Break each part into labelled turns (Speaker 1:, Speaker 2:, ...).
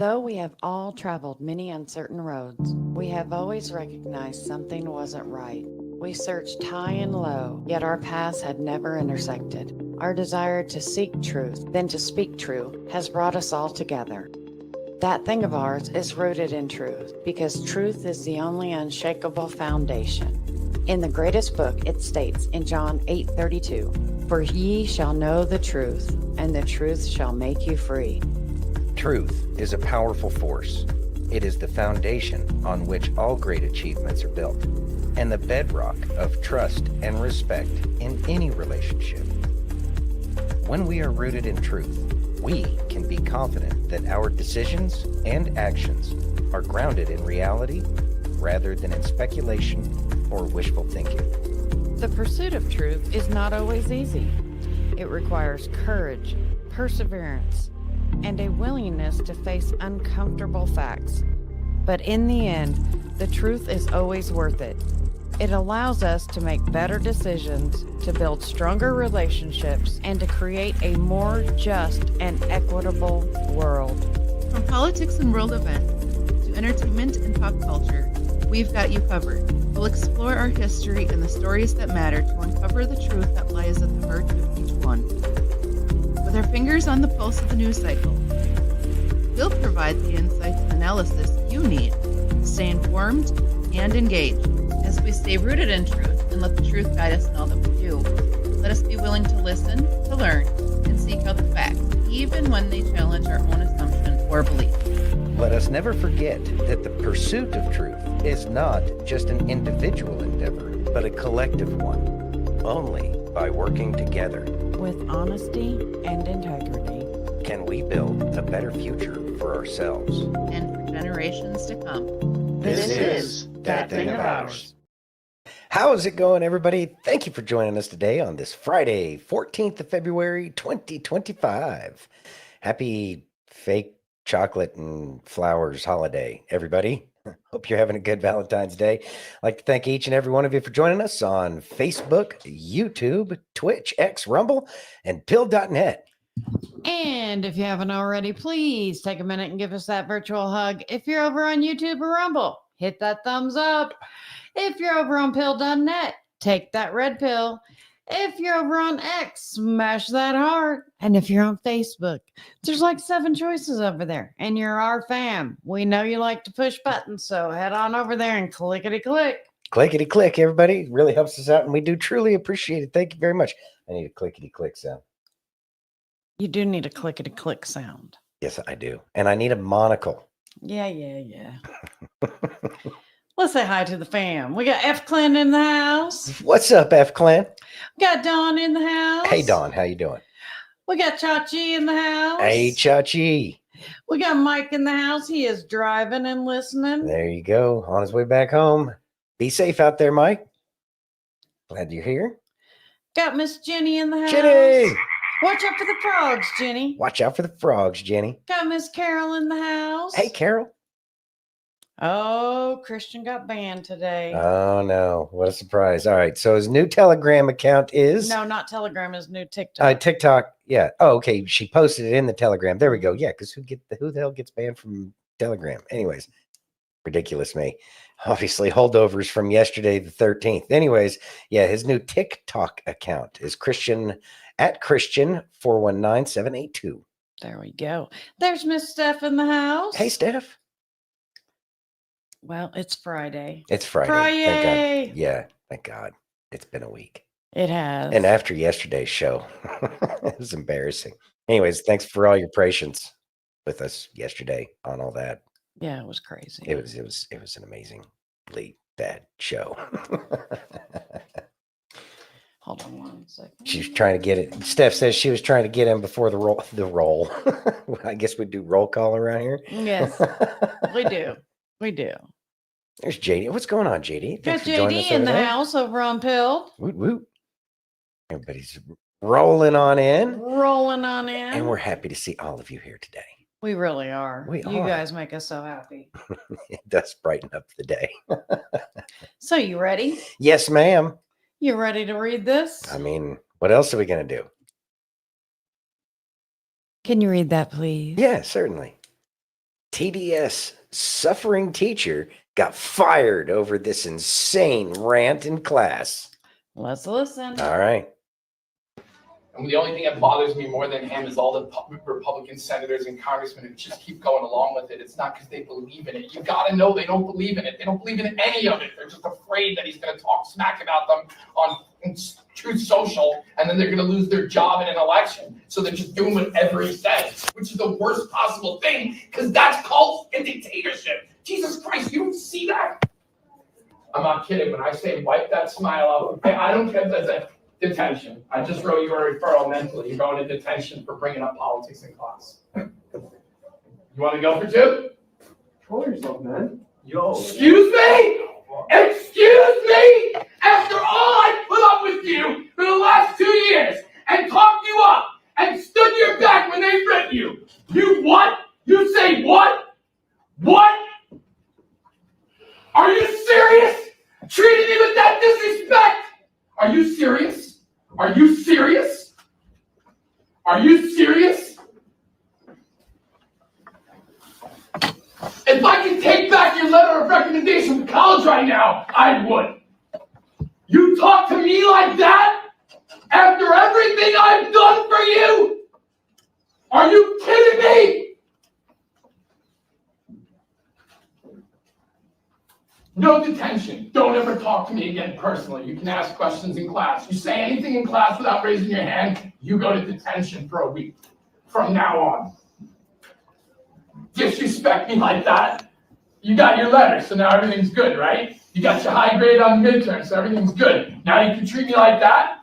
Speaker 1: Though we have all traveled many uncertain roads, we have always recognized something wasn't right. We searched high and low, yet our paths had never intersected. Our desire to seek truth, then to speak true, has brought us all together. That thing of ours is rooted in truth, because truth is the only unshakable foundation. In the greatest book, it states in John 8:32, "For ye shall know the truth, and the truth shall make you free."
Speaker 2: Truth is a powerful force. It is the foundation on which all great achievements are built, and the bedrock of trust and respect in any relationship. When we are rooted in truth, we can be confident that our decisions and actions are grounded in reality rather than in speculation or wishful thinking.
Speaker 1: The pursuit of truth is not always easy. It requires courage, perseverance, and a willingness to face uncomfortable facts. But in the end, the truth is always worth it. It allows us to make better decisions, to build stronger relationships, and to create a more just and equitable world.
Speaker 3: From politics and world events to entertainment and pop culture, we've got you covered. We'll explore our history and the stories that matter to uncover the truth that lies at the heart of each one. With our fingers on the pulse of the news cycle, we'll provide the insights and analysis you need to stay informed and engaged. As we stay rooted in truth and let the truth guide us in all that we do, let us be willing to listen, to learn, and seek out the facts, even when they challenge our own assumption or belief.
Speaker 2: Let us never forget that the pursuit of truth is not just an individual endeavor, but a collective one. Only by working together
Speaker 1: With honesty and integrity,
Speaker 2: can we build a better future for ourselves
Speaker 3: And for generations to come.
Speaker 1: This is That Thing of Ours.
Speaker 2: How is it going, everybody? Thank you for joining us today on this Friday, 14th of February, 2025. Happy fake chocolate and flowers holiday, everybody. Hope you're having a good Valentine's Day. I'd like to thank each and every one of you for joining us on Facebook, YouTube, Twitch, X, Rumble, and Pill.net.
Speaker 1: And if you haven't already, please take a minute and give us that virtual hug. If you're over on YouTube or Rumble, hit that thumbs up. If you're over on pill.net, take that red pill. If you're over on X, smash that heart. And if you're on Facebook, there's like 7 choices over there. And you're our fam. We know you like to push buttons, so head on over there and clickety-click.
Speaker 2: Clickety click, everybody. It really helps us out, and we do truly appreciate it. Thank you very much. I need a clickety click sound.
Speaker 1: You do need a clickety-click sound.
Speaker 2: Yes, I do. And I need a monocle.
Speaker 1: Yeah. Let's say hi to the fam. We got F Clan in the house.
Speaker 2: What's up, F Clan?
Speaker 1: We got Dawn in the house.
Speaker 2: Hey, Don. How you doing?
Speaker 1: We got Chachi in the house.
Speaker 2: Hey, Chachi.
Speaker 1: We got Mike in the house. He is driving and listening.
Speaker 2: There you go. On his way back home. Be safe out there, Mike. Glad you're here.
Speaker 1: Got Miss Jenny in the house.
Speaker 2: Jenny!
Speaker 1: Watch out for the frogs, Jenny.
Speaker 2: Watch out for the frogs, Jenny.
Speaker 1: Got Miss Carol in the house.
Speaker 2: Hey, Carol.
Speaker 1: Oh, Christian got banned today.
Speaker 2: Oh, no. What a surprise. All right. So his new Telegram account is...
Speaker 1: No, not Telegram. His new TikTok.
Speaker 2: TikTok. Yeah. Oh, okay. She posted it in the Telegram. There we go. Yeah, because who the hell gets banned from Telegram? Anyways, ridiculous me. Obviously, holdovers from yesterday, the 13th. Anyways, yeah, his new TikTok account is Christian at Christian419782.
Speaker 1: There we go. There's Miss Steph in the house.
Speaker 2: Hey, Steph.
Speaker 1: Well, it's Friday.
Speaker 2: It's Friday.
Speaker 1: Friday.
Speaker 2: Thank God. Yeah, thank God. It's been a week.
Speaker 1: It has.
Speaker 2: And after yesterday's show, it was embarrassing. Anyways, thanks for all your patience with us yesterday on all that.
Speaker 1: Yeah, it was crazy.
Speaker 2: It was an amazingly bad show.
Speaker 1: Hold on 1 second.
Speaker 2: She was trying to get it. Steph says she was trying to get him before the roll. I guess we do roll call around here.
Speaker 1: Yes, we do. We do.
Speaker 2: There's JD. What's going on, JD?
Speaker 1: Got
Speaker 2: Thanks for joining us
Speaker 1: JD in
Speaker 2: over
Speaker 1: the
Speaker 2: there.
Speaker 1: house over on Pill.
Speaker 2: Woot woot. Everybody's rolling on in.
Speaker 1: Rolling on in.
Speaker 2: And we're happy to see all of you here today.
Speaker 1: We really are.
Speaker 2: We
Speaker 1: You
Speaker 2: are.
Speaker 1: guys make us so happy.
Speaker 2: It does brighten up the day.
Speaker 1: So you ready?
Speaker 2: Yes, ma'am.
Speaker 1: You ready to read this?
Speaker 2: I mean, what else are we going to do?
Speaker 1: Can you read that, please?
Speaker 2: Yeah, certainly. TDS-Suffering teacher got fired over this insane rant in class.
Speaker 1: Let's listen.
Speaker 2: All right.
Speaker 4: And the only thing that bothers me more than him is all the Republican senators and congressmen who just keep going along with it. It's not because they believe in it. You got to know they don't believe in it. They don't believe in any of it. They're just afraid that he's going to talk smack about them on Truth Social, and then they're going to lose their job in an election. So they're just doing whatever he says, which is the worst possible thing, because that's called a dictatorship. Jesus Christ, you don't see that? I'm not kidding. When I say wipe that smile off, I don't care if that's a detention. I just wrote you a referral mentally. You're going to detention for bringing up politics in class. You want to go for 2?
Speaker 5: Control yourself, man. Yo.
Speaker 4: Excuse me? Excuse me? After all I put up with you for the last 2 years and talked you up and stood your back when they threatened you, you what? You say what? What? Are you serious? Treating me with that disrespect? Are you serious? Are you serious? Are you serious? If I could take back your letter of recommendation from college right now, I would. You talk to me like that after everything I've done for you? Are you kidding me? No detention. Don't ever talk to me again personally. You can ask questions in class. You say anything in class without raising your hand, you go to detention for a week from now on. Disrespect me like that. You got your letter, so now everything's good, right? You got your high grade on the midterm, so everything's good. Now you can treat me like that?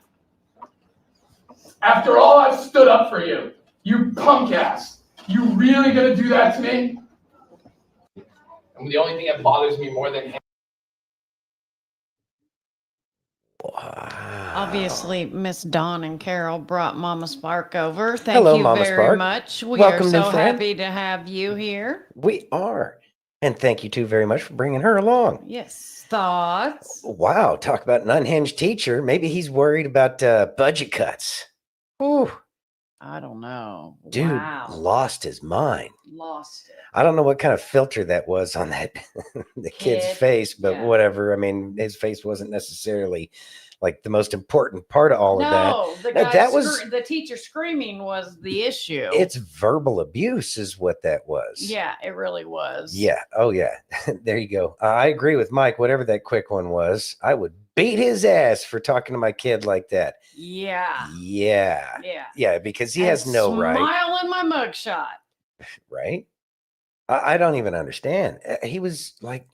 Speaker 4: After all I've stood up for you, you punk ass. You really gonna do that to me? And the only thing that bothers me more than him.
Speaker 2: Wow.
Speaker 1: Obviously, Miss Dawn and Carol brought Mama Spark over. Thank
Speaker 2: Hello,
Speaker 1: you
Speaker 2: Mama
Speaker 1: very
Speaker 2: Spark.
Speaker 1: much. We
Speaker 2: Welcome,
Speaker 1: are
Speaker 2: new
Speaker 1: so
Speaker 2: friend.
Speaker 1: happy to have you here.
Speaker 2: We are. And thank you too very much for bringing her along.
Speaker 1: Yes. Thoughts?
Speaker 2: Wow. Talk about an unhinged teacher. Maybe he's worried about budget cuts. Ooh,
Speaker 1: I don't know.
Speaker 2: dude
Speaker 1: Wow.
Speaker 2: lost his mind.
Speaker 1: Lost it.
Speaker 2: I don't know what kind of filter that was on that the kid's
Speaker 1: Kid,
Speaker 2: face, but
Speaker 1: yeah.
Speaker 2: whatever. I mean, his face wasn't necessarily like the most important part of all of that.
Speaker 1: No, the
Speaker 2: No,
Speaker 1: guy
Speaker 2: that was-
Speaker 1: the teacher screaming was the issue.
Speaker 2: It's verbal abuse is what that was.
Speaker 1: Yeah, it really was.
Speaker 2: Yeah. Oh, yeah. There you go. I agree with Mike. Whatever that quick one was, I would beat his ass for talking to my kid like that.
Speaker 1: Yeah.
Speaker 2: Yeah.
Speaker 1: Yeah.
Speaker 2: Yeah, because he
Speaker 1: And
Speaker 2: has no right.
Speaker 1: Smile in my mugshot.
Speaker 2: Right? I don't even understand. He was like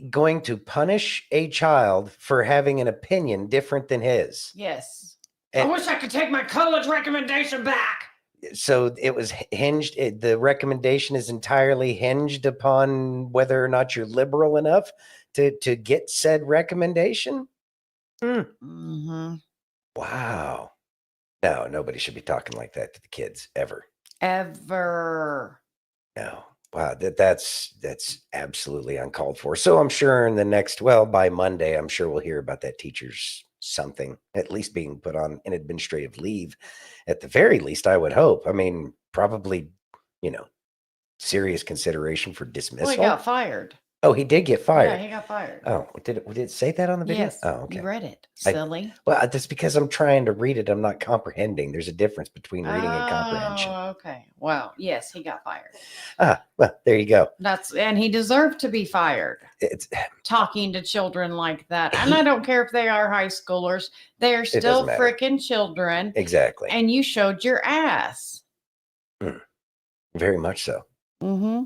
Speaker 2: going to punish a child for having an opinion different than his.
Speaker 1: Yes.
Speaker 2: And-
Speaker 1: I wish I could take my college recommendation back.
Speaker 2: So it was hinged. The recommendation is entirely hinged upon whether or not you're liberal enough to get said recommendation.
Speaker 1: Mm-hmm.
Speaker 2: Wow. No, nobody should be talking like that to the kids ever.
Speaker 1: Ever.
Speaker 2: No. Wow, that's absolutely uncalled for. So I'm sure in the next, by Monday, I'm sure we'll hear about that teacher's something, at least being put on an administrative leave. At the very least, I would hope. I mean, probably, serious consideration for dismissal.
Speaker 1: Well, he got fired.
Speaker 2: Oh, he did get fired.
Speaker 1: Yeah, he got fired.
Speaker 2: Oh, did it say that on the video?
Speaker 1: Yes.
Speaker 2: Oh, okay.
Speaker 1: You read it.
Speaker 2: I-
Speaker 1: Silly.
Speaker 2: Well, that's because I'm trying to read it. I'm not comprehending. There's a difference between reading and comprehension.
Speaker 1: Oh, okay. Well, yes, he got fired.
Speaker 2: Well, there you go.
Speaker 1: And he deserved to be fired.
Speaker 2: It's
Speaker 1: Talking to children like that. And I don't care if they are high schoolers. They are still
Speaker 2: doesn't matter.
Speaker 1: freaking children.
Speaker 2: exactly.
Speaker 1: And you showed your ass.
Speaker 2: Very much so.
Speaker 1: Mm-hmm.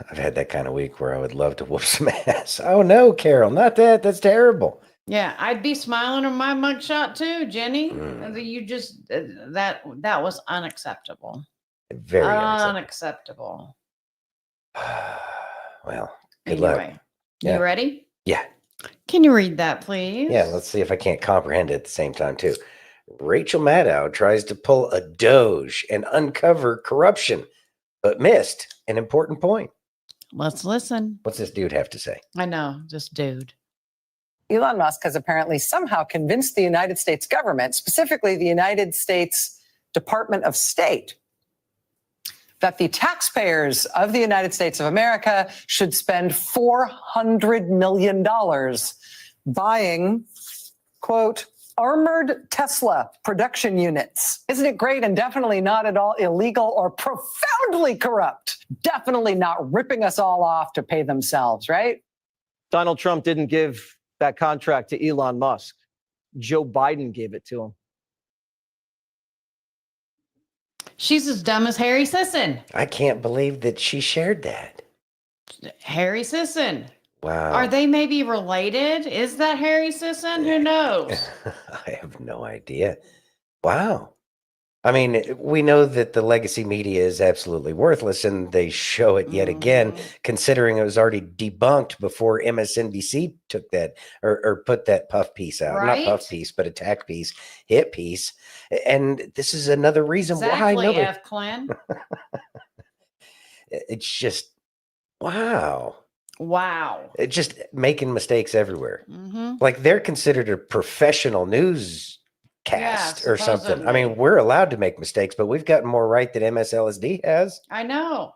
Speaker 2: I've had that kind of week where I would love to whoop some ass. Oh no, Carol, not that. That's terrible.
Speaker 1: Yeah, I'd be smiling on my mugshot too, Jenny.
Speaker 2: Mm.
Speaker 1: You just that was unacceptable.
Speaker 2: Very
Speaker 1: unacceptable.
Speaker 2: Well, good luck.
Speaker 1: Anyway,
Speaker 2: Yeah.
Speaker 1: you ready?
Speaker 2: Yeah.
Speaker 1: Can you read that, please?
Speaker 2: Yeah, let's see if I can't comprehend it at the same time too. Rachel Maddow tries to pull a DOGE and uncover corruption, but missed an important point.
Speaker 1: Let's listen.
Speaker 2: What's this dude have to say?
Speaker 1: I know, this dude.
Speaker 6: Elon Musk has apparently somehow convinced the United States government, specifically the United States Department of State, that the taxpayers of the United States of America should spend $400 million buying, quote, armored Tesla production units. Isn't it great and definitely not at all illegal or profoundly corrupt? Definitely not ripping us all off to pay themselves, right?
Speaker 7: Donald Trump didn't give that contract to Elon Musk. Joe Biden gave it to him.
Speaker 1: She's as dumb as Harry Sisson.
Speaker 2: I can't believe that she shared that.
Speaker 1: Harry Sisson.
Speaker 2: Wow.
Speaker 1: Are they maybe related? Is that Harry Sisson? Who knows?
Speaker 2: I have no idea. Wow. I mean, we know that the legacy media is absolutely worthless, and they show it yet again, considering it was already debunked before MSNBC took that or put that puff piece out.
Speaker 1: Right?
Speaker 2: Not puff piece, but attack piece, hit piece. And this is another reason why
Speaker 1: Exactly,
Speaker 2: nobody.
Speaker 1: F. Clan.
Speaker 2: It's just, wow.
Speaker 1: Wow.
Speaker 2: It's just making mistakes everywhere.
Speaker 1: Mm-hmm.
Speaker 2: Like they're considered a professional newscast or something. I
Speaker 1: supposedly.
Speaker 2: mean, we're allowed to make mistakes, but we've gotten more right than MSLSD has.
Speaker 1: I know.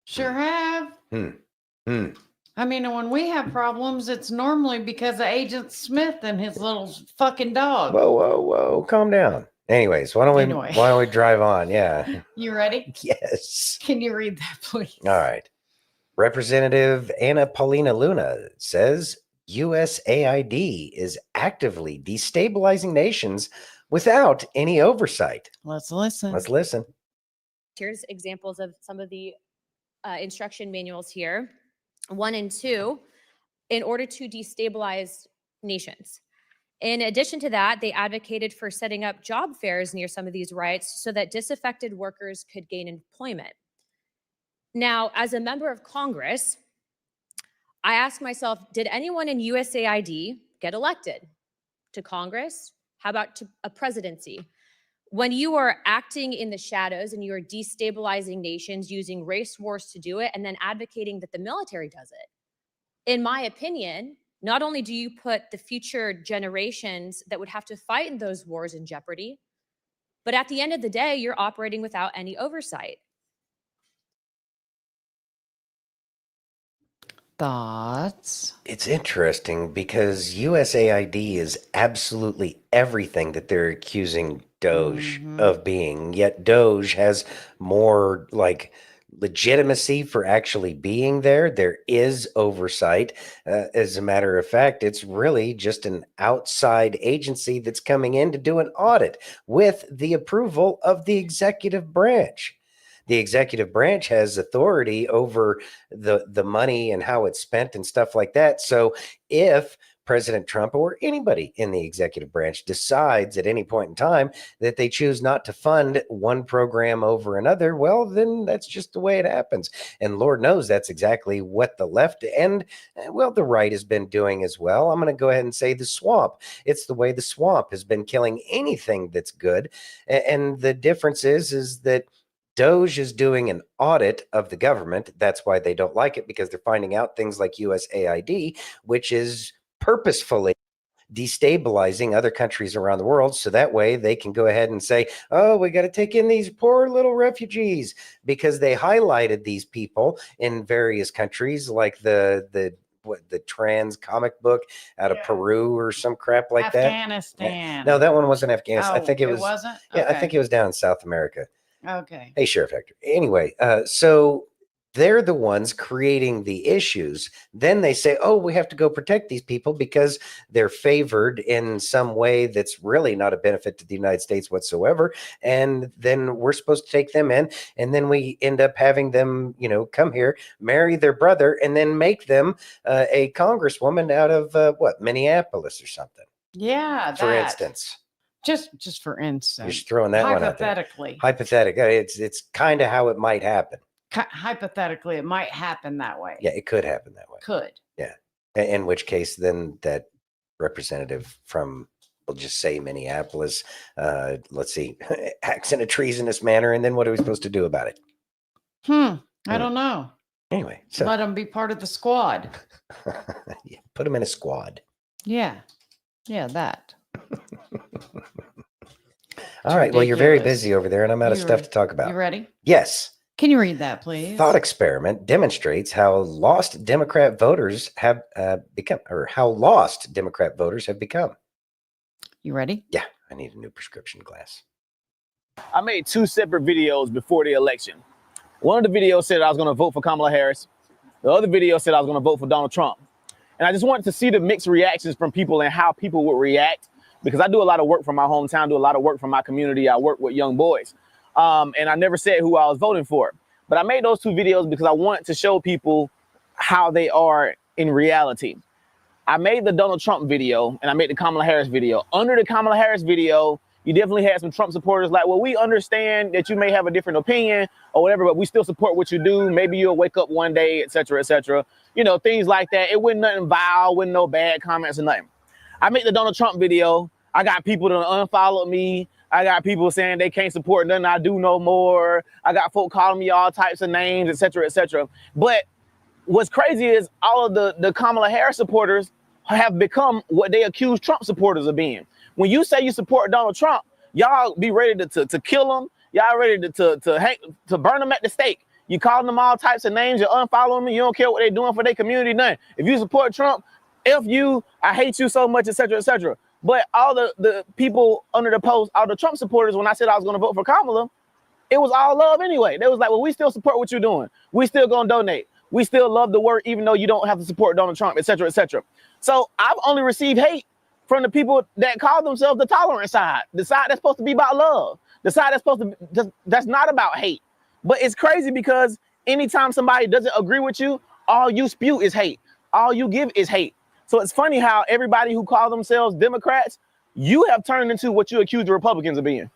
Speaker 1: Sure have. I mean, and when we have problems, it's normally because of Agent Smith and his little fucking dog.
Speaker 2: Whoa. Calm down. Anyways, why don't we drive on? Yeah.
Speaker 1: You ready?
Speaker 2: Yes.
Speaker 1: Can you read that, please?
Speaker 2: All right. Representative Paulina Luna says USAID is actively destabilizing nations without any oversight.
Speaker 1: Let's listen.
Speaker 2: Let's listen.
Speaker 8: Here's examples of some of the instruction manuals here. 1 and 2, in order to destabilize nations. In addition to that, they advocated for setting up job fairs near some of these rights so that disaffected workers could gain employment. Now, as a member of Congress, I ask myself, did anyone in USAID get elected to Congress? How about to a presidency? When you are acting in the shadows and you are destabilizing nations using race wars to do it and then advocating that the military does it, in my opinion, not only do you put the future generations that would have to fight in those wars in jeopardy, but at the end of the day, you're operating without any oversight.
Speaker 1: Thoughts?
Speaker 2: It's interesting because USAID is absolutely everything that they're accusing DOGE of being, yet DOGE has more like legitimacy for actually being there. There is oversight. As a matter of fact, it's really just an outside agency that's coming in to do an audit with the approval of the executive branch. The executive branch has authority over the money and how it's spent and stuff like that. So if President Trump or anybody in the executive branch decides at any point in time that they choose not to fund one program over another, well, then that's just the way it happens. And Lord knows that's exactly what the left and, well, the right has been doing as well. I'm going to go ahead and say the swamp. It's the way the swamp has been killing anything that's good. And the difference is that DOGE is doing an audit of the government. That's why they don't like it, because they're finding out things like USAID, which is purposefully destabilizing other countries around the world. So that way they can go ahead and say, oh, we got to take in these poor little refugees, because they highlighted these people in various countries, like the trans comic book out of Peru or some crap like
Speaker 1: Afghanistan.
Speaker 2: that. No, that one wasn't Afghanistan. I think it was.
Speaker 1: wasn't?
Speaker 2: Yeah,
Speaker 1: Okay.
Speaker 2: I think it was down in South America.
Speaker 1: Okay.
Speaker 2: Hey, Sheriff Hector. Anyway, so they're the ones creating the issues. Then they say, oh, we have to go protect these people because they're favored in some way that's really not a benefit to the United States whatsoever. And then we're supposed to take them in. And then we end up having them, come here, marry their brother, and then make them a congresswoman out of
Speaker 1: Minneapolis
Speaker 2: or something.
Speaker 1: Yeah.
Speaker 2: For instance.
Speaker 1: Just for instance.
Speaker 2: Just throwing that one out there.
Speaker 1: Hypothetically.
Speaker 2: Hypothetically. It's kind of how it might happen.
Speaker 1: Hypothetically, it might happen that way.
Speaker 2: Yeah, it could happen that way.
Speaker 1: Could.
Speaker 2: Yeah. In which case, then that representative from, we'll just say Minneapolis, let's see, acts in a treasonous manner. And then what are we supposed to do about it?
Speaker 1: I don't know.
Speaker 2: Anyway, so
Speaker 1: Let them be part of the squad.
Speaker 2: yeah, put them in a squad.
Speaker 1: Yeah. Yeah, that. It's
Speaker 2: All right. Well, you're very
Speaker 1: ridiculous.
Speaker 2: busy over there, and I'm out of stuff
Speaker 1: You're-
Speaker 2: to talk about.
Speaker 1: You ready?
Speaker 2: Yes.
Speaker 1: Can you read that, please?
Speaker 2: Thought experiment demonstrates how lost Democrat voters have become, or how lost Democrat voters have become.
Speaker 1: You ready?
Speaker 2: Yeah, I need a new prescription glass.
Speaker 9: I made 2 separate videos before the election. One of the videos said I was going to vote for Kamala Harris. The other video said I was going to vote for Donald Trump. And I just wanted to see the mixed reactions from people and how people would react, because I do a lot of work from my hometown, do a lot of work from my community. I work with young boys. And I never said who I was voting for. But I made those 2 videos because I wanted to show people how they are in reality. I made the Donald Trump video and I made the Kamala Harris video. Under the Kamala Harris video, you definitely had some Trump supporters like, well, we understand that you may have a different opinion or whatever, but we still support what you do. Maybe you'll wake up one day, et cetera, et cetera. You know, things like that. It wasn't nothing vile, wasn't no bad comments or nothing. I made the Donald Trump video. I got people that unfollowed me. I got people saying they can't support nothing I do no more. I got folk calling me all types of names, et cetera, et cetera. But what's crazy is all of the Kamala Harris supporters have become what they accuse Trump supporters of being. When you say you support Donald Trump, y'all be ready to kill him. Y'all ready to burn them at the stake. You calling them all types of names. You unfollowing them. You don't care what they're doing for their community. Nothing. If you support Trump, F you, I hate you so much, et cetera, et cetera. But all the people under the post, all the Trump supporters, when I said I was going to vote for Kamala, it was all love anyway. They was like, well, we still support what you're doing. We still going to donate. We still love the work, even though you don't have to support Donald Trump, et cetera, et cetera. So I've only received hate from the people that call themselves the tolerant side, the side that's supposed to be about love, the side that's supposed to, that's not about hate. But it's crazy because anytime somebody doesn't agree with you, all you spew is hate. All you give is hate. So it's funny how everybody who call themselves Democrats, you have turned into what you accuse the Republicans of being.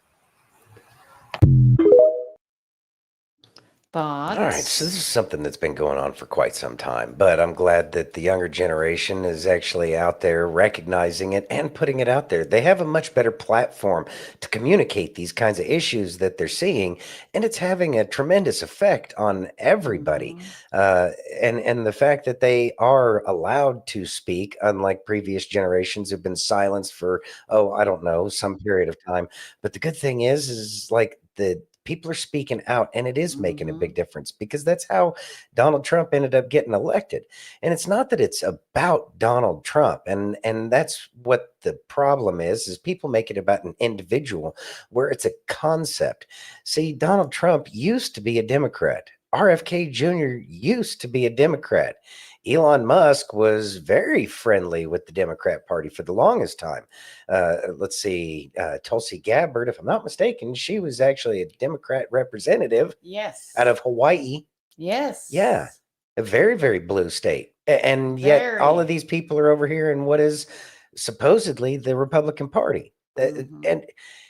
Speaker 1: Thoughts?
Speaker 2: All right, so this is something that's been going on for quite some time, but I'm glad that the younger generation is actually out there recognizing it and putting it out there. They have a much better platform to communicate these kinds of issues that they're seeing, and it's having a tremendous effect on everybody. And the fact that they are allowed to speak, unlike previous generations who've been silenced for, I don't know, some period of time. But the good thing is like the people are speaking out, and it is making a big difference, because that's how Donald Trump ended up getting elected. And it's not that it's about Donald Trump. And that's what the problem is people make it about an individual where it's a concept. See, Donald Trump used to be a Democrat. RFK Jr. used to be a Democrat. Elon Musk was very friendly with the Democrat Party for the longest time. Let's see, Tulsi Gabbard, if I'm not mistaken, she was actually a Democrat representative.
Speaker 1: Yes.
Speaker 2: Out of Hawaii.
Speaker 1: Yes.
Speaker 2: Yeah. A very, very blue state. And yet all of these people are over here in what is supposedly the Republican Party. And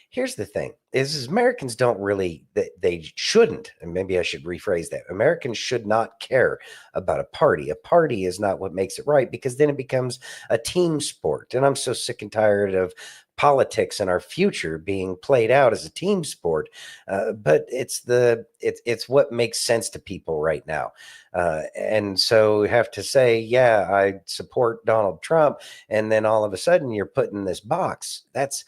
Speaker 2: here's the thing is Americans don't really, they shouldn't, and maybe I should rephrase that. Americans should not care about a party. A party is not what makes it right, because then it becomes a team sport. And I'm so sick and tired of politics and our future being played out as a team sport. But it's what makes sense to people right now. And so you have to say, yeah, I support Donald Trump. And then all of a sudden you're put in this box. That's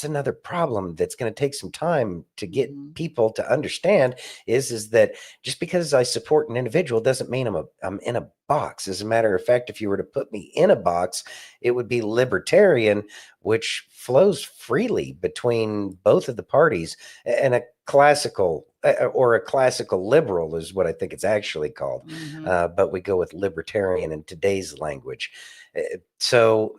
Speaker 2: another problem that's going to take some time to get people to understand is that just because I support an individual doesn't mean I'm in a box. As a matter of fact, if you were to put me in a box, it would be libertarian, which flows freely between both of the parties, and a classical liberal is what I think it's actually called. But we go with libertarian in today's language. So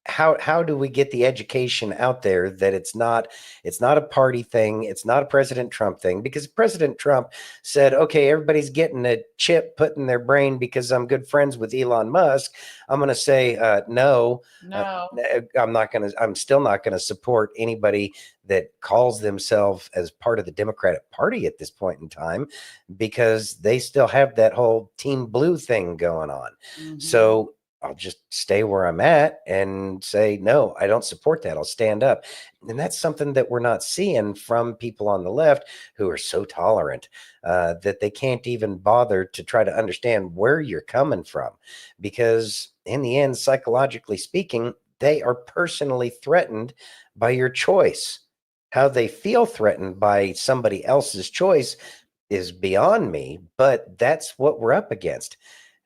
Speaker 2: how do we get the education out there that it's not a party thing, it's not a President Trump thing? Because President Trump said, okay, everybody's getting a chip put in their brain because I'm good friends with Elon Musk. I'm going to say no. I'm still not going to support anybody that calls themselves as part of the Democratic Party at this point in time, because they still have that whole Team Blue thing going on. So I'll just stay where I'm at and say, no, I don't support that. I'll stand up. And that's something that we're not seeing from people on the left who are so tolerant that they can't even bother to try to understand where you're coming from. Because in the end, psychologically speaking, they are personally threatened by your choice. How they feel threatened by somebody else's choice is beyond me, but that's what we're up against.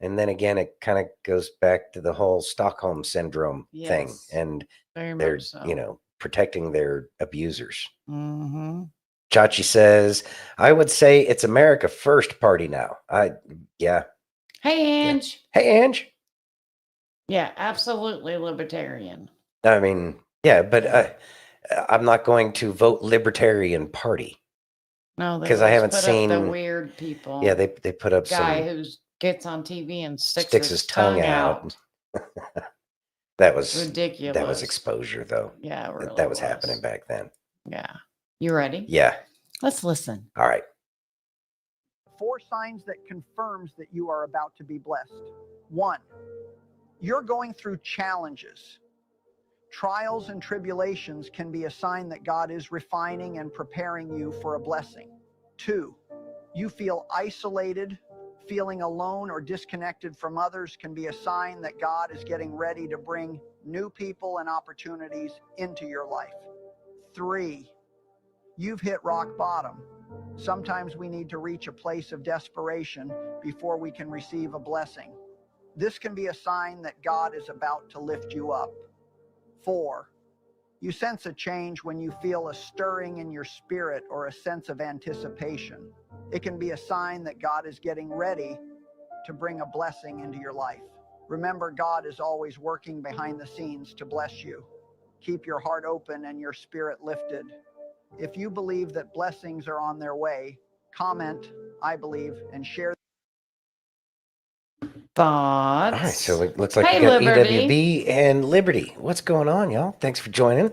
Speaker 2: And then again, it kind of goes back to the whole Stockholm syndrome thing,
Speaker 1: Yes,
Speaker 2: and
Speaker 1: very
Speaker 2: they're,
Speaker 1: much so.
Speaker 2: you know, protecting their abusers.
Speaker 1: Mm-hmm.
Speaker 2: Chachi says, I would say it's America first party now. Yeah.
Speaker 1: Hey, Ange.
Speaker 2: Hey, Ange.
Speaker 1: Yeah, absolutely libertarian.
Speaker 2: I mean, yeah, but I'm not going to vote Libertarian Party
Speaker 1: No, they
Speaker 2: because I
Speaker 1: always
Speaker 2: haven't
Speaker 1: put
Speaker 2: seen.
Speaker 1: up the weird people.
Speaker 2: Yeah, they put up
Speaker 1: guy
Speaker 2: some
Speaker 1: who gets on TV and
Speaker 2: sticks his tongue out. That was
Speaker 1: Ridiculous.
Speaker 2: That was exposure, though.
Speaker 1: Yeah, it really
Speaker 2: That was happening back then.
Speaker 1: Yeah. You ready?
Speaker 2: Yeah.
Speaker 1: Let's listen.
Speaker 2: All right.
Speaker 10: 4 signs that confirms that you are about to be blessed. 1, you're going through challenges. Trials and tribulations can be a sign that God is refining and preparing you for a blessing. 2, you feel isolated, feeling alone or disconnected from others can be a sign that God is getting ready to bring new people and opportunities into your life. 3, you've hit rock bottom. Sometimes we need to reach a place of desperation before we can receive a blessing. This can be a sign that God is about to lift you up. 4, you sense a change when you feel a stirring in your spirit or a sense of anticipation. It can be a sign that God is getting ready to bring a blessing into your life. Remember, God is always working behind the scenes to bless you. Keep your heart open and your spirit lifted. If you believe that blessings are on their way, comment, I believe, and share.
Speaker 1: Thoughts?
Speaker 2: All right. So it looks like
Speaker 1: Hey,
Speaker 2: we got
Speaker 1: Liberty.
Speaker 2: EWB and Liberty. What's going on, y'all? Thanks for joining.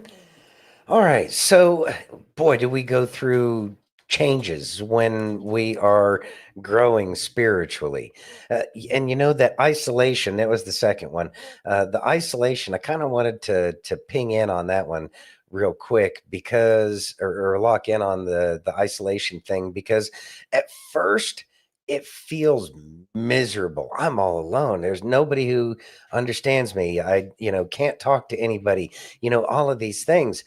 Speaker 2: All right. So, boy, do we go through changes when we are growing spiritually. And you know, that isolation, that was the second one. The isolation, I kind of wanted to ping in on that one real quick because, or lock in on the isolation thing, because at first it feels miserable. I'm all alone. There's nobody who understands me. I, can't talk to anybody, all of these things.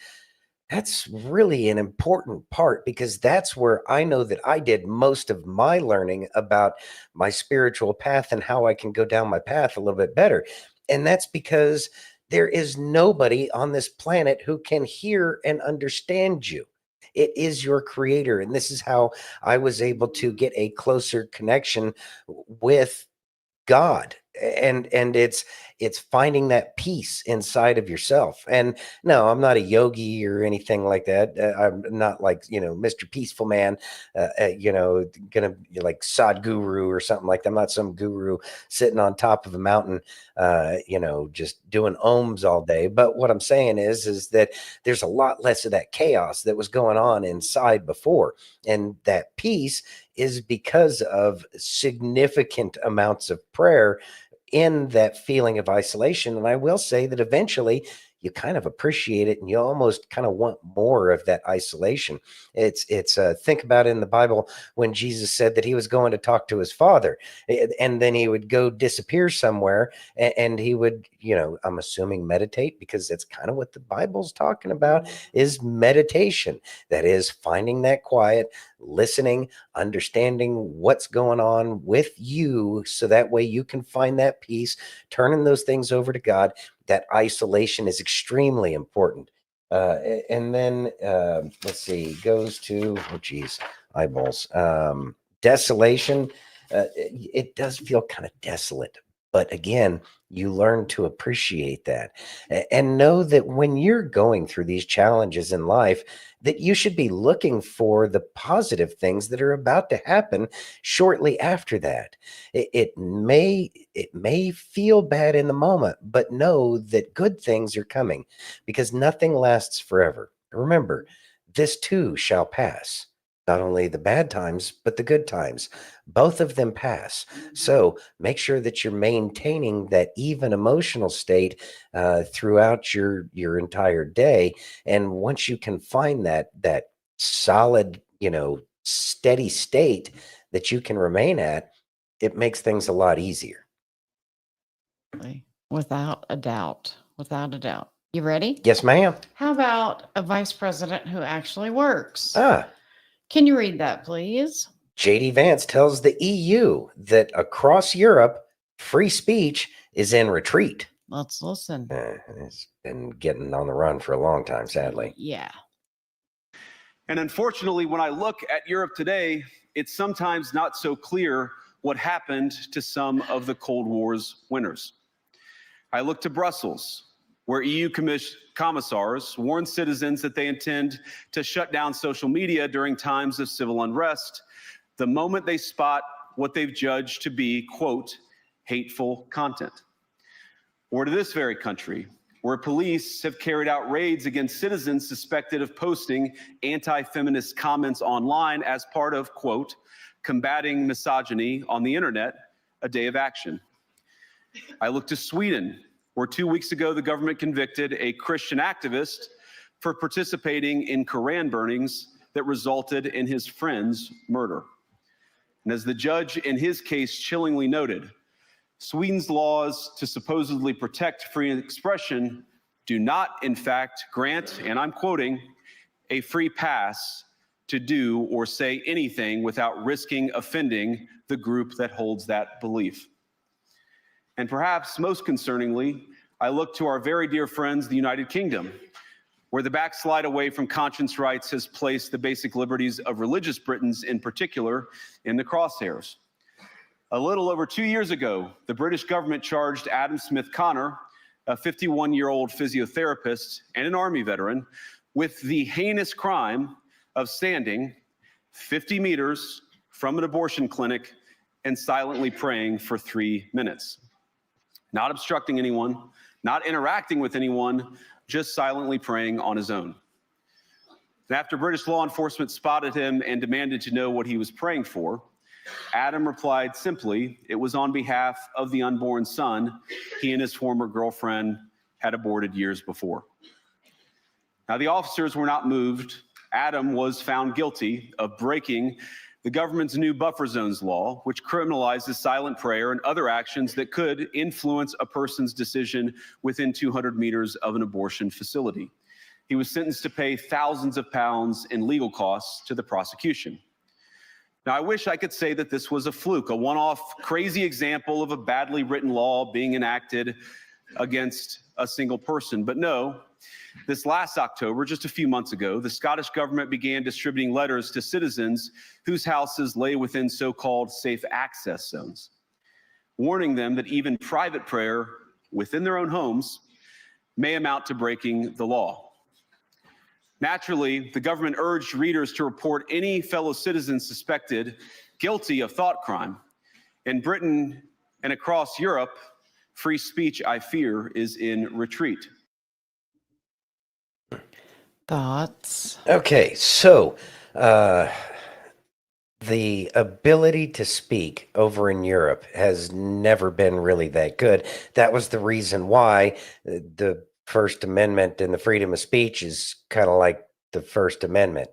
Speaker 2: That's really an important part because that's where I know that I did most of my learning about my spiritual path and how I can go down my path a little bit better. And that's because there is nobody on this planet who can hear and understand you. It is your creator. And this is how I was able to get a closer connection with God. And it's finding that peace inside of yourself. And no, I'm not a yogi or anything like that. I'm not like, Mr. Peaceful Man, gonna be like Sadhguru or something like that. I'm not some guru sitting on top of a mountain, just doing ohms all day. But what I'm saying is that there's a lot less of that chaos that was going on inside before. And that peace is because of significant amounts of prayer in that feeling of isolation. And I will say that eventually you kind of appreciate it and you almost kind of want more of that isolation. It's think about it in the Bible when Jesus said that he was going to talk to his father and then he would go disappear somewhere and he would, I'm assuming meditate, because that's kind of what the Bible's talking about, is meditation. That is finding that quiet, listening, understanding what's going on with you so that way you can find that peace, turning those things over to God. That isolation is extremely important. And then let's see, goes to, eyeballs. Desolation. It does feel kind of desolate, but again, you learn to appreciate that and know that when you're going through these challenges in life, that you should be looking for the positive things that are about to happen shortly after that. It may feel bad in the moment, but know that good things are coming because nothing lasts forever. Remember, this too shall pass. Not only the bad times, but the good times. Both of them pass. So make sure that you're maintaining that even emotional state throughout your entire day. And once you can find that solid, steady state that you can remain at, it makes things a lot easier.
Speaker 1: Without a doubt. Without a doubt. You ready?
Speaker 2: Yes, ma'am.
Speaker 1: How about a vice president who actually works?
Speaker 2: Ah,
Speaker 1: Can you read that, please?
Speaker 2: J.D. Vance tells the EU that across Europe, free speech is in retreat.
Speaker 1: Let's listen.
Speaker 2: It's been getting on the run for a long time, sadly.
Speaker 1: Yeah.
Speaker 11: And unfortunately, when I look at Europe today, it's sometimes not so clear what happened to some of the Cold War's winners. I look to Brussels, where EU commissars warn citizens that they intend to shut down social media during times of civil unrest the moment they spot what they've judged to be, quote, hateful content. Or to this very country, where police have carried out raids against citizens suspected of posting anti-feminist comments online as part of, quote, combating misogyny on the internet, a day of action. I look to Sweden, where 2 weeks ago the government convicted a Christian activist for participating in Quran burnings that resulted in his friend's murder. And as the judge in his case chillingly noted, Sweden's laws to supposedly protect free expression do not, in fact, grant, and I'm quoting, a free pass to do or say anything without risking offending the group that holds that belief. And perhaps most concerningly, I look to our very dear friends, the United Kingdom, where the backslide away from conscience rights has placed the basic liberties of religious Britons in particular in the crosshairs. A little over 2 years ago, the British government charged Adam Smith Connor, a 51-year-old physiotherapist and an Army veteran, with the heinous crime of standing 50 meters from an abortion clinic and silently praying for 3 minutes. Not obstructing anyone, not interacting with anyone, just silently praying on his own. And after British law enforcement spotted him and demanded to know what he was praying for, Adam replied simply, it was on behalf of the unborn son he and his former girlfriend had aborted years before. Now, the officers were not moved. Adam was found guilty of breaking the government's new buffer zones law, which criminalizes silent prayer and other actions that could influence a person's decision within 200 meters of an abortion facility. He was sentenced to pay thousands of pounds in legal costs to the prosecution. Now, I wish I could say that this was a fluke, a one-off crazy example of a badly written law being enacted against a single person. But no, this last October, just a few months ago, the Scottish government began distributing letters to citizens whose houses lay within so-called safe access zones, warning them that even private prayer within their own homes may amount to breaking the law. Naturally, the government urged readers to report any fellow citizens suspected guilty of thought crime. In Britain and across Europe, free speech, I fear, is in retreat.
Speaker 1: Thoughts?
Speaker 2: Okay, so the ability to speak over in Europe has never been really that good. That was the reason why the First Amendment and the freedom of speech is kind of like the First Amendment,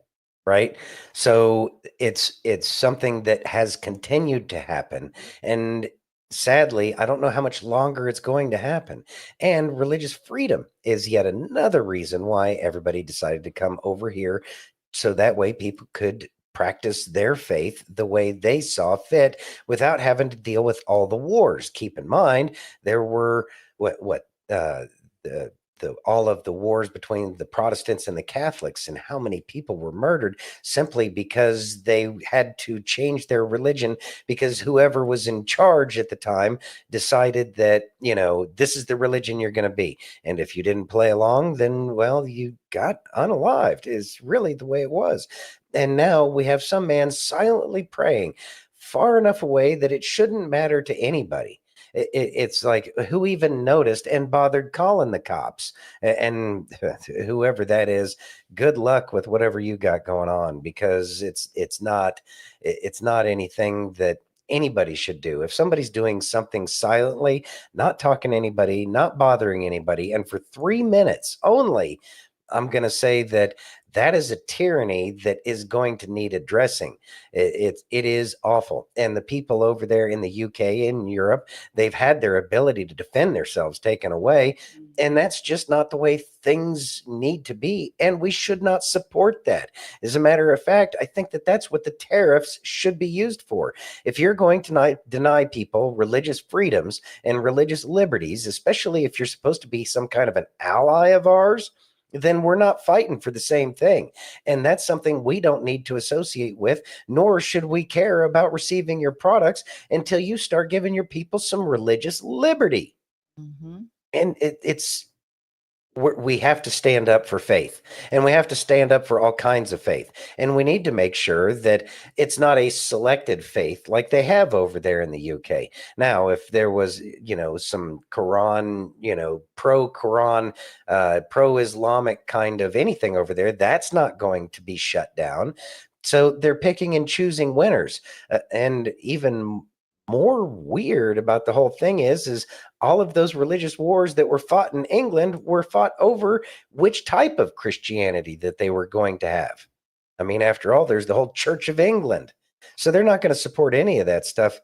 Speaker 2: right? So it's something that has continued to happen, and sadly, I don't know how much longer it's going to happen. And religious freedom is yet another reason why everybody decided to come over here, so that way people could practice their faith the way they saw fit without having to deal with all the wars. Keep in mind, there were all of the wars between the Protestants and the Catholics, and how many people were murdered simply because they had to change their religion because whoever was in charge at the time decided that, you know, this is the religion you're going to be. And if you didn't play along, then, well, you got unalived, is really the way it was. And now we have some man silently praying far enough away that it shouldn't matter to anybody. It's like, who even noticed and bothered calling the cops? And whoever that is, good luck with whatever you got going on, because it's not anything that anybody should do. If somebody's doing something silently, not talking to anybody, not bothering anybody, and for 3 minutes only, I'm going to say that that is a tyranny that is going to need addressing. It is awful. And the people over there in the UK, in Europe, they've had their ability to defend themselves taken away. And that's just not the way things need to be. And we should not support that. As a matter of fact, I think that that's what the tariffs should be used for. If you're going to deny people religious freedoms and religious liberties, especially if you're supposed to be some kind of an ally of ours, then we're not fighting for the same thing. And that's something we don't need to associate with, nor should we care about receiving your products until you start giving your people some religious liberty.
Speaker 1: Mm-hmm.
Speaker 2: And we have to stand up for faith, and we have to stand up for all kinds of faith. And we need to make sure that it's not a selected faith like they have over there in the UK. Now, if there was, some Quran, pro-Quran, pro-Islamic kind of anything over there, that's not going to be shut down. So they're picking and choosing winners. And even more weird about the whole thing is all of those religious wars that were fought in England were fought over which type of Christianity that they were going to have. I mean, after all, there's the whole Church of England. So they're not going to support any of that stuff.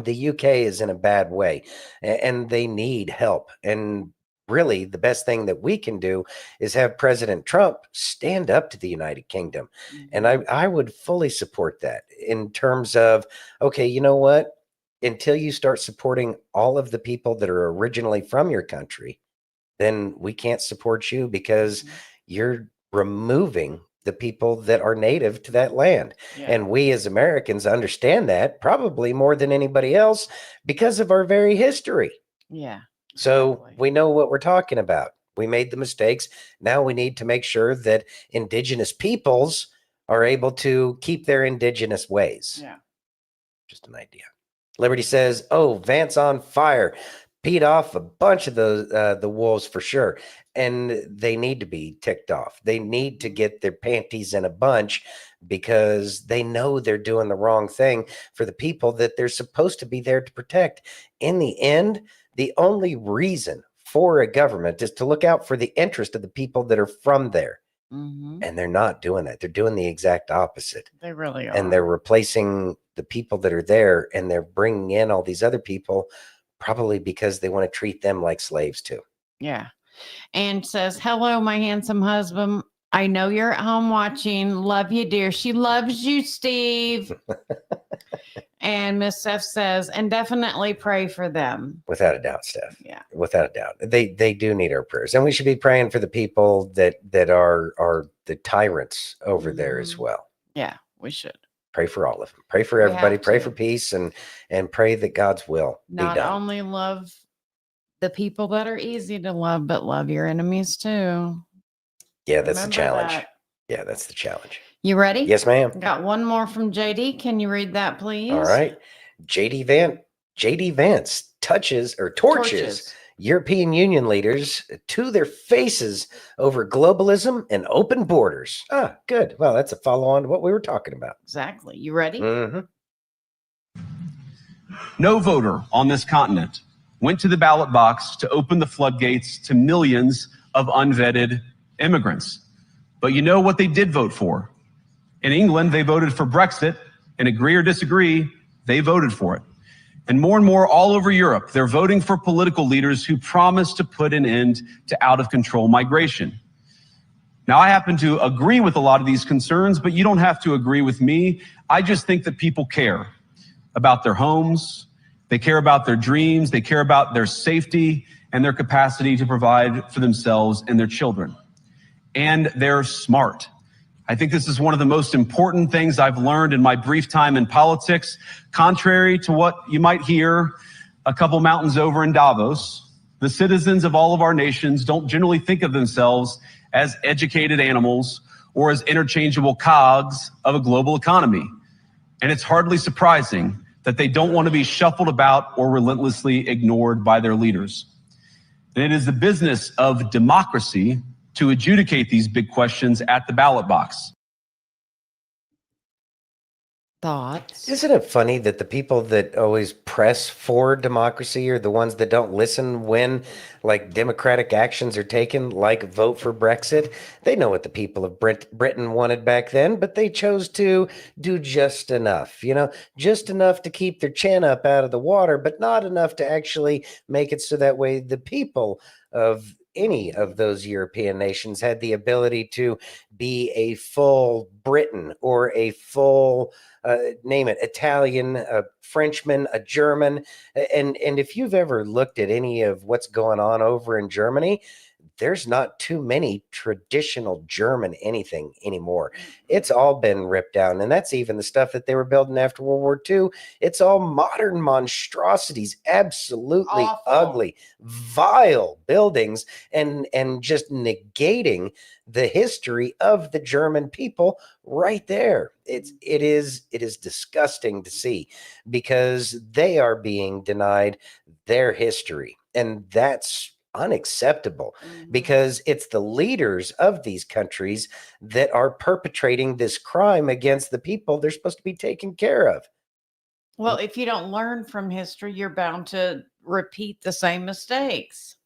Speaker 2: The UK is in a bad way, and they need help. And really, the best thing that we can do is have President Trump stand up to the United Kingdom. And I would fully support that in terms of, okay, you know what? Until you start supporting all of the people that are originally from your country, then we can't support you because you're removing the people that are native to that land. Yeah. And we as Americans understand that probably more than anybody else because of our very history.
Speaker 1: Yeah.
Speaker 2: So we know what we're talking about. We made the mistakes. Now we need to make sure that indigenous peoples are able to keep their indigenous ways.
Speaker 1: Yeah.
Speaker 2: Just an idea. Liberty says, oh, Vance on fire. Peed off a bunch of the wolves for sure. And they need to be ticked off. They need to get their panties in a bunch because they know they're doing the wrong thing for the people that they're supposed to be there to protect. In the end, the only reason for a government is to look out for the interest of the people that are from there.
Speaker 1: Mm-hmm.
Speaker 2: And they're not doing that. They're doing the exact opposite.
Speaker 1: They really are.
Speaker 2: And they're replacing the people that are there, and they're bringing in all these other people probably because they want to treat them like slaves too.
Speaker 1: Yeah. And says, hello, my handsome husband. I know you're at home watching. Love you, dear. She loves you, Steve. And Miss Steph says, and definitely pray for them.
Speaker 2: Without a doubt, Steph.
Speaker 1: Yeah.
Speaker 2: Without a doubt. They do need our prayers. And we should be praying for the people that are the tyrants over there as well.
Speaker 1: Yeah, we should.
Speaker 2: Pray for all of them. Pray for everybody. Pray for peace and pray that God's will be done.
Speaker 1: Not only love the people that are easy to love, but love your enemies too.
Speaker 2: Yeah, that's the challenge.
Speaker 1: That.
Speaker 2: Yeah, that's the challenge.
Speaker 1: You ready?
Speaker 2: Yes, ma'am.
Speaker 1: Got one more from JD. Can you read that, please?
Speaker 2: All right. JD Vance torches European Union leaders to their faces over globalism and open borders. Ah, good. Well, that's a follow-on to what we were talking about.
Speaker 1: Exactly. You ready?
Speaker 2: Mm-hmm.
Speaker 11: No voter on this continent went to the ballot box to open the floodgates to millions of unvetted immigrants. But you know what they did vote for? In England, they voted for Brexit, and agree or disagree, they voted for it. And more all over Europe, they're voting for political leaders who promise to put an end to out-of-control migration. Now, I happen to agree with a lot of these concerns, but you don't have to agree with me. I just think that people care about their homes, they care about their dreams, they care about their safety and their capacity to provide for themselves and their children. And they're smart. I think this is one of the most important things I've learned in my brief time in politics. Contrary to what you might hear a couple mountains over in Davos, the citizens of all of our nations don't generally think of themselves as educated animals or as interchangeable cogs of a global economy. And it's hardly surprising that they don't want to be shuffled about or relentlessly ignored by their leaders. And it is the business of democracy to adjudicate these big questions at the ballot box.
Speaker 1: Thoughts?
Speaker 2: Isn't it funny that the people that always press for democracy are the ones that don't listen when like democratic actions are taken, like vote for Brexit? They know what the people of Britain wanted back then, but they chose to do just enough, just enough to keep their chin up out of the water, but not enough to actually make it so that way the people of any of those European nations had the ability to be a full Britain or a full name it, Italian, a Frenchman, a German. And if you've ever looked at any of what's going on over in Germany, there's not too many traditional German anything anymore. It's all been ripped down. And that's even the stuff that they were building after World War II. It's all modern monstrosities, absolutely
Speaker 1: Awful.
Speaker 2: ugly, vile buildings, and just negating the history of the German people right there. It is disgusting to see because they are being denied their history. And that's unacceptable because it's the leaders of these countries that are perpetrating this crime against the people they're supposed to be taking care of.
Speaker 1: Well, if you don't learn from history, you're bound to repeat the same mistakes.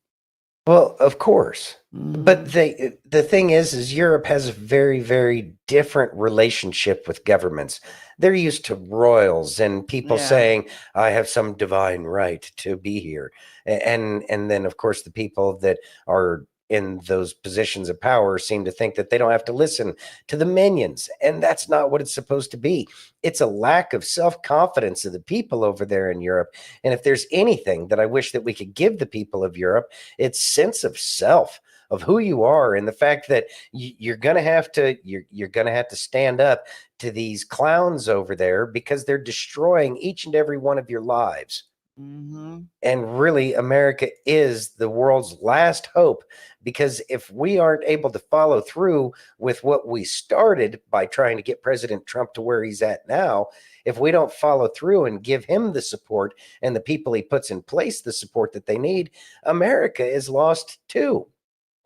Speaker 2: Well, of course. But the thing is Europe has a very, very different relationship with governments. They're used to royals and people saying, I have some divine right to be here. And then, of course, the people that are in those positions of power seem to think that they don't have to listen to the minions. And that's not what it's supposed to be. It's a lack of self-confidence of the people over there in Europe. And if there's anything that I wish that we could give the people of Europe, it's sense of self, of who you are, and the fact that you're going to have to stand up to these clowns over there because they're destroying each and every one of your lives. And really, America is the world's last hope, because if we aren't able to follow through with what we started by trying to get President Trump to where he's at now, if we don't follow through and give him the support and the people he puts in place the support that they need, America is lost too.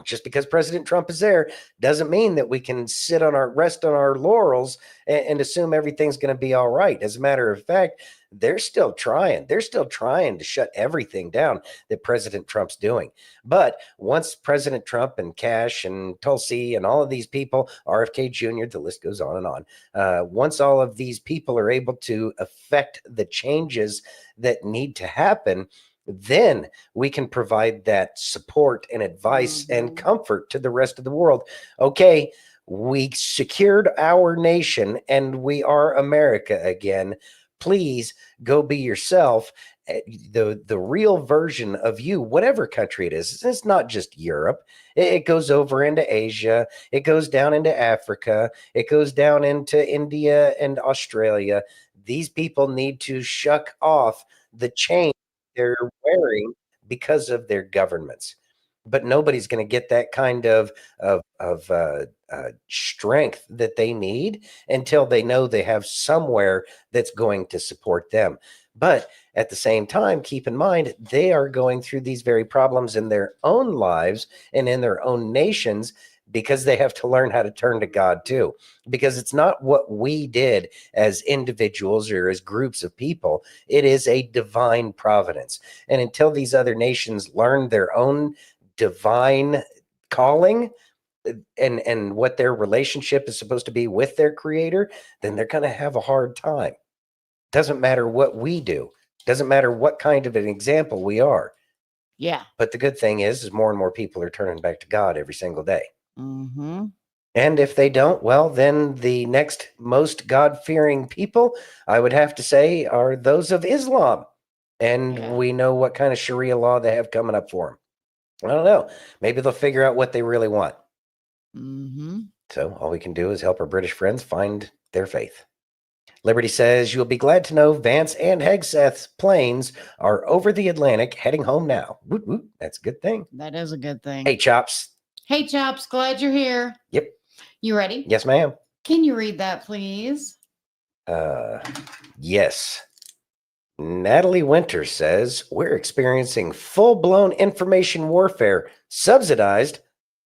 Speaker 2: Just because President Trump is there doesn't mean that we can rest on our laurels and assume everything's going to be all right. As a matter of fact, they're still trying. They're still trying to shut everything down that President Trump's doing. But once President Trump and Cash and Tulsi and all of these people, RFK Jr., the list goes on and on. Once all of these people are able to affect the changes that need to happen, then we can provide that support and advice and comfort to the rest of the world. Okay, we secured our nation and we are America again. Please go be yourself, the real version of you, whatever country it is. It's not just Europe. It goes over into Asia. It goes down into Africa. It goes down into India and Australia. These people need to shuck off the chain they're wearing because of their governments. But nobody's going to get that kind of strength that they need until they know they have somewhere that's going to support them. But at the same time, keep in mind, they are going through these very problems in their own lives and in their own nations, because they have to learn how to turn to God too. Because it's not what we did as individuals or as groups of people. It is a divine providence. And until these other nations learn their own divine calling and what their relationship is supposed to be with their creator, then they're going to have a hard time. Doesn't matter what we do. Doesn't matter what kind of an example we are.
Speaker 1: Yeah.
Speaker 2: But the good thing is more and more people are turning back to God every single day.
Speaker 1: Mm-hmm.
Speaker 2: And if they don't, well, then the next most God-fearing people, I would have to say, are those of Islam. And we know what kind of Sharia law they have coming up for them. I don't know. Maybe they'll figure out what they really want.
Speaker 1: Mm-hmm.
Speaker 2: So all we can do is help our British friends find their faith. Liberty says, you'll be glad to know Vance and Hegseth's planes are over the Atlantic heading home now. Woot, woot. That's a good thing.
Speaker 1: That is a good thing.
Speaker 2: Hey, Chops.
Speaker 1: Hey, Chops, glad you're here.
Speaker 2: Yep.
Speaker 1: You ready?
Speaker 2: Yes, ma'am.
Speaker 1: Can you read that, please?
Speaker 2: Yes. Natalie Winters says, we're experiencing full-blown information warfare subsidized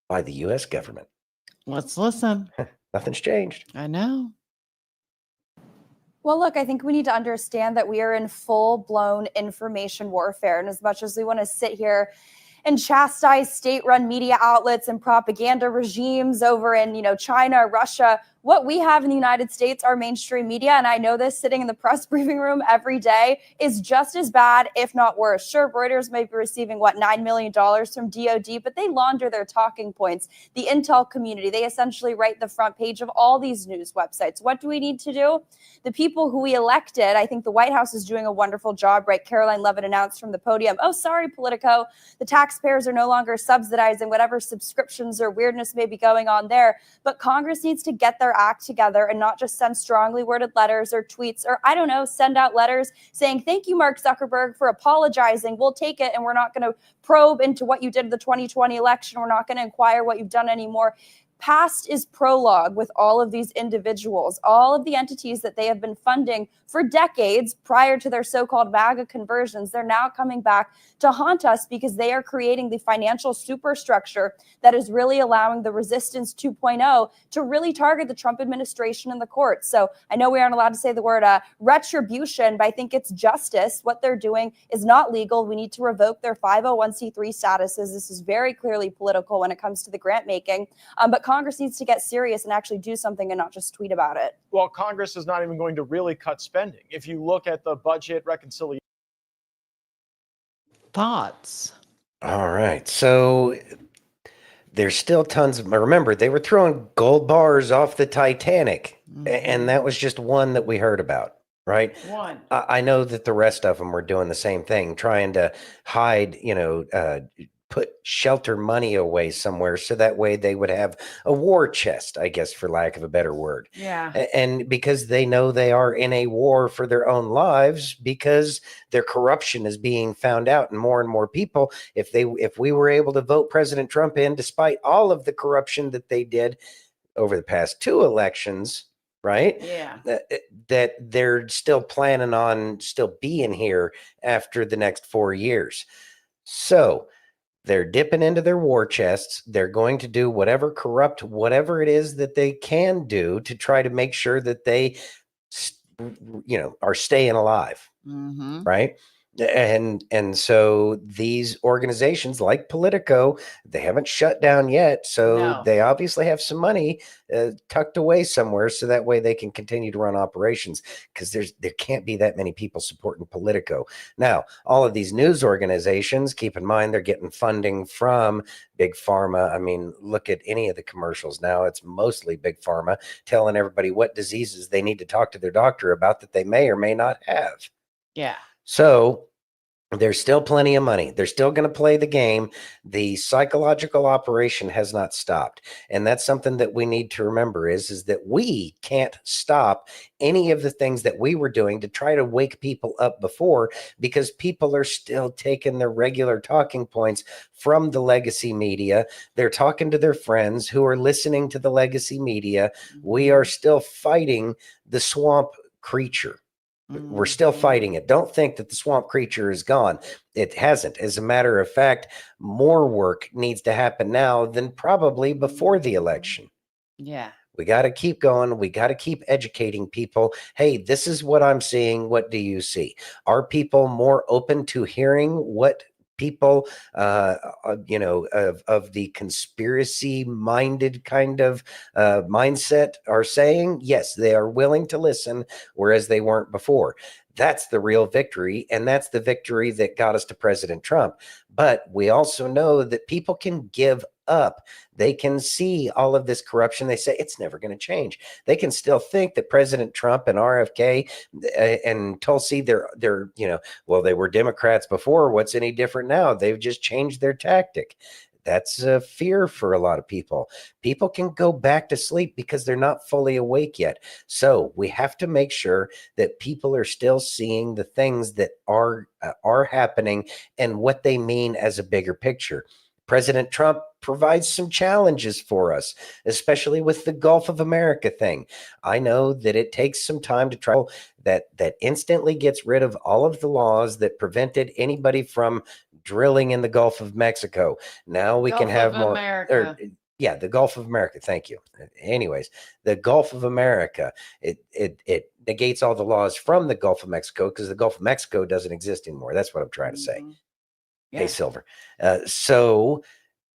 Speaker 2: by the U.S. government.
Speaker 1: Let's listen.
Speaker 2: Nothing's changed.
Speaker 1: I know.
Speaker 12: Well, look, I think we need to understand that we are in full-blown information warfare. And as much as we want to sit here and chastise state-run media outlets and propaganda regimes over in, China, Russia, what we have in the United States, our mainstream media, and I know this sitting in the press briefing room every day, is just as bad, if not worse. Sure, Reuters may be receiving, $9 million from DOD, but they launder their talking points. The intel community, they essentially write the front page of all these news websites. What do we need to do? The people who we elected, I think the White House is doing a wonderful job, right? Caroline Levitt announced from the podium, oh, sorry, Politico, the taxpayers are no longer subsidizing whatever subscriptions or weirdness may be going on there. But Congress needs to get their act together and not just send strongly worded letters or tweets or, send out letters saying, thank you, Mark Zuckerberg, for apologizing. We'll take it, and we're not going to probe into what you did in the 2020 election. We're not going to inquire what you've done anymore. Past is prologue with all of these individuals, all of the entities that they have been funding for decades prior to their so-called MAGA conversions. They're now coming back to haunt us because they are creating the financial superstructure that is really allowing the Resistance 2.0 to really target the Trump administration and the courts. So I know we aren't allowed to say the word retribution, but I think it's justice. What they're doing is not legal. We need to revoke their 501c3 statuses. This is very clearly political when it comes to the grant making. But Congress needs to get serious and actually do something and not just tweet about it.
Speaker 13: Well, Congress is not even going to really cut spending. If you look at the budget reconciliation.
Speaker 1: Thoughts?
Speaker 2: All right. So there's still tons of, remember, they were throwing gold bars off the Titanic, and that was just one that we heard about, right?
Speaker 1: One.
Speaker 2: I know that the rest of them were doing the same thing, trying to hide, put shelter money away somewhere so that way they would have a war chest, I guess, for lack of a better word.
Speaker 1: Yeah.
Speaker 2: And because they know they are in a war for their own lives because their corruption is being found out, and more people, if we were able to vote President Trump in despite all of the corruption that they did over the past 2 elections, right?
Speaker 1: Yeah.
Speaker 2: That they're still planning on still being here after the next 4 years. So they're dipping into their war chests. They're going to do whatever it is that they can do to try to make sure that they, are staying alive, right? And so these organizations like Politico, they haven't shut down yet. So they obviously have some money tucked away somewhere so that way they can continue to run operations, because there can't be that many people supporting Politico. Now, all of these news organizations, keep in mind, they're getting funding from Big Pharma. I mean, look at any of the commercials now. It's mostly Big Pharma telling everybody what diseases they need to talk to their doctor about that they may or may not have.
Speaker 1: Yeah.
Speaker 2: So there's still plenty of money. They're still going to play the game. The psychological operation has not stopped. And that's something that we need to remember is that we can't stop any of the things that we were doing to try to wake people up before, because people are still taking their regular talking points from the legacy media. They're talking to their friends who are listening to the legacy media. We are still fighting the swamp creature. We're still fighting it. Don't think that the swamp creature is gone. It hasn't. As a matter of fact, more work needs to happen now than probably before the election.
Speaker 1: Yeah.
Speaker 2: We got to keep going. We got to keep educating people. Hey, this is what I'm seeing. What do you see? Are people more open to hearing what people, of the conspiracy minded kind of mindset are saying? Yes, they are willing to listen, whereas they weren't before. That's the real victory. And that's the victory that got us to President Trump. But we also know that people can give up. They can see all of this corruption. They say it's never going to change. They can still think that President Trump and RFK and Tulsi, they were Democrats before. What's any different now? They've just changed their tactic. That's a fear for a lot of people. People can go back to sleep because they're not fully awake yet. So we have to make sure that people are still seeing the things that are happening and what they mean as a bigger picture. President Trump provides some challenges for us, especially with the Gulf of America thing. I know that it takes some time to try that instantly gets rid of all of the laws that prevented anybody from drilling in the Gulf of Mexico. Now we can have more Yeah, the Gulf of America. Thank you. Anyways, the Gulf of America, it negates all the laws from the Gulf of Mexico because the Gulf of Mexico doesn't exist anymore. That's what I'm trying to say.
Speaker 1: Yeah.
Speaker 2: Hey, Silver. So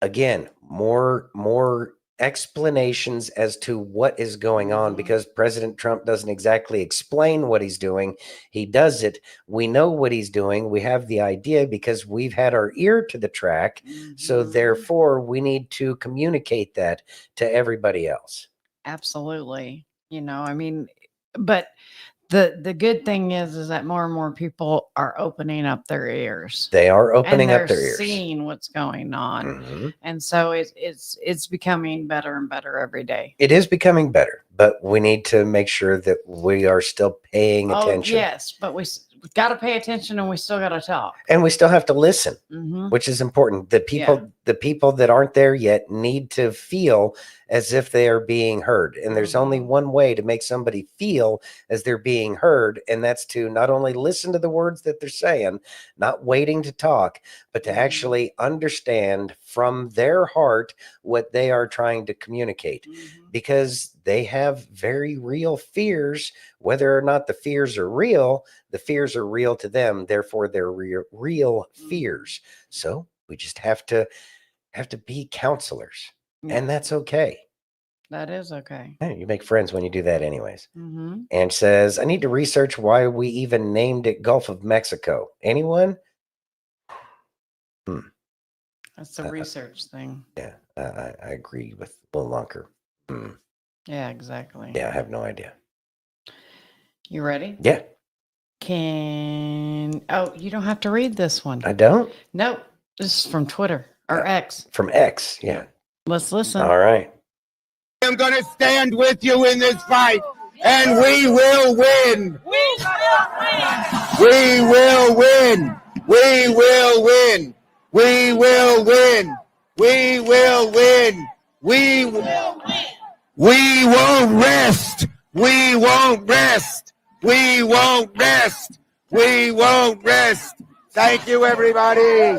Speaker 2: again, more explanations as to what is going on because President Trump doesn't exactly explain what he's doing. He does it. We know what he's doing. We have the idea because we've had our ear to the track. So therefore, we need to communicate that to everybody else.
Speaker 1: Absolutely. You know, I mean, but the good thing is that more and more people are opening up their ears.
Speaker 2: They are opening
Speaker 1: and
Speaker 2: up their
Speaker 1: they're
Speaker 2: ears.
Speaker 1: seeing what's going on.
Speaker 2: Mhm.
Speaker 1: And so it's becoming better and better every day.
Speaker 2: It is becoming better, but we need to make sure that we are still paying
Speaker 1: Oh,
Speaker 2: attention.
Speaker 1: yes, but we've got to pay attention and we still got to talk.
Speaker 2: And we still have to listen,
Speaker 1: Mhm.
Speaker 2: which is important. The people that aren't there yet need to feel as if they are being heard. And there's only one way to make somebody feel as they're being heard, and that's to not only listen to the words that they're saying, not waiting to talk, but to actually understand from their heart what they are trying to communicate. Because they have very real fears. Whether or not the fears are real, the fears are real to them. Therefore, they're real fears. So we just have to be counselors, and that's okay.
Speaker 1: That is okay.
Speaker 2: Hey, you make friends when you do that, anyways.
Speaker 1: Mm-hmm.
Speaker 2: And says, I need to research why we even named it Gulf of Mexico. Anyone?
Speaker 1: That's the research thing.
Speaker 2: Yeah, I agree with Will Lunker.
Speaker 1: Yeah, exactly.
Speaker 2: Yeah, I have no idea.
Speaker 1: You ready?
Speaker 2: Yeah.
Speaker 1: You don't have to read this one.
Speaker 2: I don't?
Speaker 1: Nope. This is from Twitter or X.
Speaker 2: From X, yeah.
Speaker 1: Let's listen.
Speaker 2: All right.
Speaker 14: I'm going to stand with you in this fight, and we will win. We will win. We will win. We will win. We will win. We will win. We won't rest. We won't rest. We won't rest. We won't rest. Thank you, everybody.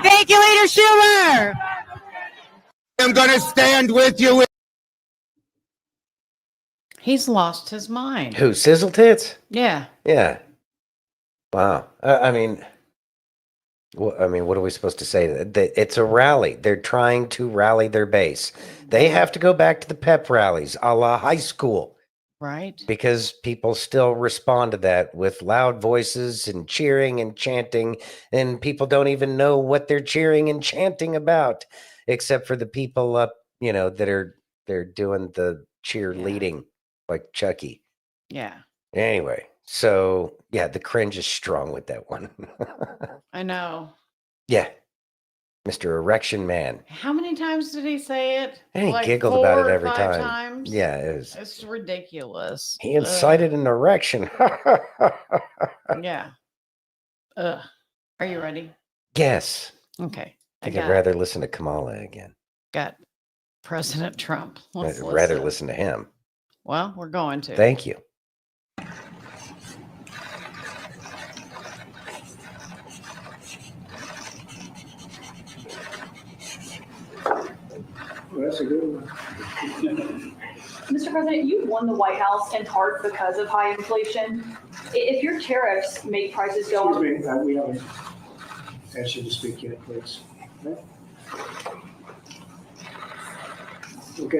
Speaker 15: Thank you, Leader Schumer.
Speaker 14: I'm going to stand with you.
Speaker 1: He's lost his mind.
Speaker 2: Who, Sizzle Tits?
Speaker 1: Yeah.
Speaker 2: Yeah. Wow. I mean, what are we supposed to say? It's a rally. They're trying to rally their base. They have to go back to the pep rallies a la high school.
Speaker 1: Right.
Speaker 2: Because people still respond to that with loud voices and cheering and chanting, and people don't even know what they're cheering and chanting about, except for the people up, they're doing the cheerleading like Chucky.
Speaker 1: Yeah.
Speaker 2: Anyway, so yeah, the cringe is strong with that one.
Speaker 1: I know.
Speaker 2: Yeah. Mr. Erection Man.
Speaker 1: How many times did he say it?
Speaker 2: And he
Speaker 1: Like
Speaker 2: giggled about
Speaker 1: 4
Speaker 2: it
Speaker 1: or
Speaker 2: every
Speaker 1: 5
Speaker 2: time.
Speaker 1: times?
Speaker 2: Yeah,
Speaker 1: It's ridiculous.
Speaker 2: he incited an erection.
Speaker 1: Yeah. Are you ready?
Speaker 2: Yes.
Speaker 1: Okay.
Speaker 2: I think I'd rather listen to Kamala again.
Speaker 1: Got President Trump.
Speaker 2: I'd rather listen to him.
Speaker 1: Well, we're going to.
Speaker 2: Thank you.
Speaker 5: Well, that's a good one.
Speaker 16: Mr. President, you won the White House in part because of high inflation. If your tariffs make prices go up.
Speaker 5: Excuse me, we haven't asked you to speak yet, please. Okay.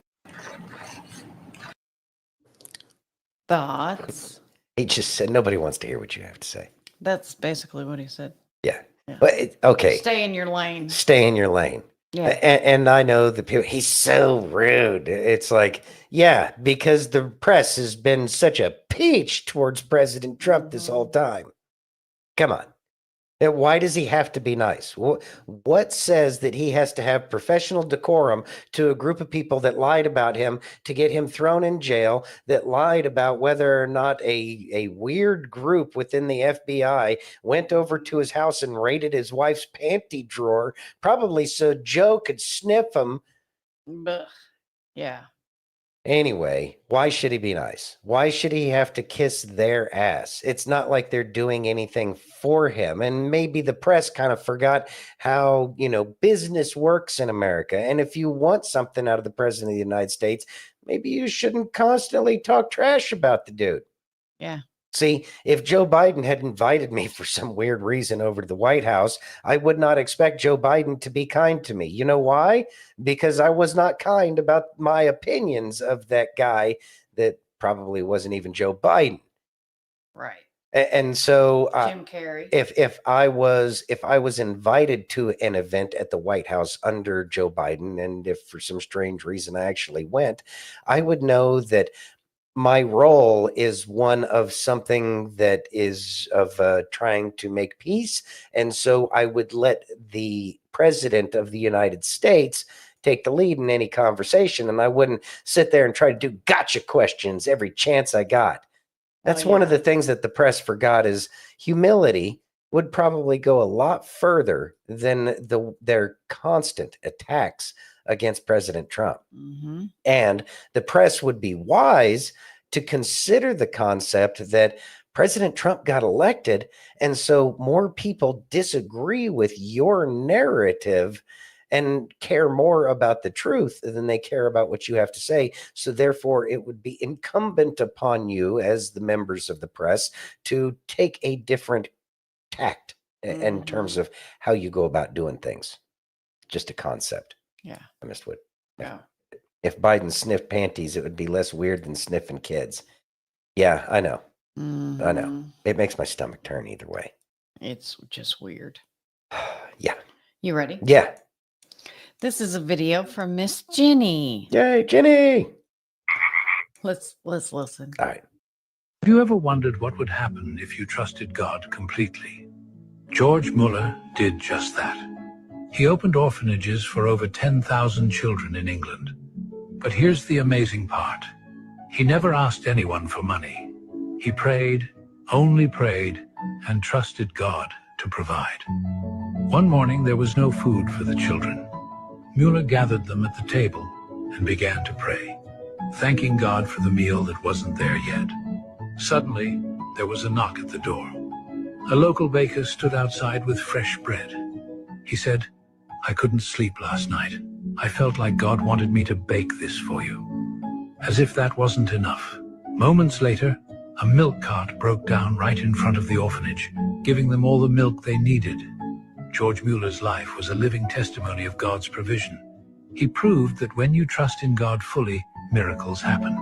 Speaker 1: Thoughts?
Speaker 2: He just said nobody wants to hear what you have to say.
Speaker 1: That's basically what he said.
Speaker 2: Yeah. But okay.
Speaker 1: Stay in your lane.
Speaker 2: Stay in your lane.
Speaker 1: Yeah.
Speaker 2: And I know the people, he's so rude. It's like, yeah, because the press has been such a peach towards President Trump this whole time. Come on. Why does he have to be nice? What says that he has to have professional decorum to a group of people that lied about him to get him thrown in jail, that lied about whether or not a weird group within the FBI went over to his house and raided his wife's panty drawer, probably so Joe could sniff him?
Speaker 1: But yeah.
Speaker 2: Anyway, why should he be nice? Why should he have to kiss their ass? It's not like they're doing anything for him. And maybe the press kind of forgot how, business works in America. And if you want something out of the president of the United States, maybe you shouldn't constantly talk trash about the dude.
Speaker 1: Yeah.
Speaker 2: See, if Joe Biden had invited me for some weird reason over to the White House, I would not expect Joe Biden to be kind to me. You know why? Because I was not kind about my opinions of that guy that probably wasn't even Joe Biden.
Speaker 1: Right.
Speaker 2: And so
Speaker 1: Jim Carrey.
Speaker 2: if I was invited to an event at the White House under Joe Biden, and if for some strange reason I actually went, I would know that my role is one of something that is of trying to make peace. And so I would let the president of the United States take the lead in any conversation. And I wouldn't sit there and try to do gotcha questions every chance I got. That's one of the things that the press forgot is humility would probably go a lot further than their constant attacks against President Trump.
Speaker 1: Mm-hmm.
Speaker 2: And the press would be wise to consider the concept that President Trump got elected. And so more people disagree with your narrative and care more about the truth than they care about what you have to say. So therefore, it would be incumbent upon you as the members of the press to take a different tact in terms of how you go about doing things. Just a concept.
Speaker 1: Yeah.
Speaker 2: I missed what.
Speaker 1: Yeah.
Speaker 2: If Biden sniffed panties, it would be less weird than sniffing kids. Yeah, I know. I know. It makes my stomach turn either way.
Speaker 1: It's just weird.
Speaker 2: Yeah.
Speaker 1: You ready?
Speaker 2: Yeah.
Speaker 1: This is a video from Miss Jenny.
Speaker 2: Yay, Jenny.
Speaker 1: Let's listen.
Speaker 2: All right.
Speaker 17: Have you ever wondered what would happen if you trusted God completely? George Muller did just that. He opened orphanages for over 10,000 children in England. But here's the amazing part. He never asked anyone for money. He prayed, only prayed, and trusted God to provide. One morning, there was no food for the children. Muller gathered them at the table and began to pray, thanking God for the meal that wasn't there yet. Suddenly, there was a knock at the door. A local baker stood outside with fresh bread. He said, "I couldn't sleep last night. I felt like God wanted me to bake this for you." As if that wasn't enough, moments later, a milk cart broke down right in front of the orphanage, giving them all the milk they needed. George Muller's life was a living testimony of God's provision. He proved that when you trust in God fully, miracles happen.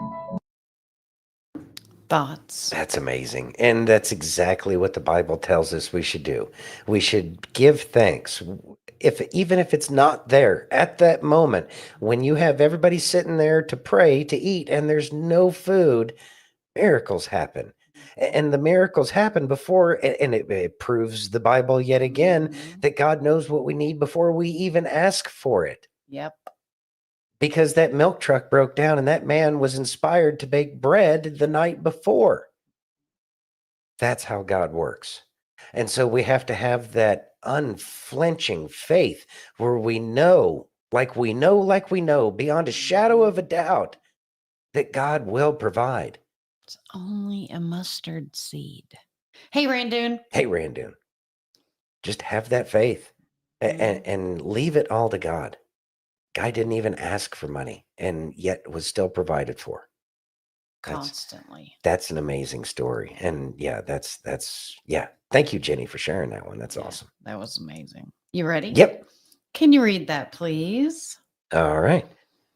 Speaker 1: Thoughts?
Speaker 2: That's amazing. And that's exactly what the Bible tells us we should do. We should give thanks. Even if it's not there at that moment, when you have everybody sitting there to pray, to eat, and there's no food, miracles happen. And the miracles happen before, and it proves the Bible yet again that God knows what we need before we even ask for it.
Speaker 1: Yep.
Speaker 2: Because that milk truck broke down and that man was inspired to bake bread the night before. That's how God works. And so we have to have that unflinching faith where we know, beyond a shadow of a doubt, that God will provide.
Speaker 1: It's only a mustard seed. Hey, Randoon.
Speaker 2: Hey, Randoon. Just have that faith and leave it all to God. Guy didn't even ask for money and yet was still provided for.
Speaker 1: Constantly.
Speaker 2: That's an amazing story. And yeah, that's thank you, Jenny, for sharing that one. That's awesome.
Speaker 1: That was amazing. You ready?
Speaker 2: Yep.
Speaker 1: Can you read that, please?
Speaker 2: All right.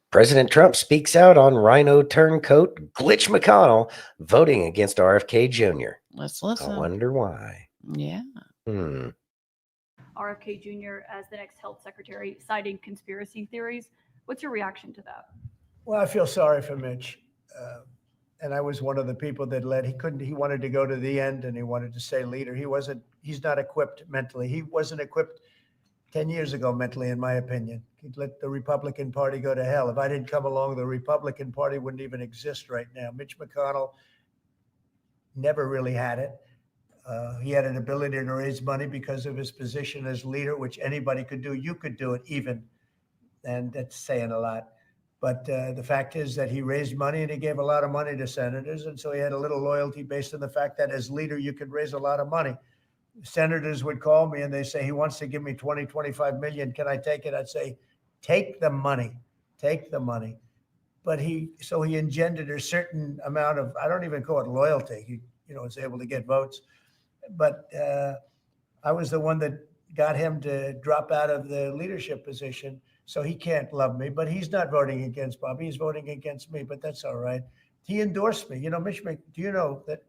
Speaker 2: President Trump speaks out on Rhino turncoat Glitch McConnell voting against RFK Jr.
Speaker 1: Let's listen.
Speaker 2: I wonder why.
Speaker 1: Yeah.
Speaker 16: RFK Jr. as the next health secretary, citing conspiracy theories. What's your reaction to that?
Speaker 5: Well, I feel sorry for Mitch. And I was one of the people that he wanted to go to the end and he wanted to stay leader. He's not equipped mentally. He wasn't equipped 10 years ago mentally, in my opinion. He'd let the Republican Party go to hell. If I didn't come along, the Republican Party wouldn't even exist right now. Mitch McConnell never really had it. He had an ability to raise money because of his position as leader, which anybody could do. You could do it even. And that's saying a lot. But the fact is that he raised money and he gave a lot of money to senators. And so he had a little loyalty based on the fact that as leader, you could raise a lot of money. Senators would call me and they say, he wants to give me 20, 25 million. Can I take it? I'd say, take the money, take the money. But he engendered a certain amount of, I don't even call it loyalty. He, was able to get votes. But I was the one that got him to drop out of the leadership position. So he can't love me, but he's not voting against Bobby. He's voting against me, but that's all right. He endorsed me. Mitch, do you know that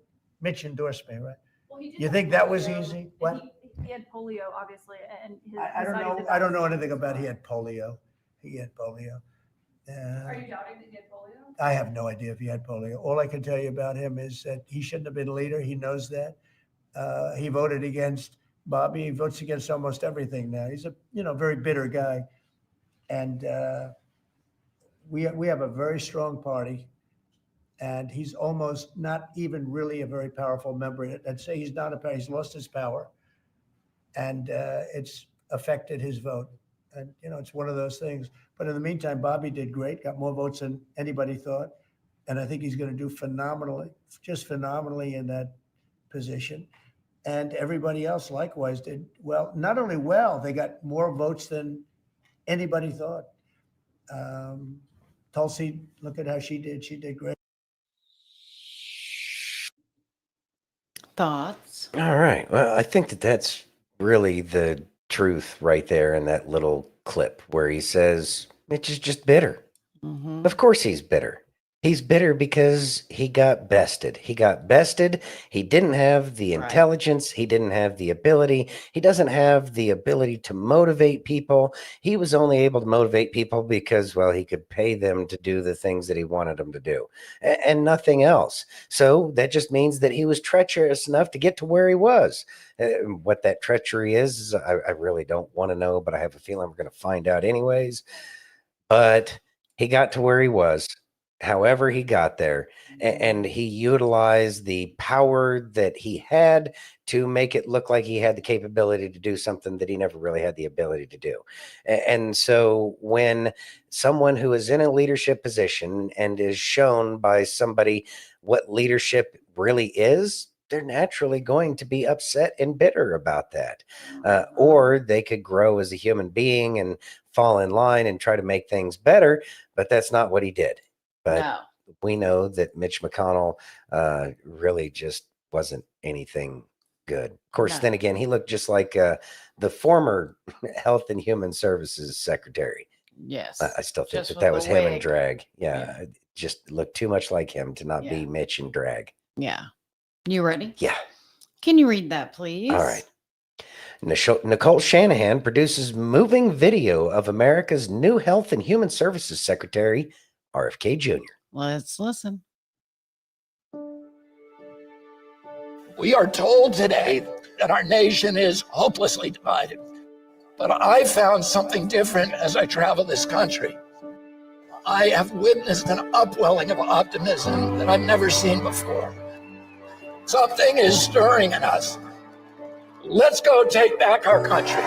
Speaker 5: Mitch endorsed me, right?
Speaker 16: Well, he did
Speaker 5: You
Speaker 16: have
Speaker 5: think that
Speaker 16: polio,
Speaker 5: was easy? What?
Speaker 16: He had polio, obviously, and
Speaker 5: I don't know. I don't know anything about. He had polio. He had polio.
Speaker 16: Are you doubting that he had polio?
Speaker 5: I have no idea if he had polio. All I can tell you about him is that he shouldn't have been leader. He knows that. He voted against Bobby. He votes against almost everything now. He's a very bitter guy, and we have a very strong party. And he's almost not even really a very powerful member. I'd say he's not he's lost his power, and it's affected his vote. And it's one of those things. But in the meantime, Bobby did great, got more votes than anybody thought, and I think he's going to do phenomenally, just phenomenally in that position. And everybody else likewise did well. Not only well, they got more votes than anybody thought. Tulsi, look at how she did. She did great.
Speaker 1: Thoughts?
Speaker 2: All right. Well, I think that's really the truth right there in that little clip where he says Mitch is just bitter.
Speaker 1: Mm-hmm.
Speaker 2: Of course he's bitter. He's bitter because he got bested. He got bested. He didn't have the intelligence. He didn't have the ability. He doesn't have the ability to motivate people. He was only able to motivate people because, well, he could pay them to do the things that he wanted them to do and nothing else. So that just means that he was treacherous enough to get to where he was. What that treachery is I really don't want to know, but I have a feeling we're going to find out anyways. But he got to where he was. However he got there, and he utilized the power that he had to make it look like he had the capability to do something that he never really had the ability to do. And so when someone who is in a leadership position and is shown by somebody what leadership really is, they're naturally going to be upset and bitter about that. Or they could grow as a human being and fall in line and try to make things better, but that's not what he did. But we know that Mitch McConnell really just wasn't anything good. Of course, then again, he looked just like the former Health and Human Services Secretary.
Speaker 1: Yes.
Speaker 2: I still think
Speaker 1: Just
Speaker 2: that
Speaker 1: with
Speaker 2: was
Speaker 1: the
Speaker 2: him in
Speaker 1: wig.
Speaker 2: drag. Yeah, it just looked too much like him to not be
Speaker 1: Yeah.
Speaker 2: Mitch in drag.
Speaker 1: Yeah. You ready?
Speaker 2: Yeah.
Speaker 1: Can you read that, please?
Speaker 2: All right. Nicole Shanahan produces moving video of America's new Health and Human Services Secretary, RFK Jr.
Speaker 1: Let's listen.
Speaker 18: We are told today that our nation is hopelessly divided. But I found something different as I travel this country. I have witnessed an upwelling of optimism that I've never seen before. Something is stirring in us. Let's go take back our country.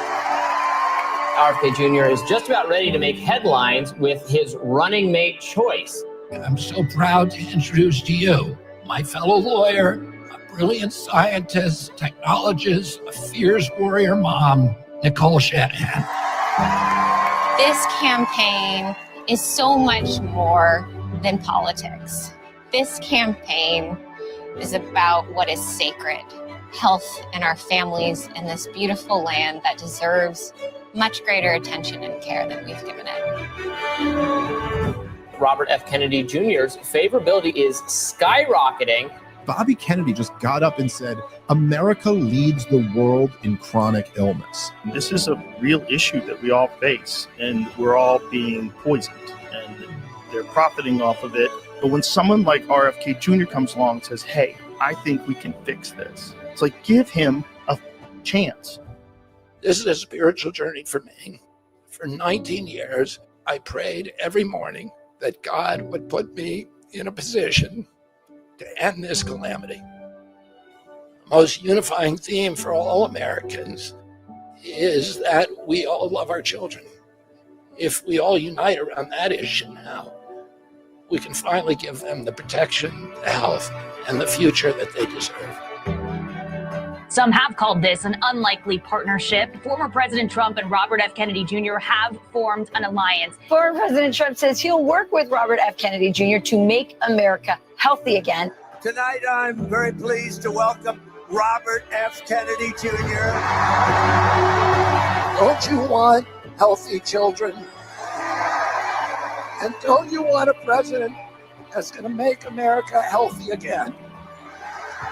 Speaker 19: RFK Jr. is just about ready to make headlines with his running mate choice.
Speaker 18: I'm so proud to introduce to you my fellow lawyer, a brilliant scientist, technologist, a fierce warrior mom, Nicole Shanahan.
Speaker 20: This campaign is so much more than politics. This campaign is about what is sacred, health and our families in this beautiful land that deserves much greater attention and care than we've given it.
Speaker 19: Robert F. Kennedy Jr.'s favorability is skyrocketing.
Speaker 21: Bobby Kennedy just got up and said, America leads the world in chronic illness.
Speaker 22: This is a real issue that we all face, and we're all being poisoned, and they're profiting off of it. But when someone like RFK Jr. comes along and says, hey, I think we can fix this, it's like, give him a chance.
Speaker 18: This is a spiritual journey for me. For 19 years, I prayed every morning that God would put me in a position to end this calamity. The most unifying theme for all Americans is that we all love our children. If we all unite around that issue now, we can finally give them the protection, the health, and the future that they deserve.
Speaker 3: Some have called this an unlikely partnership. Former President Trump and Robert F. Kennedy Jr. have formed an alliance.
Speaker 4: Former President Trump says he'll work with Robert F. Kennedy Jr. to make America healthy again.
Speaker 23: Tonight, I'm very pleased to welcome Robert F. Kennedy Jr.
Speaker 18: Don't you want healthy children? And don't you want a president that's going to make America healthy again?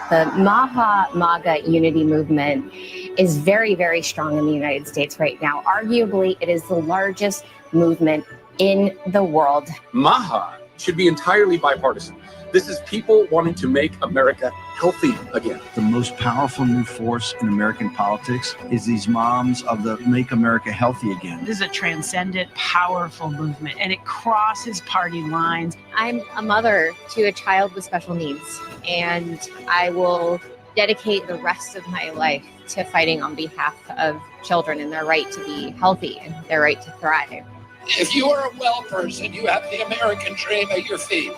Speaker 24: The MAGA unity movement is very, very strong in the United States right now. Arguably, it is the largest movement in the world.
Speaker 25: MAGA should be entirely bipartisan. This is people wanting to make America healthy again.
Speaker 26: The most powerful new force in American politics is these moms of the Make America Healthy Again.
Speaker 15: This is a transcendent, powerful movement, and it crosses party lines.
Speaker 24: I'm a mother to a child with special needs, and I will dedicate the rest of my life to fighting on behalf of children and their right to be healthy and their right to thrive.
Speaker 18: If you are a well person, you have the American dream at your feet.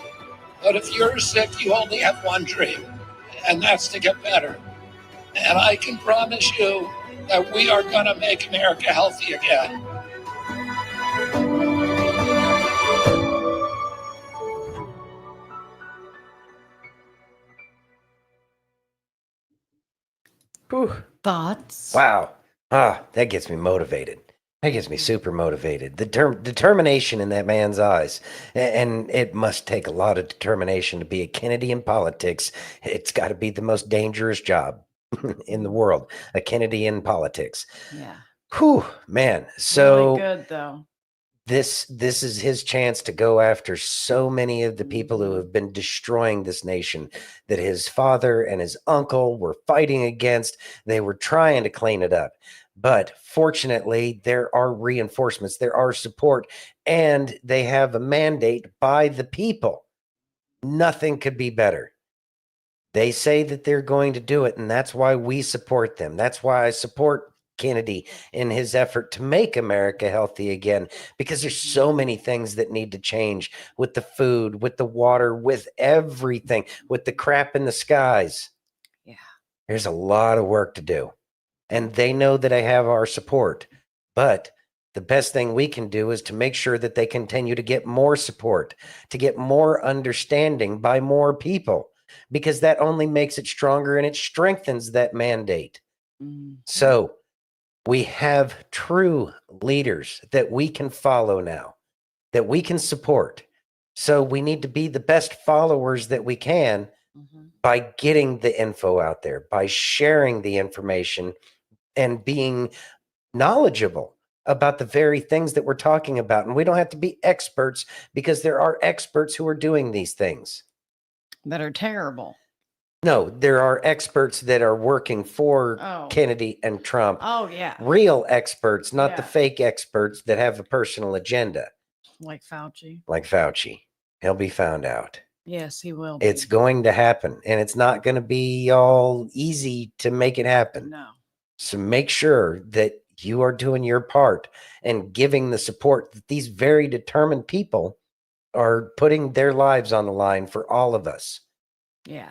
Speaker 18: But if you're sick, you only have one dream, and that's to get better. And I can promise you that we are going to make America healthy again.
Speaker 2: Whew.
Speaker 1: Thoughts?
Speaker 2: Wow. That gets me motivated. That gets me super motivated. The determination in that man's eyes. And it must take a lot of determination to be a Kennedy in politics. It's got to be the most dangerous job in the world, a Kennedy in politics.
Speaker 1: Yeah.
Speaker 2: Whew, man. So
Speaker 1: really good though.
Speaker 2: This is his chance to go after so many of the people who have been destroying this nation that his father and his uncle were fighting against. They were trying to clean it up. But fortunately, there are reinforcements, there are support, and they have a mandate by the people. Nothing could be better. They say that they're going to do it, and that's why we support them. That's why I support Kennedy in his effort to make America healthy again, because there's so many things that need to change with the food, with the water, with everything, with the crap in the skies.
Speaker 1: Yeah.
Speaker 2: There's a lot of work to do. And they know that I have our support. But the best thing we can do is to make sure that they continue to get more support, to get more understanding by more people, because that only makes it stronger and it strengthens that mandate.
Speaker 1: Mm-hmm.
Speaker 2: So we have true leaders that we can follow now, that we can support. So we need to be the best followers that we can by getting the info out there, by sharing the information, and being knowledgeable about the very things that we're talking about. And we don't have to be experts, because there are experts who are doing these things
Speaker 1: that are terrible.
Speaker 2: No, there are experts that are working for
Speaker 1: Oh.
Speaker 2: Kennedy and Trump.
Speaker 1: Oh, yeah.
Speaker 2: Real experts, not the
Speaker 1: Yeah.
Speaker 2: fake experts that have a personal agenda,
Speaker 1: Like Fauci.
Speaker 2: like Fauci. He'll be found out.
Speaker 1: Yes, he will. Be.
Speaker 2: It's going to happen, and it's not going to be all easy to make it happen.
Speaker 1: No.
Speaker 2: So make sure that you are doing your part and giving the support that these very determined people are putting their lives on the line for all of us.
Speaker 1: Yeah.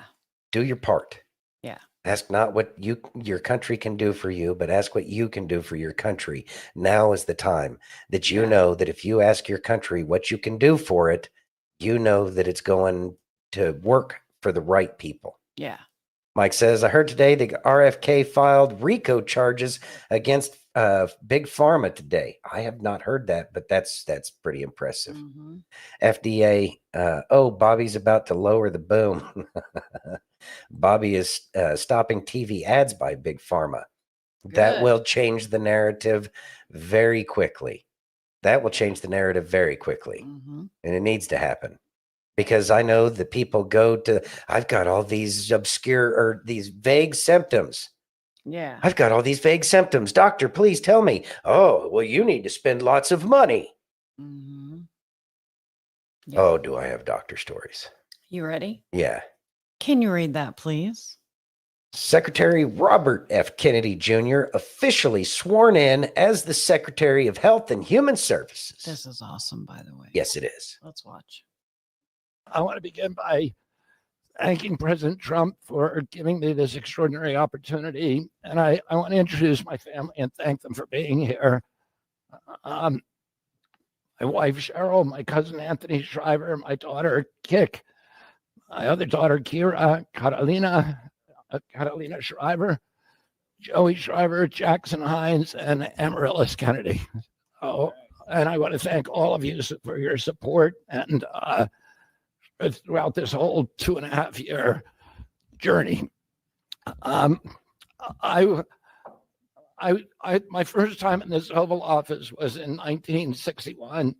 Speaker 2: Do your part.
Speaker 1: Yeah.
Speaker 2: Ask not what your country can do for you, but ask what you can do for your country. Now is the time that you know that if you ask your country what you can do for it, you know that it's going to work for the right people.
Speaker 1: Yeah.
Speaker 2: Mike says, I heard today the RFK filed RICO charges against Big Pharma today. I have not heard that, but that's pretty impressive.
Speaker 1: Mm-hmm.
Speaker 2: FDA, Bobby's about to lower the boom. Bobby is stopping TV ads by Big Pharma. That
Speaker 1: Good.
Speaker 2: will change the narrative very quickly. That will change the narrative very quickly.
Speaker 1: Mm-hmm.
Speaker 2: And it needs to happen. Because I know that people go to, I've got all these obscure or these vague symptoms.
Speaker 1: Yeah.
Speaker 2: I've got all these vague symptoms. Doctor, please tell me. Oh, well, you need to spend lots of money.
Speaker 1: Mm-hmm. Yeah.
Speaker 2: Oh, do I have doctor stories?
Speaker 1: You ready?
Speaker 2: Yeah.
Speaker 1: Can you read that, please?
Speaker 2: Secretary Robert F. Kennedy Jr. officially sworn in as the Secretary of Health and Human Services.
Speaker 1: This is awesome, by the way.
Speaker 2: Yes, it is.
Speaker 1: Let's watch.
Speaker 6: I want to begin by thanking President Trump for giving me this extraordinary opportunity. And I want to introduce my family and thank them for being here. My wife, Cheryl, my cousin, Anthony Shriver, my daughter, Kik, my other daughter, Kira, Catalina Shriver, Joey Shriver, Jackson Hines, and Amaryllis Kennedy. Oh, and I want to thank all of you for your support and throughout this whole 2.5 year journey. My first time in this Oval Office was in 1961,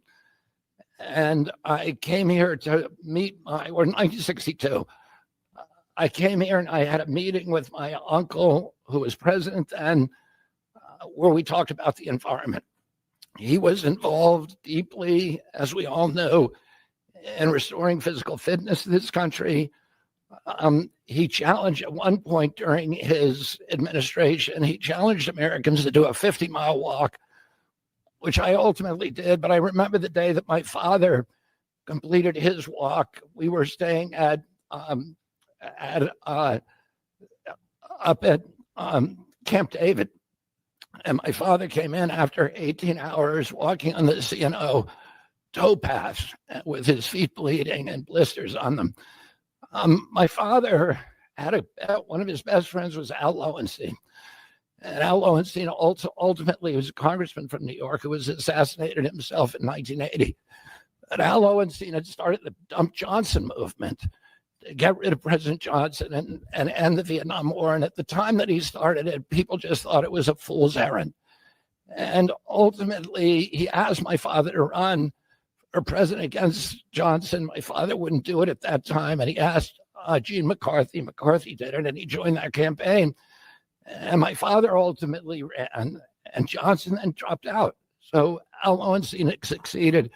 Speaker 6: and I came here to meet or 1962. I came here and I had a meeting with my uncle, who was president then, where we talked about the environment. He was involved deeply, as we all know, in restoring physical fitness in this country. He challenged at one point during his administration, he challenged Americans to do a 50-mile walk, which I ultimately did. But I remember the day that my father completed his walk. We were staying up at Camp David. And my father came in after 18 hours walking on the CNO towpath with his feet bleeding and blisters on them. My father had one of his best friends was Al Lowenstein. And Al Lowenstein ultimately was a congressman from New York who was assassinated himself in 1980. And Al Lowenstein had started the Dump Johnson movement to get rid of President Johnson and end the Vietnam War. And at the time that he started it, people just thought it was a fool's errand. And ultimately, he asked my father to run for president against Johnson. My father wouldn't do it at that time. And he asked Gene McCarthy. McCarthy did it, and he joined that campaign. And my father ultimately ran, and Johnson then dropped out. So Al Lowenstein succeeded.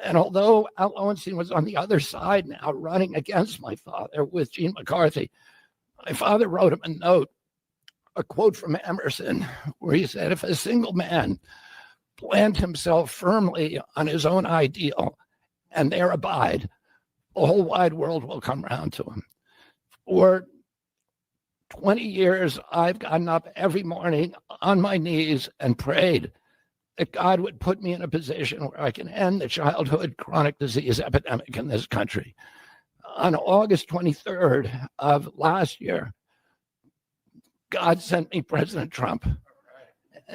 Speaker 6: And although Al Lowenstein was on the other side now, running against my father with Gene McCarthy, my father wrote him a note, a quote from Emerson, where he said, if a single man plant himself firmly on his own ideal and there abide, the whole wide world will come round to him. For 20 years, I've gotten up every morning on my knees and prayed that God would put me in a position where I can end the childhood chronic disease epidemic in this country. On August 23rd of last year, God sent me President Trump.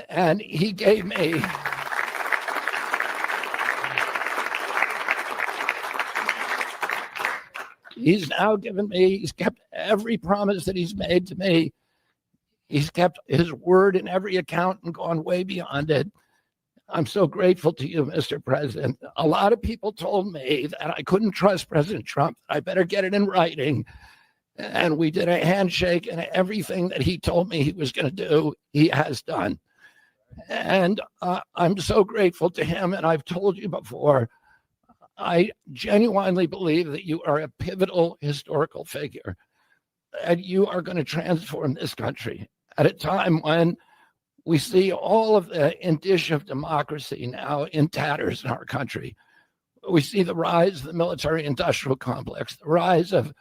Speaker 6: And he gave me he's now given me, he's kept every promise that he's made to me. He's kept his word in every account and gone way beyond it. I'm so grateful to you, Mr. President. A lot of people told me that I couldn't trust President Trump. I better get it in writing. And we did a handshake, and everything that he told me he was going to do, he has done. And I'm so grateful to him. And I've told you before, I genuinely believe that you are a pivotal historical figure, and you are going to transform this country at a time when we see all of the indicia of democracy now in tatters in our country. We see the rise of the military-industrial complex, the rise of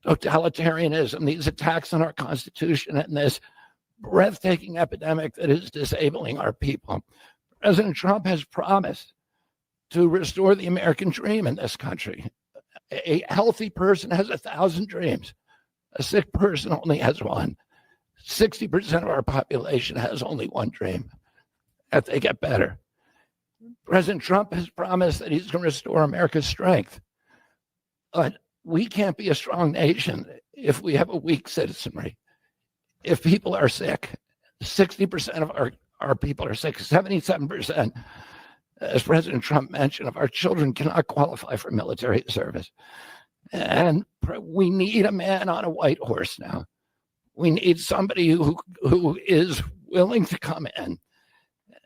Speaker 6: totalitarianism, these attacks on our Constitution, and this breathtaking epidemic that is disabling our people. President Trump has promised to restore the American dream in this country. A healthy person has 1,000 dreams. A sick person only has one. 60% of our population has only one dream, that they get better. President Trump has promised that he's going to restore America's strength. But we can't be a strong nation if we have a weak citizenry. If people are sick, 60% of our people are sick, 77%, as President Trump mentioned, of our children cannot qualify for military service. And we need a man on a white horse now. We need somebody who is willing to come in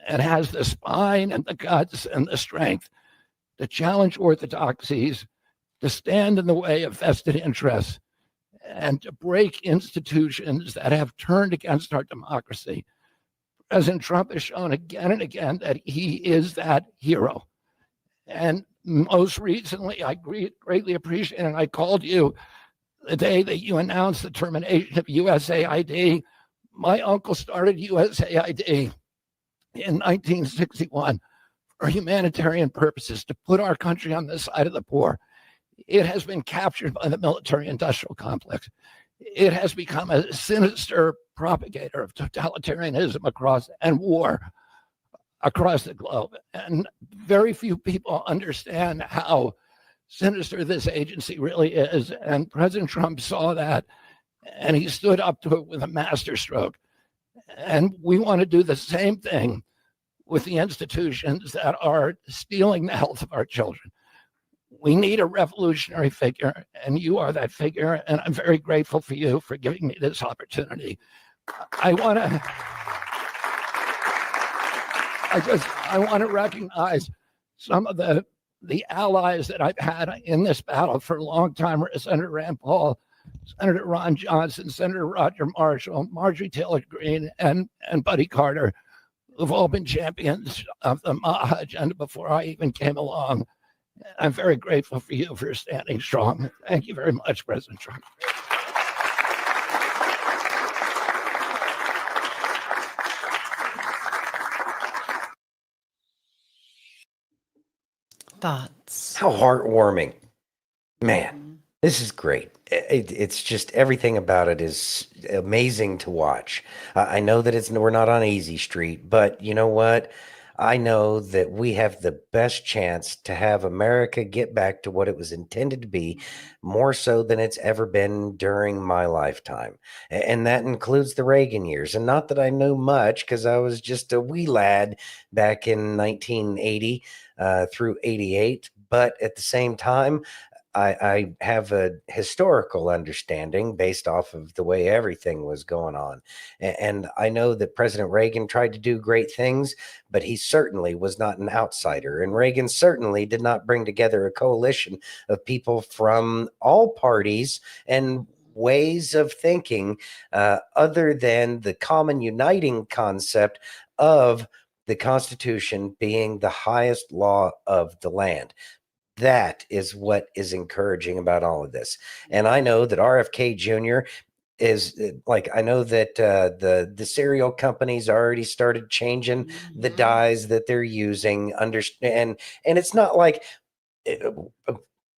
Speaker 6: and has the spine and the guts and the strength to challenge orthodoxies, to stand in the way of vested interests, and to break institutions that have turned against our democracy. President Trump has shown again and again that he is that hero. And most recently, I greatly appreciate, and I called you the day that you announced the termination of USAID. My uncle started USAID in 1961 for humanitarian purposes to put our country on the side of the poor. It has been captured by the military-industrial complex. It has become a sinister propagator of totalitarianism and war across the globe. And very few people understand how sinister this agency really is. And President Trump saw that, and he stood up to it with a masterstroke. And we want to do the same thing with the institutions that are stealing the health of our children. We need a revolutionary figure, and you are that figure, and I'm very grateful for you for giving me this opportunity. I want to recognize some of the allies that I've had in this battle for a long time: Senator Rand Paul, Senator Ron Johnson, Senator Roger Marshall, Marjorie Taylor Greene, and Buddy Carter, who've all been champions of the MAHA agenda before I even came along. I'm very grateful for you for standing strong. Thank you very much, President Trump.
Speaker 1: Thoughts?
Speaker 2: How heartwarming. Man, this is great. It's just everything about it is amazing to watch. I know that we're not on easy street, but you know what? I know that we have the best chance to have America get back to what it was intended to be, more so than it's ever been during my lifetime. And that includes the Reagan years. And not that I know much, because I was just a wee lad back in 1980 through 88. But at the same time, I have a historical understanding based off of the way everything was going on. And I know that President Reagan tried to do great things, but he certainly was not an outsider. And Reagan certainly did not bring together a coalition of people from all parties and ways of thinking other than the common uniting concept of the Constitution being the highest law of the land. That is what is encouraging about all of this. And I know that RFK Jr. is like, I know that the cereal companies already started changing the dyes that they're using. And it's not like,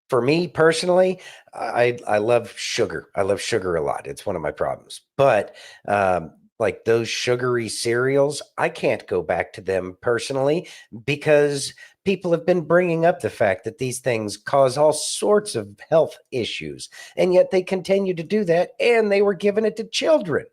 Speaker 2: for me personally, I love sugar. I love sugar a lot. It's one of my problems. But like those sugary cereals, I can't go back to them personally because people have been bringing up the fact that these things cause all sorts of health issues, and yet they continue to do that, and they were giving it to children.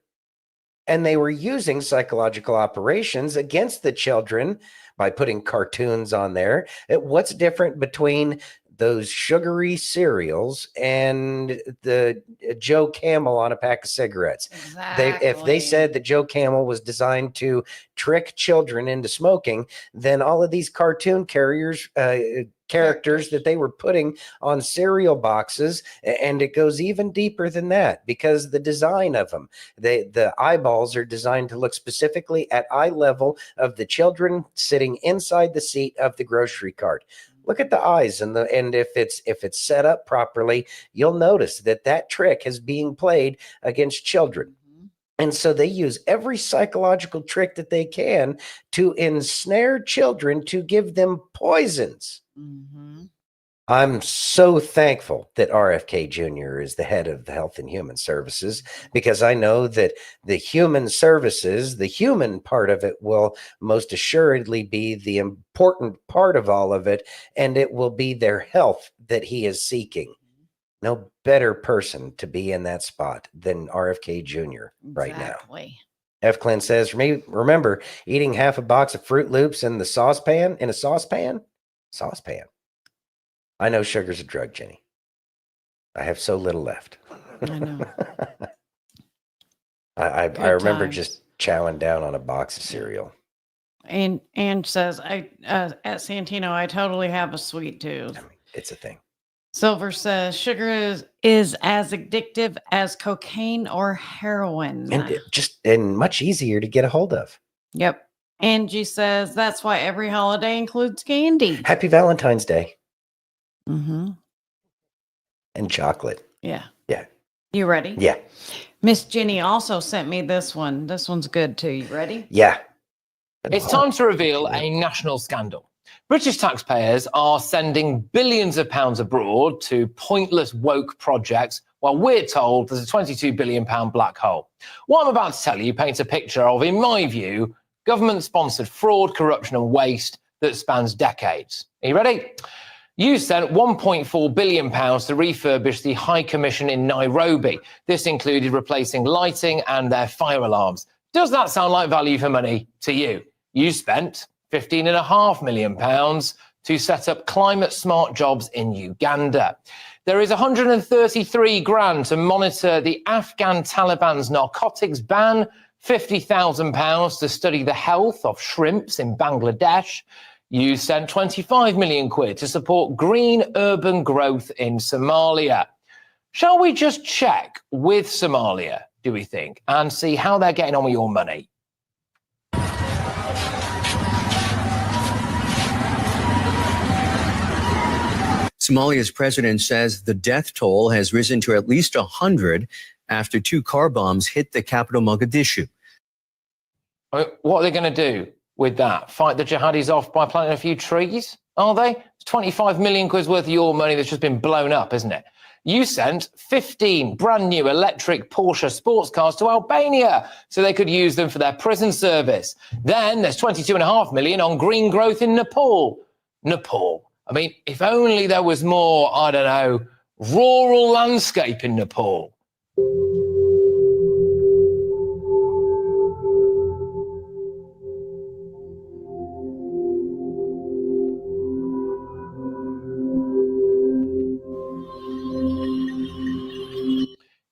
Speaker 2: And they were using psychological operations against the children by putting cartoons on there. What's different between those sugary cereals and the Joe Camel on a pack of cigarettes?
Speaker 1: Exactly.
Speaker 2: If they said that Joe Camel was designed to trick children into smoking, then all of these cartoon characters that they were putting on cereal boxes, and it goes even deeper than that because the design of them, the eyeballs are designed to look specifically at eye level of the children sitting inside the seat of the grocery cart. Look at the eyes, and if it's set up properly, you'll notice that trick is being played against children. And so they use every psychological trick that they can to ensnare children to give them poisons. I'm so thankful that RFK Jr. is the head of the Health and Human Services, because I know that the human services, the human part of it, will most assuredly be the important part of all of it, and it will be their health that he is seeking. No better person to be in that spot than RFK Jr. right now. F. Clint says, remember eating half a box of Fruit Loops in a saucepan? Saucepan. I know sugar's a drug, Jenny. I have so little left.
Speaker 1: I know.
Speaker 2: I remember just chowing down on a box of cereal.
Speaker 1: And says, at Santino, I totally have a sweet tooth.
Speaker 2: I mean, it's a thing.
Speaker 1: Silver says sugar is as addictive as cocaine or heroin.
Speaker 2: And much easier to get a hold of.
Speaker 1: Yep. Angie says that's why every holiday includes candy.
Speaker 2: Happy Valentine's Day.
Speaker 1: Mm-hmm.
Speaker 2: And chocolate.
Speaker 1: Yeah.
Speaker 2: Yeah.
Speaker 1: You ready?
Speaker 2: Yeah.
Speaker 1: Miss Jenny also sent me this one. This one's good too. You ready?
Speaker 2: Yeah.
Speaker 19: It's time to reveal a national scandal. British taxpayers are sending billions of pounds abroad to pointless woke projects while we're told there's a £22 billion black hole. What I'm about to tell you paints a picture of, in my view, government-sponsored fraud, corruption and waste that spans decades. Are you ready? You sent £1.4 billion to refurbish the High Commission in Nairobi. This included replacing lighting and their fire alarms. Does that sound like value for money to you? You spent £15.5 million to set up climate-smart jobs in Uganda. There is 133 grand to monitor the Afghan Taliban's narcotics ban, £50,000 to study the health of shrimps in Bangladesh. You sent 25 million quid to support green urban growth in Somalia. Shall we just check with Somalia, do we think, and see how they're getting on with your money?
Speaker 7: Somalia's president says the death toll has risen to at least 100 after 2 car bombs hit the capital, Mogadishu.
Speaker 19: What are they going to do with that? Fight the jihadis off by planting a few trees? Are they? It's 25 million quid worth of your money that's just been blown up, isn't it? You sent 15 brand new electric Porsche sports cars to Albania so they could use them for their prison service. Then there's 22.5 million on green growth in Nepal. Nepal. I mean, if only there was more, I don't know, rural landscape in Nepal.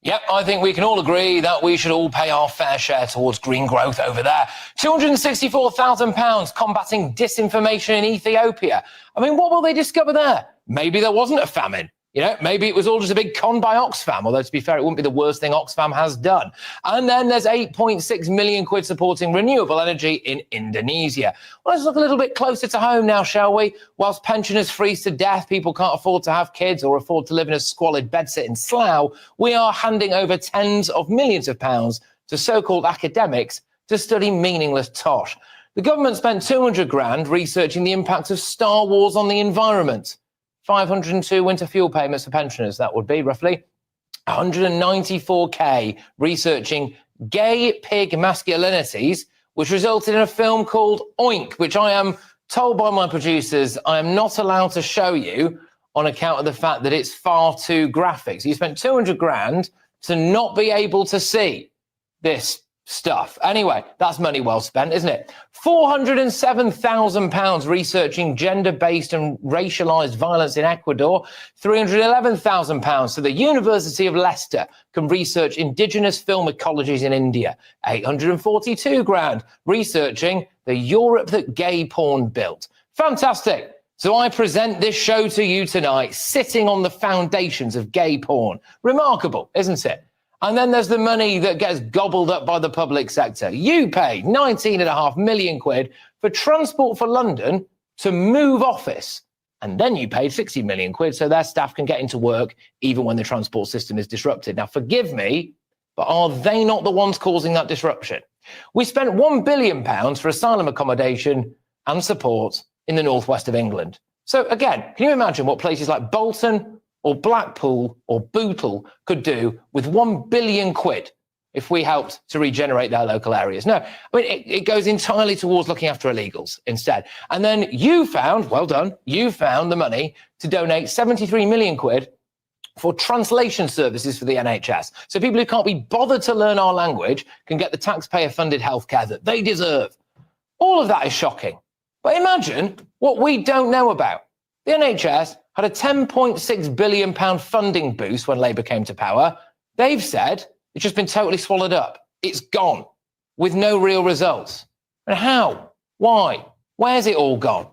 Speaker 19: Yep, I think we can all agree that we should all pay our fair share towards green growth over there. £264,000 combating disinformation in Ethiopia. I mean, what will they discover there? Maybe there wasn't a famine. You know, maybe it was all just a big con by Oxfam, although to be fair, it wouldn't be the worst thing Oxfam has done. And then there's 8.6 million quid supporting renewable energy in Indonesia. Well, let's look a little bit closer to home now, shall we? Whilst pensioners freeze to death, people can't afford to have kids or afford to live in a squalid bedsit in Slough, we are handing over tens of millions of pounds to so-called academics to study meaningless tosh. The government spent 200 grand researching the impact of Star Wars on the environment. 502 winter fuel payments for pensioners, that would be roughly. 194k researching gay pig masculinities, which resulted in a film called Oink, which I am told by my producers I am not allowed to show you on account of the fact that it's far too graphic. So you spent 200 grand to not be able to see this stuff. Anyway, that's money well spent, isn't it? £407,000 researching gender-based and racialized violence in Ecuador. £311,000 so the University of Leicester can research indigenous film ecologies in India. 842 grand researching the Europe that gay porn built. Fantastic. So I present this show to you tonight, sitting on the foundations of gay porn. Remarkable, isn't it? And then there's the money that gets gobbled up by the public sector. You paid 19.5 million quid for Transport for London to move office. And then you paid 60 million quid so their staff can get into work even when the transport system is disrupted. Now, forgive me, but are they not the ones causing that disruption? We spent £1 billion for asylum accommodation and support in the northwest of England. So again, can you imagine what places like Bolton or Blackpool or Bootle could do with 1 billion quid if we helped to regenerate their local areas? No, I mean, it goes entirely towards looking after illegals instead. And then you found, well done, you found the money to donate 73 million quid for translation services for the NHS. So people who can't be bothered to learn our language can get the taxpayer-funded healthcare that they deserve. All of that is shocking. But imagine what we don't know about. The NHS had a £10.6 billion funding boost when Labour came to power. They've said it's just been totally swallowed up. It's gone with no real results. And how? Why? Where's it all gone?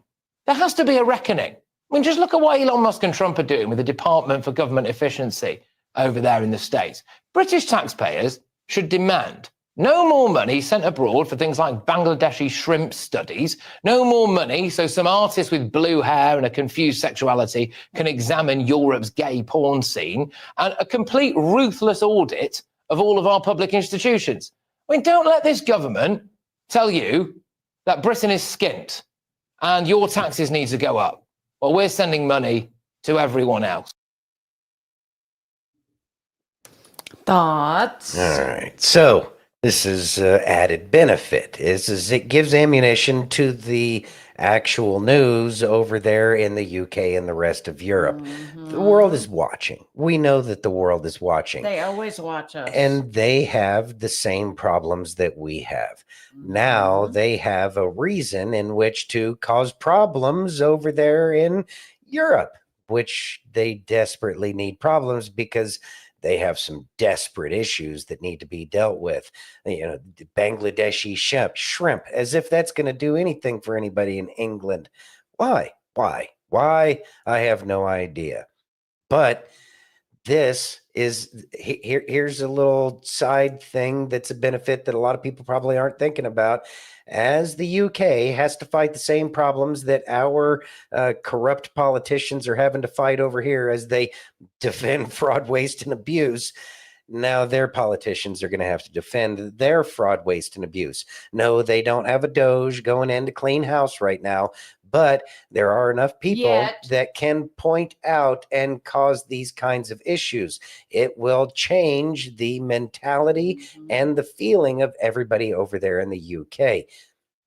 Speaker 19: There has to be a reckoning. I mean, just look at what Elon Musk and Trump are doing with the Department for Government Efficiency over there in the States. British taxpayers should demand No more money sent abroad for things like Bangladeshi shrimp studies. No more money so some artist with blue hair and a confused sexuality can examine Europe's gay porn scene, and a complete ruthless audit of all of our public institutions. I mean, don't let this government tell you that Britain is skint and your taxes need to go up. Well, we're sending money to everyone else.
Speaker 1: Thoughts?
Speaker 2: All right. So this is added benefit. Is it gives ammunition to the actual news over there in the UK and the rest of Europe. The world is watching. We know that the world is watching.
Speaker 1: They always watch us.
Speaker 2: And they have the same problems that we have. Now they have a reason in which to cause problems over there in Europe, which they desperately need problems because they have some desperate issues that need to be dealt with. You know, the Bangladeshi shrimp, as if that's going to do anything for anybody in England. Why? I have no idea. But this is here's a little side thing that's a benefit that a lot of people probably aren't thinking about. As the UK has to fight the same problems that our corrupt politicians are having to fight over here as they defend fraud, waste, and abuse. Now their politicians are going to have to defend their fraud, waste, and abuse. No, they don't have a DOGE going in to clean house right now, but there are enough people that can point out and cause these kinds of issues. It will change the mentality and the feeling of everybody over there in the UK.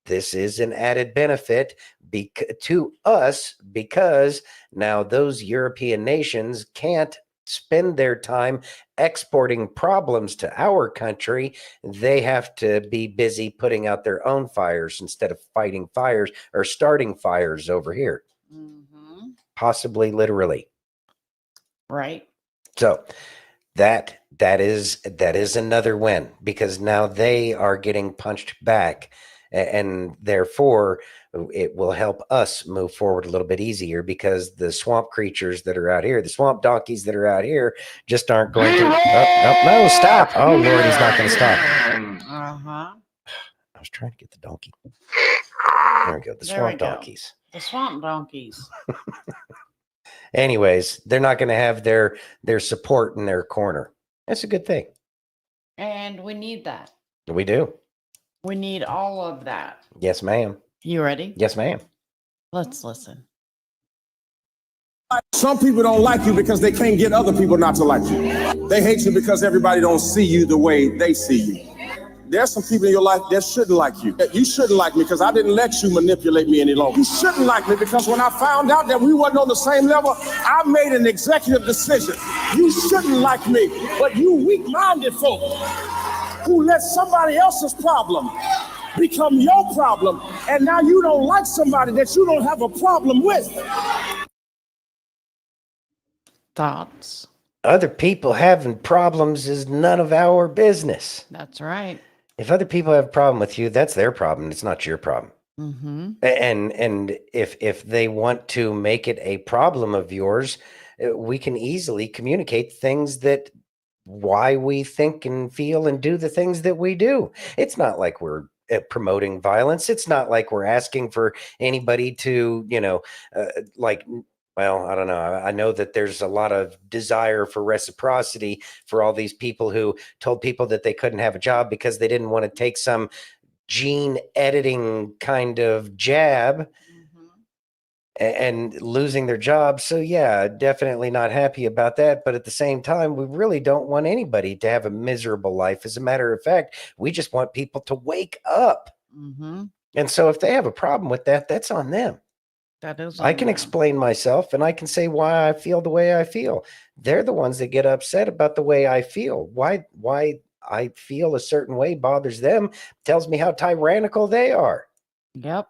Speaker 2: This is an added benefit to us because now those European nations can't spend their time exporting problems to our country. They have to be busy putting out their own fires instead of fighting fires or starting fires over here. Possibly literally.
Speaker 1: Right.
Speaker 2: So that is another win because now they are getting punched back, and therefore it will help us move forward a little bit easier because the swamp creatures that are out here, the swamp donkeys that are out here just aren't going to. No, stop. Oh, Lord, he's not going to stop. I was trying to get the donkey. There we go. The swamp donkeys.
Speaker 1: The swamp donkeys.
Speaker 2: Anyways, they're not going to have their support in their corner. That's a good thing.
Speaker 1: And we need that.
Speaker 2: We do.
Speaker 1: We need all of that.
Speaker 2: Yes, ma'am.
Speaker 1: You ready?
Speaker 2: Yes, ma'am.
Speaker 1: Let's listen.
Speaker 8: Some people don't like you because they can't get other people not to like you. They hate you because everybody don't see you the way they see you. There's some people in your life that shouldn't like you. You shouldn't like me because I didn't let you manipulate me any longer. You shouldn't like me because when I found out that we wasn't on the same level, I made an executive decision. You shouldn't like me, but you weak-minded folk who let somebody else's problem become your problem, and now you don't like somebody that you don't have a problem with.
Speaker 1: Thoughts?
Speaker 2: Other people having problems is none of our business.
Speaker 1: That's right.
Speaker 2: If other people have a problem with you, that's their problem. It's not your problem. And if they want to make it a problem of yours, we can easily communicate things that why we think and feel and do the things that we do. It's not like we're promoting violence. It's not like we're asking for anybody to, well, I don't know. I know that there's a lot of desire for reciprocity for all these people who told people that they couldn't have a job because they didn't want to take some gene editing kind of jab and losing their job. So yeah, definitely not happy about that. But at the same time, we really don't want anybody to have a miserable life. As a matter of fact, we just want people to wake up. And so if they have a problem with that, that's on them.
Speaker 1: That is.
Speaker 2: I can explain myself and I can say why I feel the way I feel. They're the ones that get upset about the way I feel. Why I feel a certain way bothers them, tells me how tyrannical they are.
Speaker 1: Yep.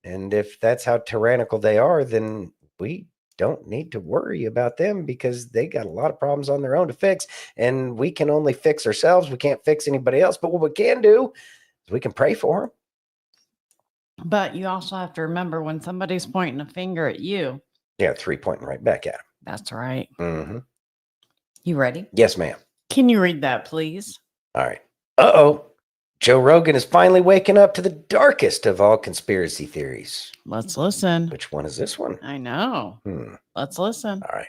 Speaker 2: And if that's how tyrannical they are, then we don't need to worry about them because they got a lot of problems on their own to fix. And we can only fix ourselves. We can't fix anybody else. But what we can do is we can pray for them.
Speaker 1: But you also have to remember when somebody's pointing a finger at you.
Speaker 2: Yeah, 3 pointing right back at them.
Speaker 1: That's right. You ready?
Speaker 2: Yes, ma'am.
Speaker 1: Can you read that, please?
Speaker 2: All right. Uh-oh. Joe Rogan is finally waking up to the darkest of all conspiracy theories.
Speaker 9: Let's listen.
Speaker 2: Which one is this one?
Speaker 9: I know. Let's listen.
Speaker 2: All right.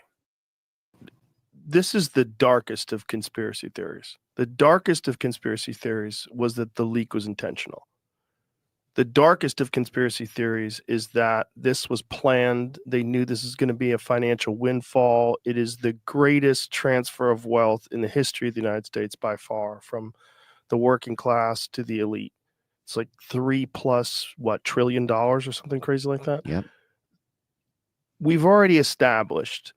Speaker 22: This is the darkest of conspiracy theories. The darkest of conspiracy theories was that the leak was intentional. The darkest of conspiracy theories is that this was planned. They knew this is going to be a financial windfall. It is the greatest transfer of wealth in the history of the United States by far, from the working class to the elite. It's like $3+ trillion or something crazy like that.
Speaker 10: Yep.
Speaker 22: We've already established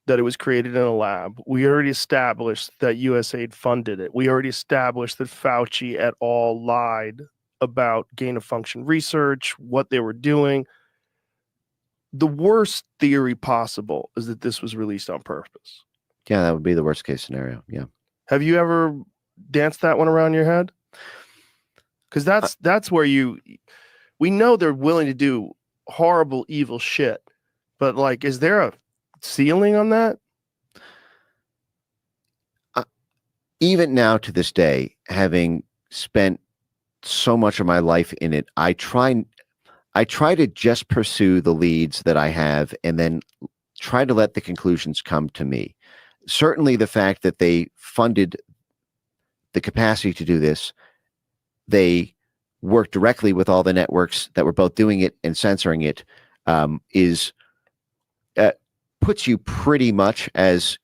Speaker 22: that it was created in a lab. We already established that USAID funded it. We already established that Fauci et al. Lied about gain of function research, what they were doing. The worst theory possible is that this was released on purpose.
Speaker 10: Yeah, that would be the worst case scenario. Yeah.
Speaker 22: Have you ever danced that one around your head? Because that's where we know they're willing to do horrible, evil shit. But like, is there a ceiling on that?
Speaker 10: Even now to this day, having spent so much of my life in it, I try to just pursue the leads that I have and then try to let the conclusions come to me. Certainly the fact that they funded the capacity to do this, they work directly with all the networks that were both doing it and censoring it, puts you pretty much as,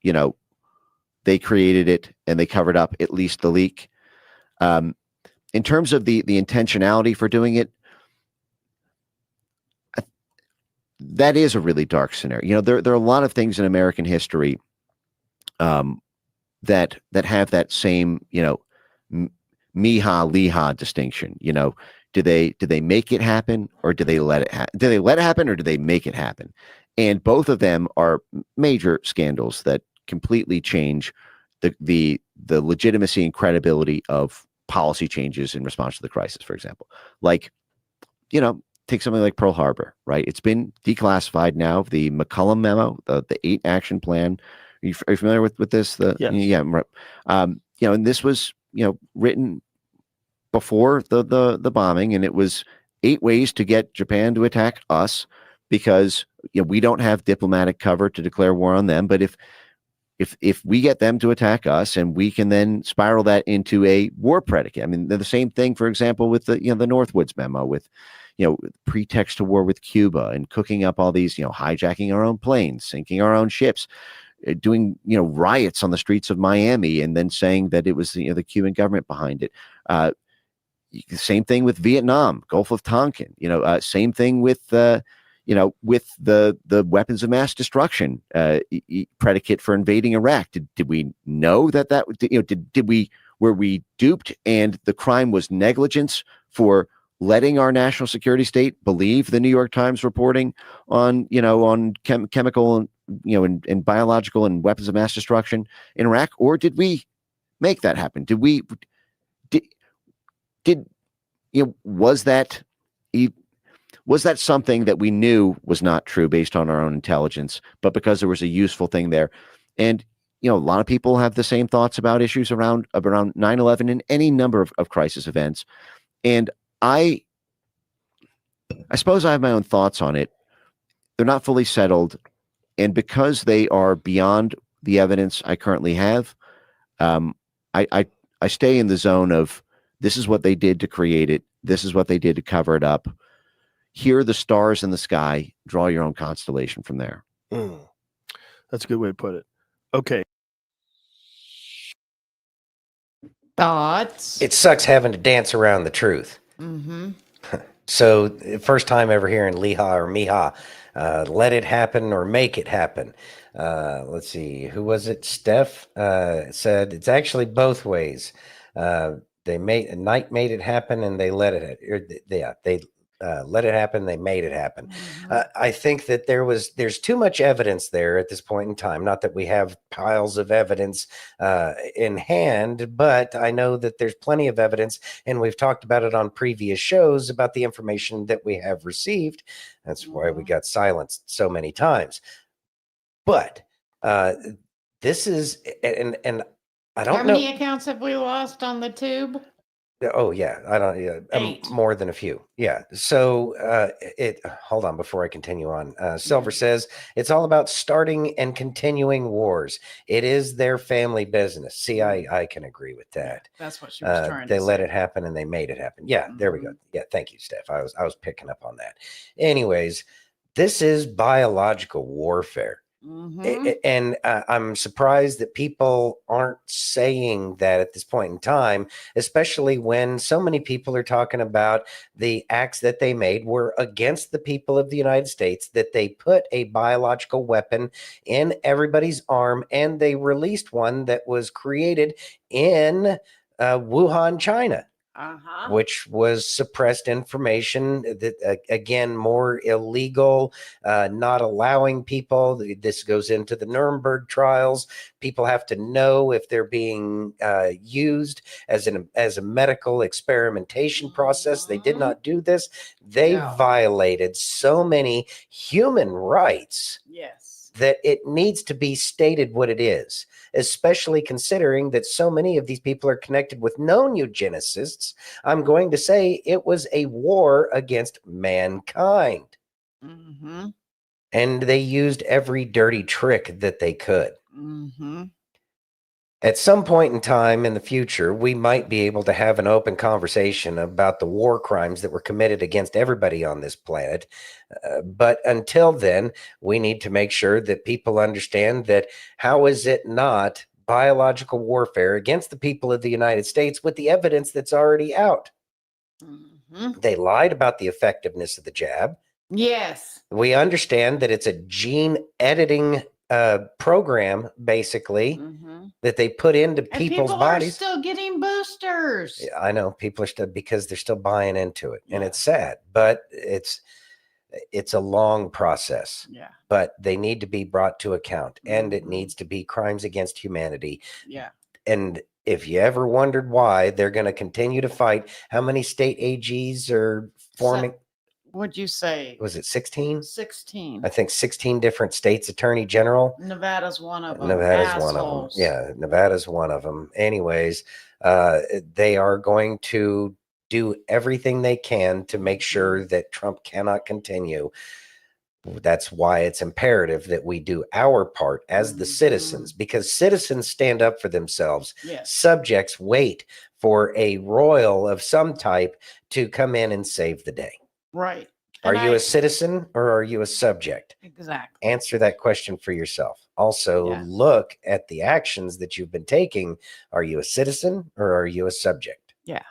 Speaker 10: they created it and they covered up at least the leak. In terms of the intentionality for doing it, that is a really dark scenario. There are a lot of things in American history that have that same, Miha-Liha distinction. Did they make it happen or did they let it happen? Did they let it happen or did they make it happen? And both of them are major scandals that completely change the legitimacy and credibility of policy changes in response to the crisis, for example. Like, take something like Pearl Harbor, right? It's been declassified now. The McCollum memo, the 8 action plan. Are you familiar with this?
Speaker 22: Yes.
Speaker 10: Yeah. And this was, written before the bombing, and it was 8 ways to get Japan to attack us because we don't have diplomatic cover to declare war on them. But if we get them to attack us, and we can then spiral that into a war predicate. I mean, they're the same thing, for example, with the Northwoods memo, with pretext to war with Cuba and cooking up all these, hijacking our own planes, sinking our own ships, doing riots on the streets of Miami, and then saying that it was the Cuban government behind it. Same thing with Vietnam, Gulf of Tonkin. Same thing with with the weapons of mass destruction predicate for invading Iraq. Did we know that were we duped and the crime was negligence for letting our national security state believe the New York Times reporting on chemical and biological and weapons of mass destruction in Iraq? Or did we make that happen? Was that something that we knew was not true based on our own intelligence, but because there was a useful thing there? And, a lot of people have the same thoughts about issues around 9/11 and any number of crisis events. And I suppose I have my own thoughts on it. They're not fully settled. And because they are beyond the evidence I currently have, I stay in the zone of, this is what they did to create it. This is what they did to cover it up. Here are the stars in the sky. Draw your own constellation from there.
Speaker 22: That's a good way to put it. Okay.
Speaker 9: Thoughts?
Speaker 2: It sucks having to dance around the truth.
Speaker 9: Mm-hmm.
Speaker 2: So, first time ever hearing Liha or Miha, let it happen or make it happen. Let's see, who was it? Steph said it's actually both ways. Night made it happen, and they let it. They let it happen. They made it happen. I think that there's too much evidence there at this point in time. Not that we have piles of evidence in hand, but I know that there's plenty of evidence, and we've talked about it on previous shows about the information that we have received. That's why we got silenced so many times. But this is, and I don't know.
Speaker 9: How many accounts have we lost on the tube?
Speaker 2: Oh yeah, I don't. Yeah,
Speaker 9: 8.
Speaker 2: more than a few. Yeah. So Hold on before I continue on. Silver says it's all about starting and continuing wars. It is their family business. See, I can agree with that.
Speaker 9: That's what she was trying
Speaker 2: They
Speaker 9: to
Speaker 2: let
Speaker 9: say.
Speaker 2: it happen and they made it happen. Yeah, there we go. Yeah, thank you, Steph. I was picking up on that. Anyways, this is biological warfare. And I'm surprised that people aren't saying that at this point in time, especially when so many people are talking about the acts that they made were against the people of the United States, that they put a biological weapon in everybody's arm, and they released one that was created in Wuhan, China. Which was suppressed information that, again, more illegal, not allowing people. This goes into the Nuremberg trials. People have to know if they're being used as a medical experimentation process. They did not do this. They violated so many human rights.
Speaker 9: Yes.
Speaker 2: That it needs to be stated what it is, especially considering that so many of these people are connected with known eugenicists. I'm going to say it was a war against mankind. And they used every dirty trick that they could. At some point in time in the future, we might be able to have an open conversation about the war crimes that were committed against everybody on this planet. But until then, we need to make sure that people understand that how is it not biological warfare against the people of the United States with the evidence that's already out? They lied about the effectiveness of the jab.
Speaker 9: Yes.
Speaker 2: We understand that it's a gene editing program, basically, that they put into people's bodies.
Speaker 9: Are still getting boosters.
Speaker 2: Yeah, I know people are still, because they're still buying into it, and it's sad, but it's a long process.
Speaker 9: Yeah.
Speaker 2: But they need to be brought to account, and it needs to be crimes against humanity.
Speaker 9: Yeah.
Speaker 2: And if you ever wondered why they're going to continue to fight, how many state AGs are forming?
Speaker 9: What'd you say?
Speaker 2: Was it 16?
Speaker 9: 16.
Speaker 2: I think 16 different states attorney general.
Speaker 9: Nevada's one of them.
Speaker 2: Nevada's one of them. Yeah, Nevada's one of them. Anyways, they are going to do everything they can to make sure that Trump cannot continue. That's why it's imperative that we do our part as the citizens, because citizens stand up for themselves.
Speaker 9: Yes.
Speaker 2: Subjects wait for a royal of some type to come in and save the day.
Speaker 9: Right.
Speaker 2: Are you a citizen or are you a subject?
Speaker 9: Exactly.
Speaker 2: Answer that question for yourself. Also, look at the actions that you've been taking. Are you a citizen or are you a subject?
Speaker 9: Yeah.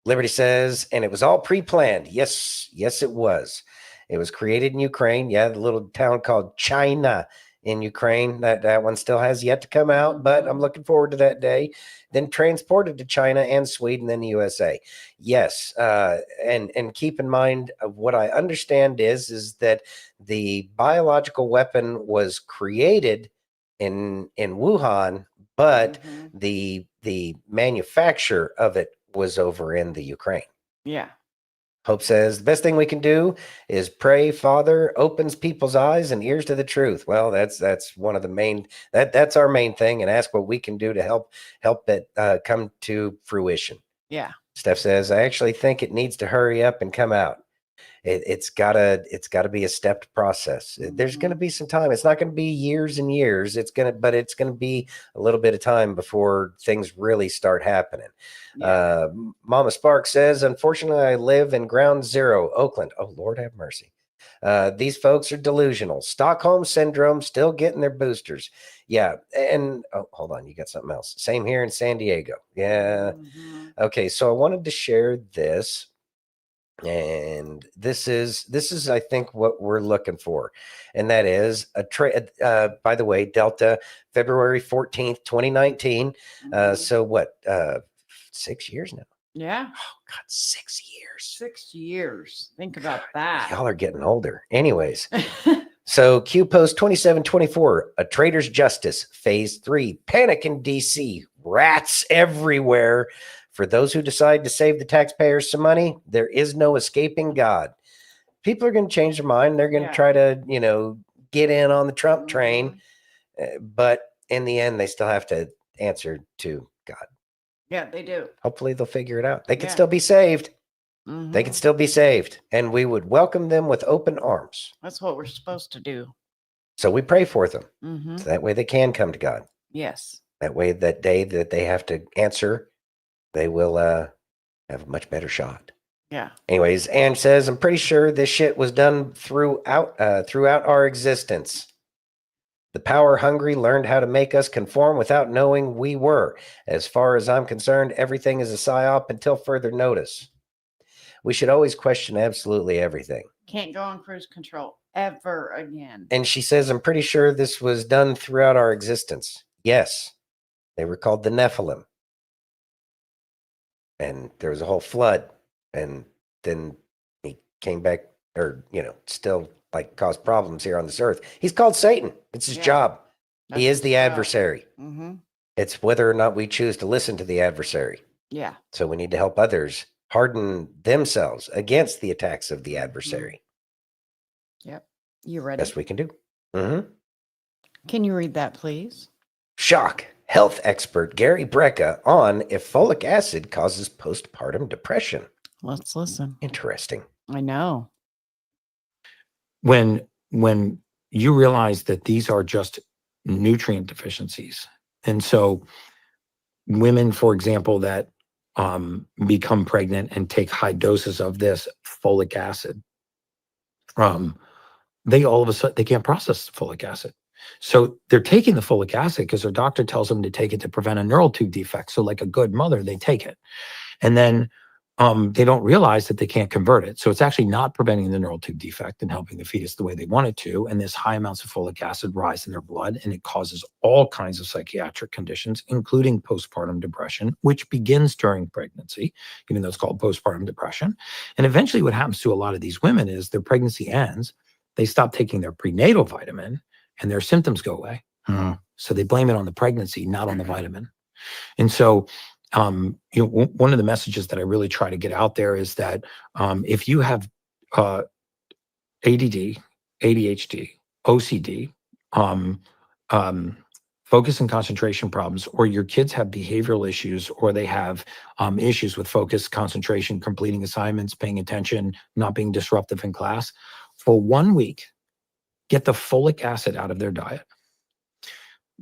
Speaker 2: Liberty says, and it was all pre-planned. Yes, it was. It was created in Ukraine. Yeah, the little town called China in Ukraine. That one still has yet to come out, but I'm looking forward to that day. Then transported to China and Sweden, then the USA. Yes, and keep in mind what I understand is that the biological weapon was created in Wuhan, but the manufacture of it was over in the Ukraine.
Speaker 9: Yeah.
Speaker 2: Hope says the best thing we can do is pray Father opens people's eyes and ears to the truth. Well, that's one of the main, that's our main thing, and ask what we can do to help it come to fruition.
Speaker 9: Yeah.
Speaker 2: Steph says, I actually think it needs to hurry up and come out. It's gotta be a stepped process. There's gonna be some time. It's not gonna be years and years. But it's gonna be a little bit of time before things really start happening. Yeah. Mama Spark says, unfortunately, I live in Ground Zero, Oakland. Oh, Lord have mercy. These folks are delusional. Stockholm Syndrome, still getting their boosters. Yeah. And hold on, you got something else. Same here in San Diego. Yeah. Okay, so I wanted to share this. And this is, I think, what we're looking for. And that is by the way, Delta, February 14th, 2019. So what, 6 years now?
Speaker 9: Yeah.
Speaker 2: Oh, God, 6 years.
Speaker 9: 6 years. Think about that.
Speaker 2: Y'all are getting older. Anyways. So Q Post 2724, A Traitor's Justice, Phase 3, Panic in DC, rats everywhere. For those who decide to save the taxpayers some money, there is no escaping God. People are going to change their mind. They're going to try to, get in on the Trump train. But in the end, they still have to answer to God.
Speaker 9: Yeah, they do.
Speaker 2: Hopefully they'll figure it out. They can
Speaker 9: Yeah.
Speaker 2: still be saved.
Speaker 9: Mhm.
Speaker 2: They can still be saved. And we would welcome them with open arms.
Speaker 9: That's what we're supposed to do.
Speaker 2: So we pray for them.
Speaker 9: Mhm.
Speaker 2: So that way they can come to God.
Speaker 9: Yes.
Speaker 2: That way that day that they have to answer, they will have a much better shot.
Speaker 9: Yeah.
Speaker 2: Anyways, Anne says, I'm pretty sure this shit was done throughout our existence. The power hungry learned how to make us conform without knowing we were. As far as I'm concerned, everything is a psyop until further notice. We should always question absolutely everything.
Speaker 9: Can't go on cruise control ever again.
Speaker 2: And she says, I'm pretty sure this was done throughout our existence. Yes. They were called the Nephilim. And there was a whole flood. And then he came back, or, still like caused problems here on this earth. He's called Satan. It's his job. He is the adversary.
Speaker 9: Mm-hmm.
Speaker 2: It's whether or not we choose to listen to the adversary.
Speaker 9: Yeah.
Speaker 2: So we need to help others harden themselves against the attacks of the adversary.
Speaker 9: Yep. You ready?
Speaker 2: Best we can do. Mm-hmm.
Speaker 9: Can you read that, please?
Speaker 2: Shock. Health expert Gary Brecka on if folic acid causes postpartum depression.
Speaker 9: Let's listen.
Speaker 2: Interesting.
Speaker 9: I know.
Speaker 11: When you realize that these are just nutrient deficiencies, and so women, for example, that become pregnant and take high doses of this folic acid, they all of a sudden they can't process the folic acid. So they're taking the folic acid because their doctor tells them to take it to prevent a neural tube defect. So like a good mother, they take it. And then they don't realize that they can't convert it. So it's actually not preventing the neural tube defect and helping the fetus the way they want it to. And this high amounts of folic acid rise in their blood, and it causes all kinds of psychiatric conditions, including postpartum depression, which begins during pregnancy, even though it's called postpartum depression. And eventually what happens to a lot of these women is their pregnancy ends, they stop taking their prenatal vitamin, and their symptoms go away. So they blame it on the pregnancy, not on the vitamin. And so one of the messages that I really try to get out there is that if you have ADD, ADHD, OCD, focus and concentration problems, or your kids have behavioral issues, or they have issues with focus, concentration, completing assignments, paying attention, not being disruptive in class, for 1 week, get the folic acid out of their diet.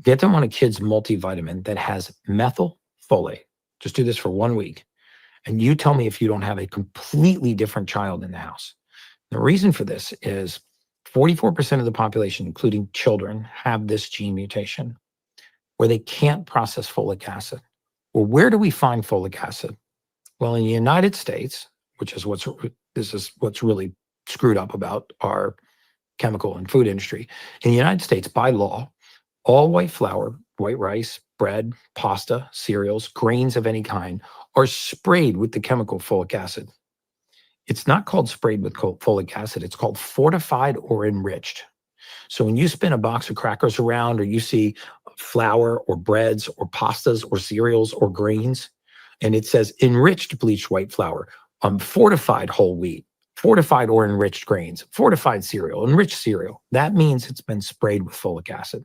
Speaker 11: Get them on a kid's multivitamin that has methylfolate. Just do this for 1 week. And you tell me if you don't have a completely different child in the house. The reason for this is 44% of the population, including children, have this gene mutation where they can't process folic acid. Well, where do we find folic acid? Well, in the United States, which is what's really screwed up about our chemical and food industry. In the United States, by law, all white flour, white rice, bread, pasta, cereals, grains of any kind are sprayed with the chemical folic acid. It's not called sprayed with folic acid. It's called fortified or enriched. So when you spin a box of crackers around, or you see flour or breads or pastas or cereals or grains, and it says enriched bleached white flour, fortified whole wheat, fortified or enriched grains, fortified cereal, enriched cereal, that means it's been sprayed with folic acid,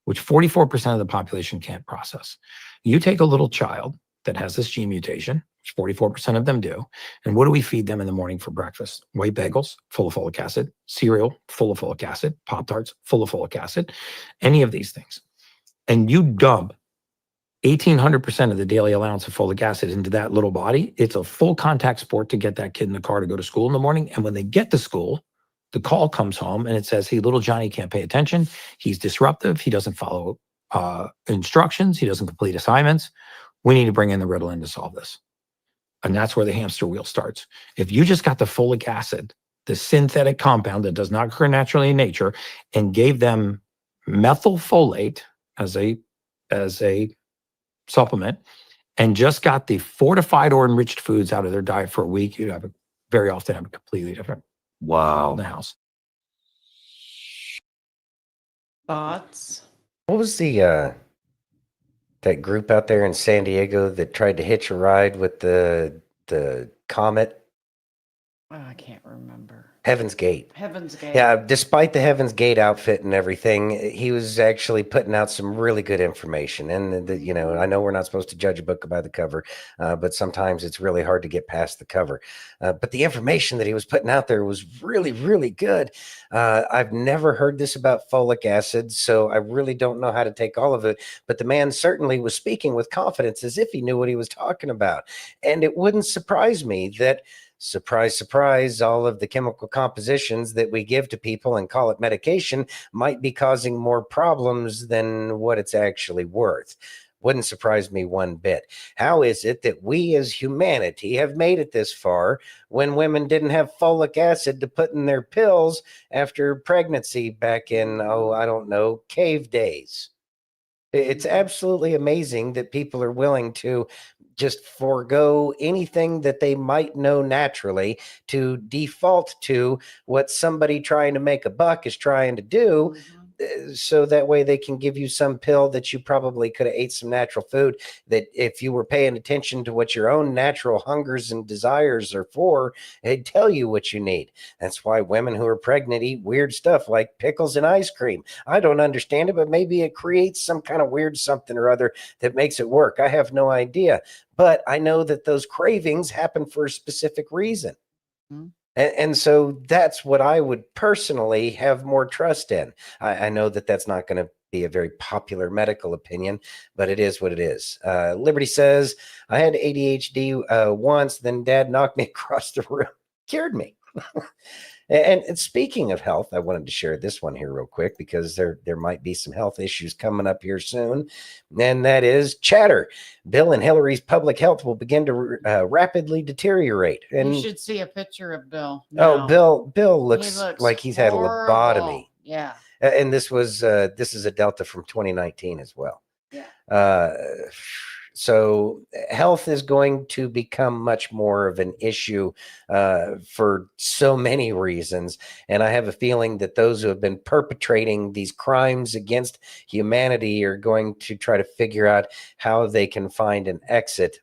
Speaker 11: which 44% of the population can't process. You take a little child that has this gene mutation, which 44% of them do, and what do we feed them in the morning for breakfast? White bagels, full of folic acid, cereal, full of folic acid, Pop-Tarts, full of folic acid, any of these things. And you dump 1,800% of the daily allowance of folic acid into that little body. It's a full contact sport to get that kid in the car to go to school in the morning. And when they get to school, the call comes home and it says, hey, little Johnny can't pay attention. He's disruptive. He doesn't follow instructions. He doesn't complete assignments. We need to bring in the Ritalin to solve this. And that's where the hamster wheel starts. If you just got the folic acid, the synthetic compound that does not occur naturally in nature, and gave them methylfolate as a supplement, and just got the fortified or enriched foods out of their diet for a week, you'd very often have a completely different in the house.
Speaker 9: Thoughts?
Speaker 2: What was the that group out there in San Diego that tried to hitch a ride with the comet?
Speaker 9: Oh, I can't remember.
Speaker 2: Heaven's Gate.
Speaker 9: Heaven's Gate.
Speaker 2: Yeah, despite the Heaven's Gate outfit and everything, he was actually putting out some really good information. And, you know, I know we're not supposed to judge a book by the cover, but sometimes it's really hard to get past the cover. But the information that he was putting out there was really, really good. I've never heard this about folic acid, so I really don't know how to take all of it. But the man certainly was speaking with confidence as if he knew what he was talking about. And it wouldn't surprise me that, surprise, surprise, all of the chemical compositions that we give to people and call it medication might be causing more problems than what it's actually worth. Wouldn't surprise me one bit. How is it that we as humanity have made it this far when women didn't have folic acid to put in their pills after pregnancy back in, oh, I don't know, cave days? It's absolutely amazing that people are willing to just forego anything that they might know naturally to default to what somebody trying to make a buck is trying to do. So that way they can give you some pill that you probably could have ate some natural food, that if you were paying attention to what your own natural hungers and desires are for, it'd tell you what you need. That's why women who are pregnant eat weird stuff like pickles and ice cream. I don't understand it, but maybe it creates some kind of weird something or other that makes it work. I have no idea, but I know that those cravings happen for a specific reason. And so that's what I would personally have more trust in. I know that that's not going to be a very popular medical opinion, but it is what it is. Liberty says, I had ADHD once, then dad knocked me across the room, cured me. And speaking of health, I wanted to share this one here real quick because there might be some health issues coming up here soon. And that is chatter. Bill and Hillary's public health will begin to rapidly deteriorate. And
Speaker 9: You should see a picture of Bill.
Speaker 2: oh,
Speaker 9: now.
Speaker 2: Bill
Speaker 9: He
Speaker 2: looks like he's had a
Speaker 9: horrible.
Speaker 2: lobotomy.
Speaker 9: Yeah.
Speaker 2: And this is a Delta from 2019 as well.
Speaker 9: Yeah.
Speaker 2: So health is going to become much more of an issue for so many reasons. And I have a feeling that those who have been perpetrating these crimes against humanity are going to try to figure out how they can find an exit,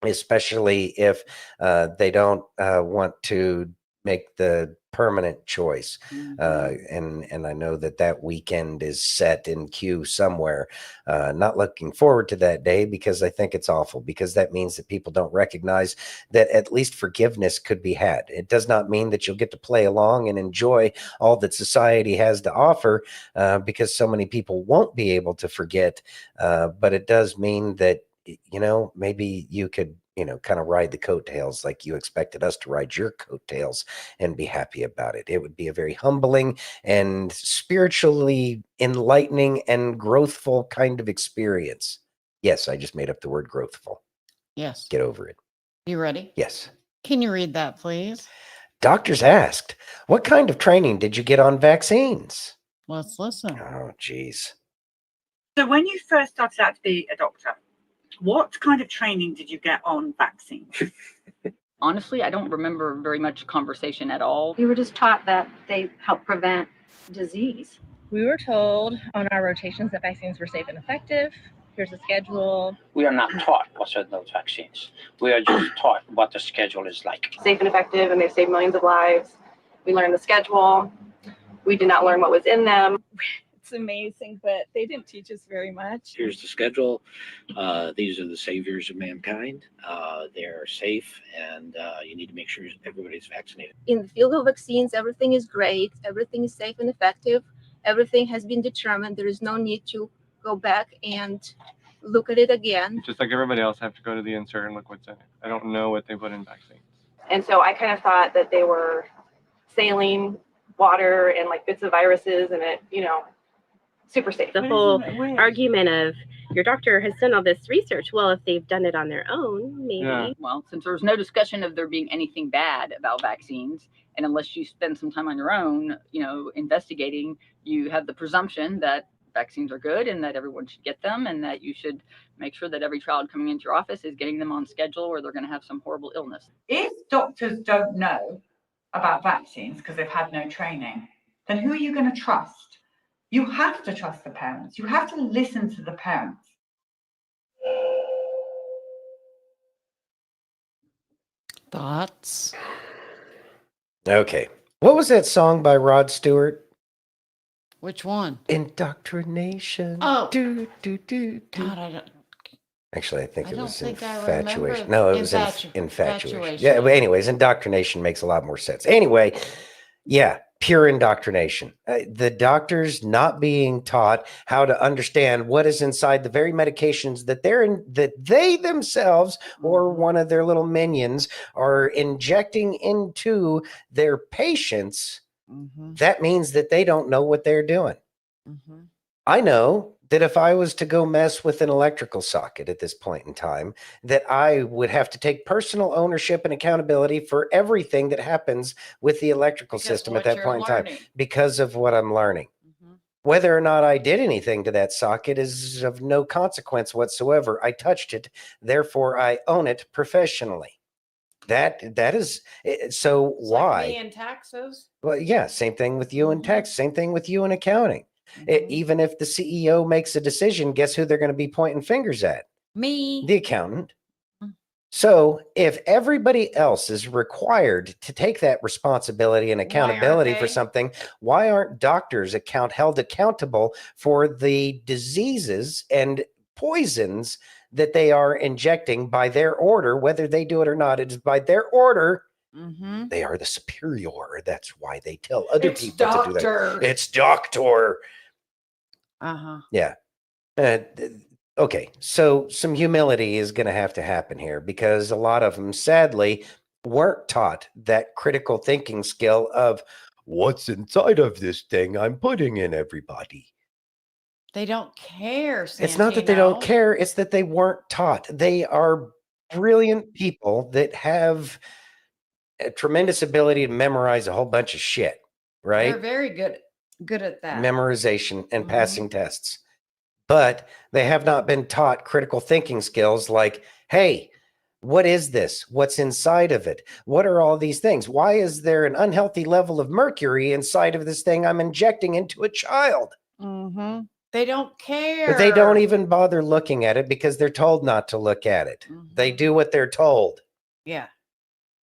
Speaker 2: especially if they don't want to make the permanent choice. And I know that weekend is set in queue somewhere. Not looking forward to that day because I think it's awful, because that means that people don't recognize that at least forgiveness could be had. It does not mean that you'll get to play along and enjoy all that society has to offer, because so many people won't be able to forget. But it does mean that, you know, maybe you could, you know, kind of ride the coattails like you expected us to ride your coattails and be happy about it. It would be a very humbling and spiritually enlightening and growthful kind of experience. Yes, I just made up the word growthful.
Speaker 9: Yes.
Speaker 2: Get over it.
Speaker 9: You ready?
Speaker 2: Yes.
Speaker 9: Can you read that, please?
Speaker 2: Doctors asked, what kind of training did you get on vaccines?
Speaker 9: Let's listen.
Speaker 2: Oh, geez.
Speaker 5: So when you first started out to be a doctor, what kind of training did you get on vaccines?
Speaker 12: Honestly, I don't remember very much conversation at all.
Speaker 13: We were just taught that they help prevent disease.
Speaker 14: We were told on our rotations that vaccines were safe and effective. Here's a schedule.
Speaker 16: We are not taught what's in those vaccines. We are just taught what the schedule is like.
Speaker 17: Safe and effective, and they've saved millions of lives. We learned the schedule. We did not learn what was in them.
Speaker 14: It's amazing, but they didn't teach us very much.
Speaker 16: Here's the schedule. These are the saviors of mankind. They're safe, and you need to make sure everybody's vaccinated.
Speaker 13: In the field of vaccines, everything is great. Everything is safe and effective. Everything has been determined. There is no need to go back and look at it again.
Speaker 27: Just like everybody else, I have to go to the insert and look what's in it. I don't know what they put in vaccines.
Speaker 17: And so I kind of thought that they were saline water and like bits of viruses in it, you know, super safe.
Speaker 28: The whole argument of your doctor has done all this research. Well, if they've done it on their own, maybe.
Speaker 12: Yeah. Well, since there was no discussion of there being anything bad about vaccines, and unless you spend some time on your own, you know, investigating, you have the presumption that vaccines are good and that everyone should get them, and that you should make sure that every child coming into your office is getting them on schedule, or they're going to have some horrible illness.
Speaker 5: If doctors don't know about vaccines because they've had no training, then who are you going to trust? You have to trust the parents. You have to listen to the parents.
Speaker 9: Thoughts?
Speaker 2: Okay. What was that song by Rod Stewart?
Speaker 9: Which one?
Speaker 2: Indoctrination.
Speaker 9: Oh.
Speaker 2: Do, do, do, do.
Speaker 9: God, I don't.
Speaker 2: Actually, I think
Speaker 9: I
Speaker 2: it
Speaker 9: don't
Speaker 2: was
Speaker 9: think I
Speaker 2: infatuation.
Speaker 9: remember
Speaker 2: No, it was infatuation.
Speaker 9: infatuation.
Speaker 2: Yeah, but anyways, indoctrination makes a lot more sense. Anyway, yeah, pure indoctrination. The doctors not being taught how to understand what is inside the very medications that that they themselves or one of their little minions are injecting into their patients. That means that they don't know what they're doing. I know that if I was to go mess with an electrical socket at this point in time, that I would have to take personal ownership and accountability for everything that happens with the electrical system at that point in time because of what I'm learning. Whether or not I did anything to that socket is of no consequence whatsoever. I touched it, therefore I own it professionally. That is so.
Speaker 9: It's
Speaker 2: why?
Speaker 9: Like me and taxes.
Speaker 2: Well, yeah, same thing with you in tax, same thing with you in accounting. Even if the CEO makes a decision, guess who they're going to be pointing fingers at?
Speaker 9: Me.
Speaker 2: The accountant. So if everybody else is required to take that responsibility and accountability for something, why aren't doctors held accountable for the diseases and poisons that they are injecting by their order, whether they do it or not? It is by their order. They are the superior. That's why they tell other people to do that. It's doctor. Yeah. Okay. So some humility is going to have to happen here because a lot of them, sadly, weren't taught that critical thinking skill of what's inside of this thing I'm putting in everybody.
Speaker 9: They don't care.
Speaker 2: It's not that they don't care. It's that they weren't taught. They are brilliant people that have a tremendous ability to memorize a whole bunch of shit, right?
Speaker 9: They're very good at that.
Speaker 2: Memorization and passing tests. But they have not been taught critical thinking skills like, hey, what is this? What's inside of it? What are all these things? Why is there an unhealthy level of mercury inside of this thing I'm injecting into a child?
Speaker 9: They don't care.
Speaker 2: But they don't even bother looking at it because they're told not to look at it. They do what they're told.
Speaker 9: Yeah.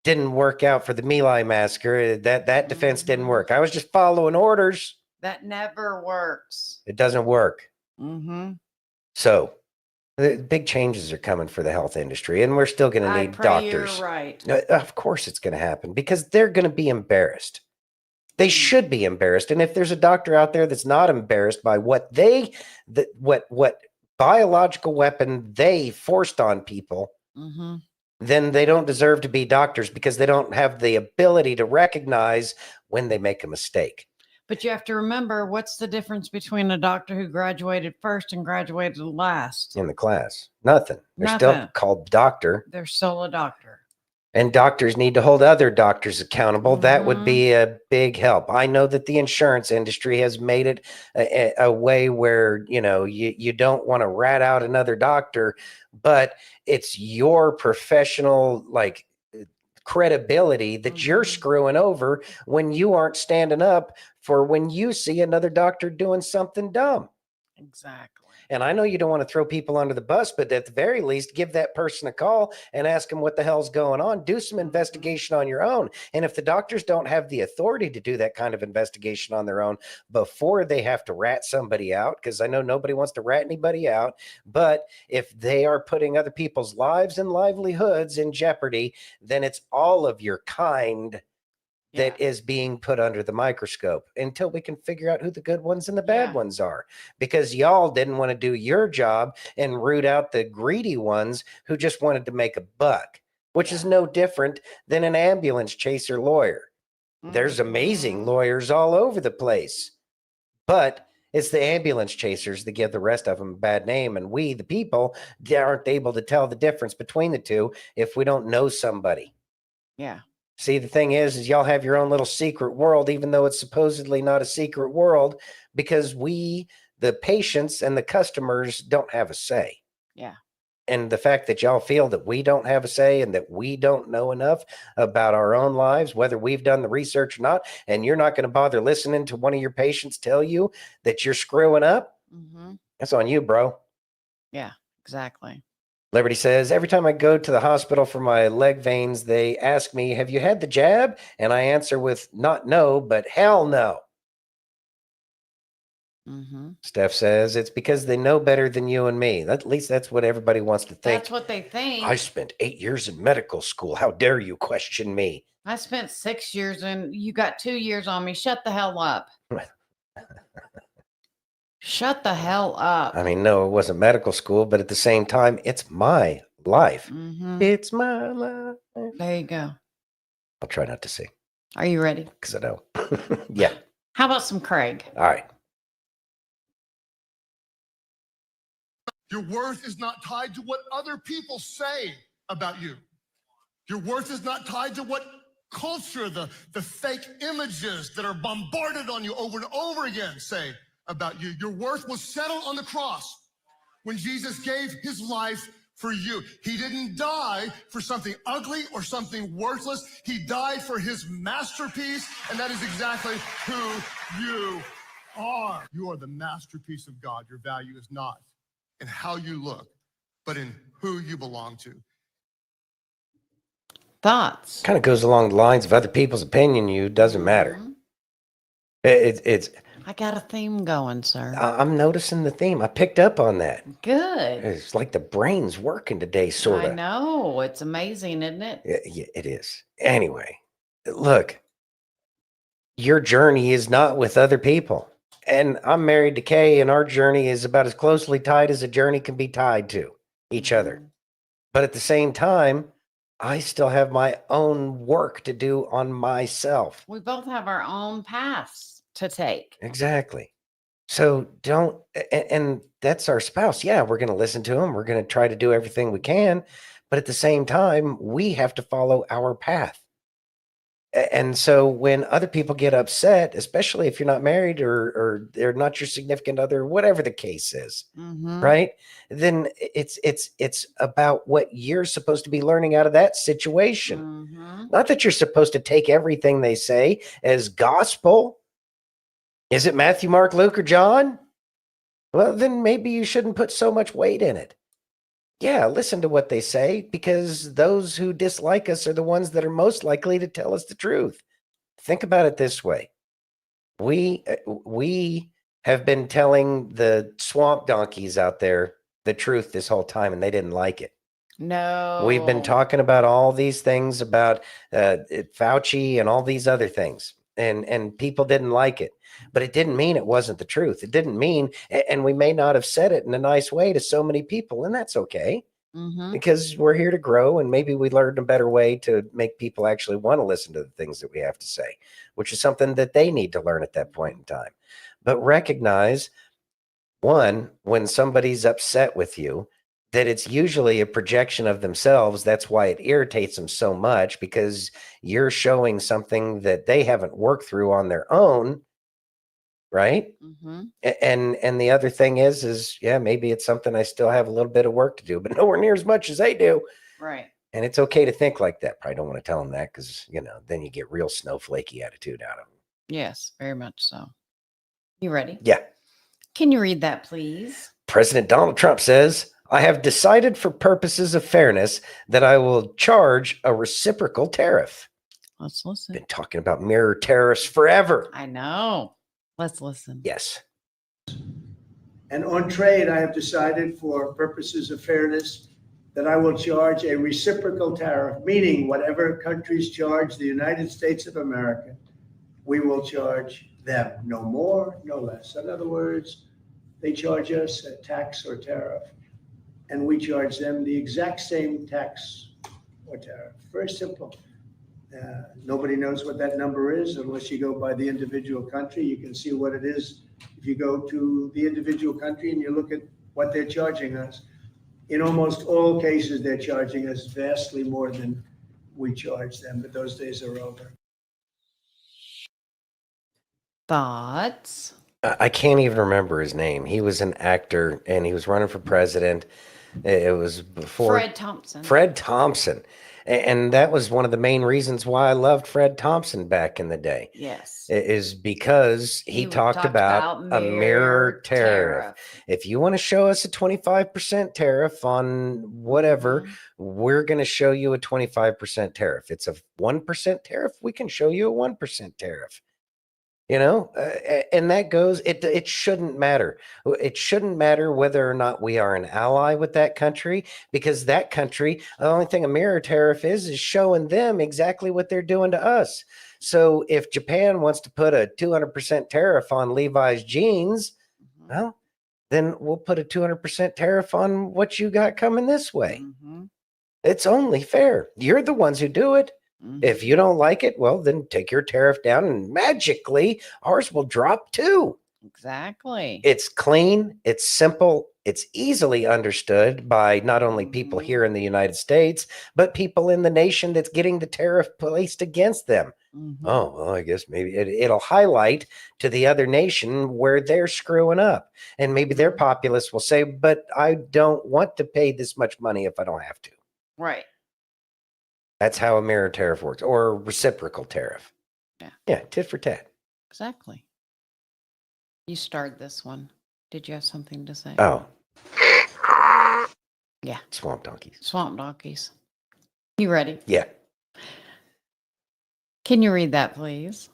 Speaker 2: Didn't work out for the My Lai massacre. That defense didn't work. I was just following orders.
Speaker 9: That never works.
Speaker 2: It doesn't work. So the big changes are coming for the health industry, and we're still going to need doctors.
Speaker 9: You're right.
Speaker 2: Of course it's going to happen because they're going to be embarrassed. They should be embarrassed. And if there's a doctor out there that's not embarrassed by what biological weapon they forced on people, then they don't deserve to be doctors because they don't have the ability to recognize when they make a mistake.
Speaker 9: But you have to remember, what's the difference between a doctor who graduated first and graduated last?
Speaker 2: In the class, nothing. They're still called doctor.
Speaker 9: They're still a doctor.
Speaker 2: And doctors need to hold other doctors accountable. That would be a big help. I know that the insurance industry has made it a way where, you don't want to rat out another doctor, but it's your professional, credibility that you're screwing over when you aren't standing up for when you see another doctor doing something dumb.
Speaker 9: Exactly.
Speaker 2: And I know you don't want to throw people under the bus, but at the very least, give that person a call and ask them what the hell's going on. Do some investigation on your own. And if the doctors don't have the authority to do that kind of investigation on their own before they have to rat somebody out, because I know nobody wants to rat anybody out, but if they are putting other people's lives and livelihoods in jeopardy, then it's all of your kind that is being put under the microscope until we can figure out who the good ones and the bad ones are, because y'all didn't want to do your job and root out the greedy ones who just wanted to make a buck, which is no different than an ambulance chaser lawyer. There's amazing lawyers all over the place, but it's the ambulance chasers that give the rest of them a bad name. And we, the people, aren't able to tell the difference between the two if we don't know somebody.
Speaker 9: Yeah.
Speaker 2: See, the thing is y'all have your own little secret world, even though it's supposedly not a secret world, because we, the patients and the customers, don't have a say.
Speaker 9: Yeah.
Speaker 2: And the fact that y'all feel that we don't have a say and that we don't know enough about our own lives, whether we've done the research or not, and you're not going to bother listening to one of your patients tell you that you're screwing up, that's on you, bro.
Speaker 9: Yeah, exactly.
Speaker 2: Liberty says, every time I go to the hospital for my leg veins, they ask me, have you had the jab? And I answer with not no, but hell no. Steph says, it's because they know better than you and me. At least that's what everybody wants to think.
Speaker 9: That's what they think.
Speaker 2: I spent 8 years in medical school. How dare you question me?
Speaker 9: I spent 6 years and you got 2 years on me. Shut the hell up. Shut the hell up.
Speaker 2: I mean, no, it wasn't medical school, but at the same time, it's my life. It's my life.
Speaker 9: There you go.
Speaker 2: I'll try not to sing.
Speaker 9: Are you ready?
Speaker 2: Because I know. Yeah.
Speaker 9: How about some Craig?
Speaker 2: All right.
Speaker 3: Your worth is not tied to what other people say about you. Your worth is not tied to what culture, the fake images that are bombarded on you over and over again say about you. Your worth was settled on the cross when Jesus gave his life for you. He didn't die for something ugly or something worthless. He died for his masterpiece, and that is exactly who you are. You are the masterpiece of God. Your value is not in how you look, but in who you belong to.
Speaker 9: Thoughts?
Speaker 2: Kind of goes along the lines of other people's opinion. You doesn't matter. It's.
Speaker 9: I got a theme going, sir.
Speaker 2: I'm noticing the theme. I picked up on that.
Speaker 9: Good.
Speaker 2: It's like the brain's working today, sort
Speaker 9: I
Speaker 2: of.
Speaker 9: know. It's amazing, isn't it?
Speaker 2: Yeah, it is. Anyway, look, your journey is not with other people. And I'm married to Kay, and our journey is about as closely tied as a journey can be tied to each other. But at the same time, I still have my own work to do on myself.
Speaker 9: We both have our own paths to take.
Speaker 2: Exactly. So don't, and that's our spouse. Yeah, we're going to listen to him. We're going to try to do everything we can. But at the same time, we have to follow our path. And so when other people get upset, especially if you're not married or they're not your significant other, whatever the case is, right? Then it's about what you're supposed to be learning out of that situation. Not that you're supposed to take everything they say as gospel. Is it Matthew, Mark, Luke, or John? Well, then maybe you shouldn't put so much weight in it. Yeah, listen to what they say, because those who dislike us are the ones that are most likely to tell us the truth. Think about it this way. We have been telling the swamp donkeys out there the truth this whole time, and they didn't like it.
Speaker 9: No.
Speaker 2: We've been talking about all these things about Fauci and all these other things, and people didn't like it. But it didn't mean it wasn't the truth. It didn't mean, and we may not have said it in a nice way to so many people, and that's okay. Because we're here to grow, and maybe we learned a better way to make people actually want to listen to the things that we have to say, which is something that they need to learn at that point in time. But recognize, one, when somebody's upset with you, that it's usually a projection of themselves. That's why it irritates them so much, because you're showing something that they haven't worked through on their own. Right. And the other thing is, yeah, maybe it's something I still have a little bit of work to do, but nowhere near as much as they do.
Speaker 9: Right.
Speaker 2: And it's okay to think like that. Probably don't want to tell them that, because, then you get real snowflakey attitude out of them.
Speaker 9: Yes, very much so. You ready?
Speaker 2: Yeah.
Speaker 9: Can you read that, please?
Speaker 2: President Donald Trump says, I have decided for purposes of fairness that I will charge a reciprocal tariff.
Speaker 9: Let's listen.
Speaker 2: Been talking about mirror tariffs forever.
Speaker 9: I know. Let's listen.
Speaker 2: Yes.
Speaker 4: And on trade, I have decided for purposes of fairness that I will charge a reciprocal tariff, meaning whatever countries charge the United States of America, we will charge them, no more, no less. In other words, they charge us a tax or tariff, and we charge them the exact same tax or tariff. Very simple. Nobody knows what that number is unless you go by the individual country. You can see what it is if you go to the individual country and you look at what they're charging us. In almost all cases, they're charging us vastly more than we charge them, but those days are over.
Speaker 9: Thoughts?
Speaker 2: I can't even remember his name. He was an actor, and he was running for president. It was before
Speaker 9: Fred Thompson.
Speaker 2: Fred Thompson. And that was one of the main reasons why I loved Fred Thompson back in the day.
Speaker 9: Yes.
Speaker 2: Is because he talked about a mirror tariff. If you want to show us a 25% tariff on whatever, we're going to show you a 25% tariff. It's a 1% tariff. We can show you a 1% tariff. You know, and that goes, it shouldn't matter. It shouldn't matter whether or not we are an ally with that country, because that country, the only thing a mirror tariff is showing them exactly what they're doing to us. So if Japan wants to put a 200% tariff on Levi's jeans, well, then we'll put a 200% tariff on what you got coming this way. It's only fair. You're the ones who do it. If you don't like it, well, then take your tariff down and magically ours will drop too.
Speaker 9: Exactly.
Speaker 2: It's clean, it's simple, it's easily understood by not only people here in the United States, but people in the nation that's getting the tariff placed against them. Oh, well, I guess maybe it'll highlight to the other nation where they're screwing up. And maybe their populace will say, but I don't want to pay this much money if I don't have to.
Speaker 9: Right.
Speaker 2: That's how a mirror tariff works, or a reciprocal tariff. Yeah, tit for tat.
Speaker 9: Exactly. You started this one. Did you have something to say?
Speaker 2: Oh.
Speaker 9: Yeah.
Speaker 2: Swamp donkeys.
Speaker 9: Swamp donkeys. You ready?
Speaker 2: Yeah.
Speaker 9: Can you read that, please?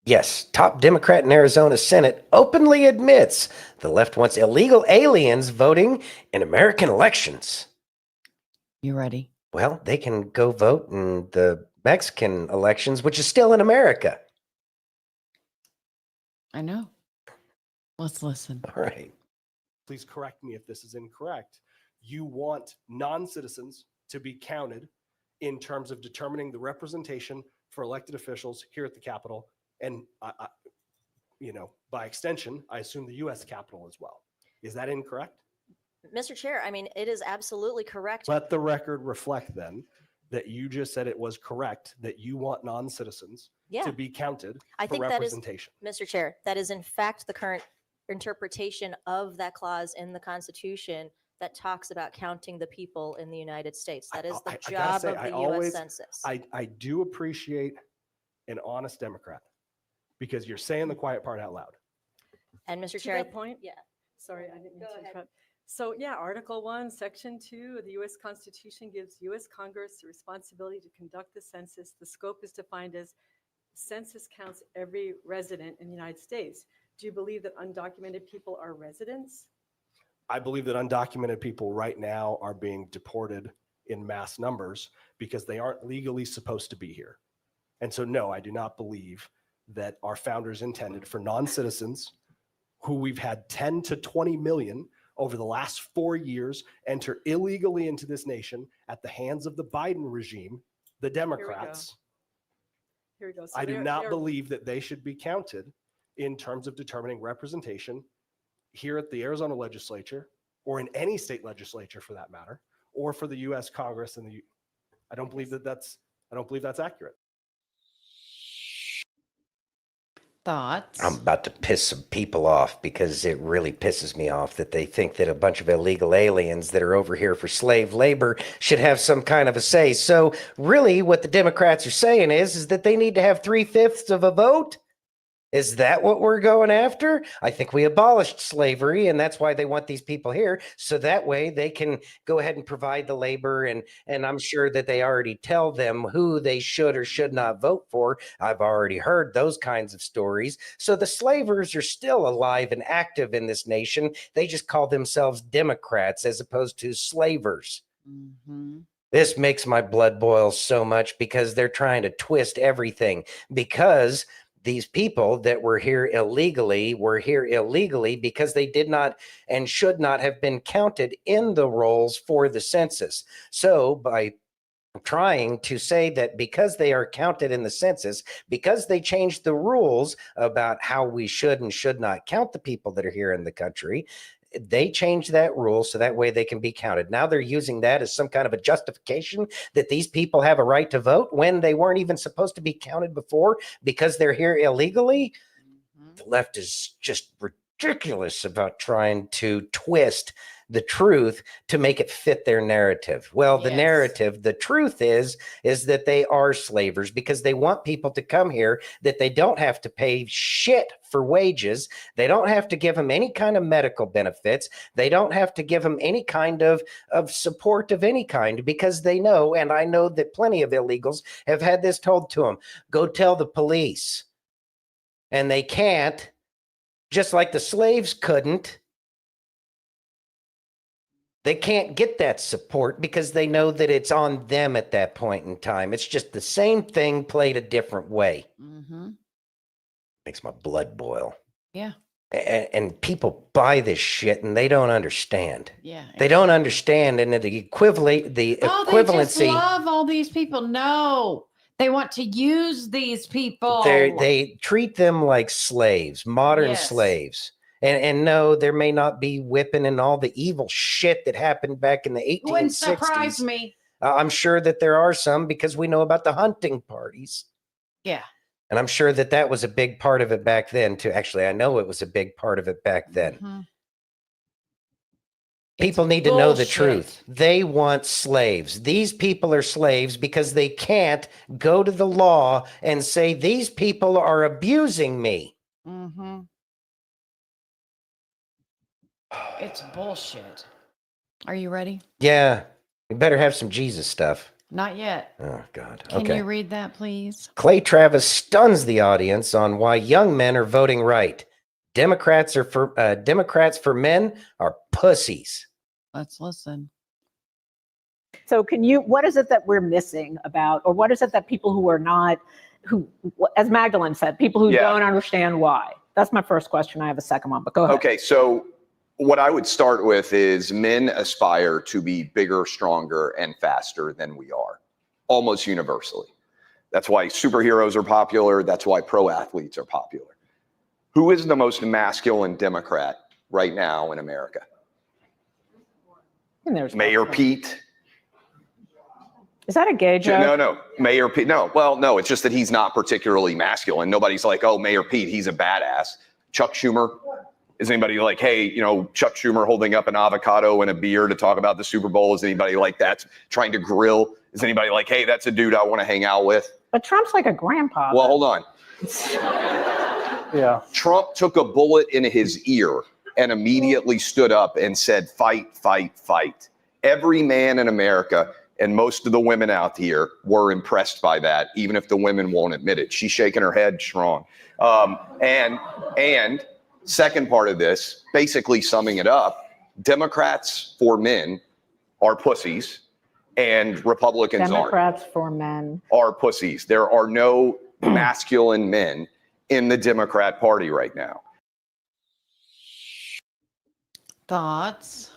Speaker 2: Yes. Top Democrat in Arizona Senate openly admits the left wants illegal aliens voting in American elections.
Speaker 9: You ready?
Speaker 2: Well, they can go vote in the Mexican elections, which is still in America.
Speaker 9: I know. Let's listen.
Speaker 2: All right.
Speaker 15: Please correct me if this is incorrect. You want non-citizens to be counted in terms of determining the representation for elected officials here at the Capitol, and you know, by extension, I assume the U.S. Capitol as well. Is that incorrect?
Speaker 18: Mr. Chair, I mean, it is absolutely correct.
Speaker 15: Let the record reflect then that you just said it was correct that you want non-citizens to be counted
Speaker 18: I
Speaker 15: for
Speaker 18: think that is,
Speaker 15: representation.
Speaker 18: Mr. Chair, that is in fact the current interpretation of that clause in the Constitution that talks about counting the people in the United States. That is the
Speaker 15: I gotta
Speaker 18: job
Speaker 15: say,
Speaker 18: of the U.S. Census.
Speaker 15: I do appreciate an honest Democrat, because you're saying the quiet part out loud.
Speaker 18: And Mr.
Speaker 20: To
Speaker 18: Chair,
Speaker 20: that point,
Speaker 18: yeah.
Speaker 20: sorry, I didn't mean to interrupt. So yeah, Article 1, Section 2 of the U.S. Constitution gives U.S. Congress the responsibility to conduct the census. The scope is defined as census counts every resident in the United States. Do you believe that undocumented people are residents?
Speaker 15: I believe that undocumented people right now are being deported in mass numbers because they aren't legally supposed to be here. And so, no, I do not believe that our founders intended for non-citizens, who we've had 10 to 20 million over the last 4 years enter illegally into this nation at the hands of the Biden regime, the Democrats.
Speaker 20: Here we go. So
Speaker 15: I do
Speaker 20: they're-
Speaker 15: not
Speaker 20: they're-
Speaker 15: believe that they should be counted in terms of determining representation here at the Arizona legislature, or in any state legislature for that matter, or for the U.S. Congress. And I don't believe that's accurate.
Speaker 9: Thoughts?
Speaker 2: I'm about to piss some people off, because it really pisses me off that they think that a bunch of illegal aliens that are over here for slave labor should have some kind of a say. So really what the Democrats are saying is that they need to have 3/5 of a vote. Is that what we're going after? I think we abolished slavery, and that's why they want these people here. So that way they can go ahead and provide the labor. And I'm sure that they already tell them who they should or should not vote for. I've already heard those kinds of stories. So the slavers are still alive and active in this nation. They just call themselves Democrats as opposed to slavers. This makes my blood boil so much, because they're trying to twist everything. Because these people that were here illegally because they did not and should not have been counted in the rolls for the census. So by trying to say that because they are counted in the census, because they changed the rules about how we should and should not count the people that are here in the country, they changed that rule so that way they can be counted. Now they're using that as some kind of a justification that these people have a right to vote when they weren't even supposed to be counted before because they're here illegally. The left is just ridiculous about trying to twist the truth to make it fit their narrative. Well, the narrative, the truth is that they are slavers because they want people to come here that they don't have to pay shit for wages. They don't have to give them any kind of medical benefits. They don't have to give them any kind of support of any kind because they know, and I know that plenty of illegals have had this told to them, go tell the police. And they can't, just like the slaves couldn't. They can't get that support because they know that it's on them at that point in time. It's just the same thing played a different way.
Speaker 9: Mm-hmm.
Speaker 2: Makes my blood boil.
Speaker 9: Yeah.
Speaker 2: And people buy this shit and they don't understand.
Speaker 9: Yeah.
Speaker 2: They don't understand, and the equivalency.
Speaker 9: They just love all these people. No, they want to use these people.
Speaker 2: They treat them like slaves, modern slaves. And no, there may not be whipping and all the evil shit that happened back in the 1860s.
Speaker 9: Wouldn't surprise me.
Speaker 2: I'm sure that there are some because we know about the hunting parties.
Speaker 9: Yeah.
Speaker 2: And I'm sure that that was a big part of it back then too. Actually, I know it was a big part of it back then.
Speaker 9: Mm-hmm.
Speaker 2: People need to know the truth. They want slaves. These people are slaves because they can't go to the law and say, these people are abusing me.
Speaker 9: Mm-hmm. It's bullshit. Are you ready?
Speaker 2: Yeah. We better have some Jesus stuff.
Speaker 9: Not yet.
Speaker 2: Oh, God.
Speaker 9: Can
Speaker 2: Okay.
Speaker 9: you read that, please?
Speaker 2: Clay Travis stuns the audience on why young men are voting right. Democrats for men are pussies.
Speaker 9: Let's listen.
Speaker 6: So what is it that we're missing about, or what is it that people who are not, as Magdalene said, people who don't understand why? That's my first question. I have a second one, but go ahead.
Speaker 7: Okay, so what I would start with is men aspire to be bigger, stronger, and faster than we are, almost universally. That's why superheroes are popular. That's why pro athletes are popular. Who is the most masculine Democrat right now in America? Mayor Pete.
Speaker 6: Is that a gay joke?
Speaker 7: No, Mayor Pete. No, well, no, it's just that he's not particularly masculine. Nobody's like, oh, Mayor Pete, he's a badass. Chuck Schumer. Is anybody like, hey, Chuck Schumer holding up an avocado and a beer to talk about the Super Bowl? Is anybody like that trying to grill? Is anybody like, hey, that's a dude I want to hang out with?
Speaker 6: But Trump's like a grandpa.
Speaker 7: Well, hold on.
Speaker 6: Yeah.
Speaker 7: Trump took a bullet in his ear and immediately stood up and said, fight, fight, fight. Every man in America and most of the women out here were impressed by that, even if the women won't admit it. She's shaking her head strong. And second part of this, basically summing it up, Democrats for men are pussies and Republicans
Speaker 6: Democrats for men
Speaker 7: are pussies. There are no masculine men in the Democrat Party right now.
Speaker 9: Thoughts?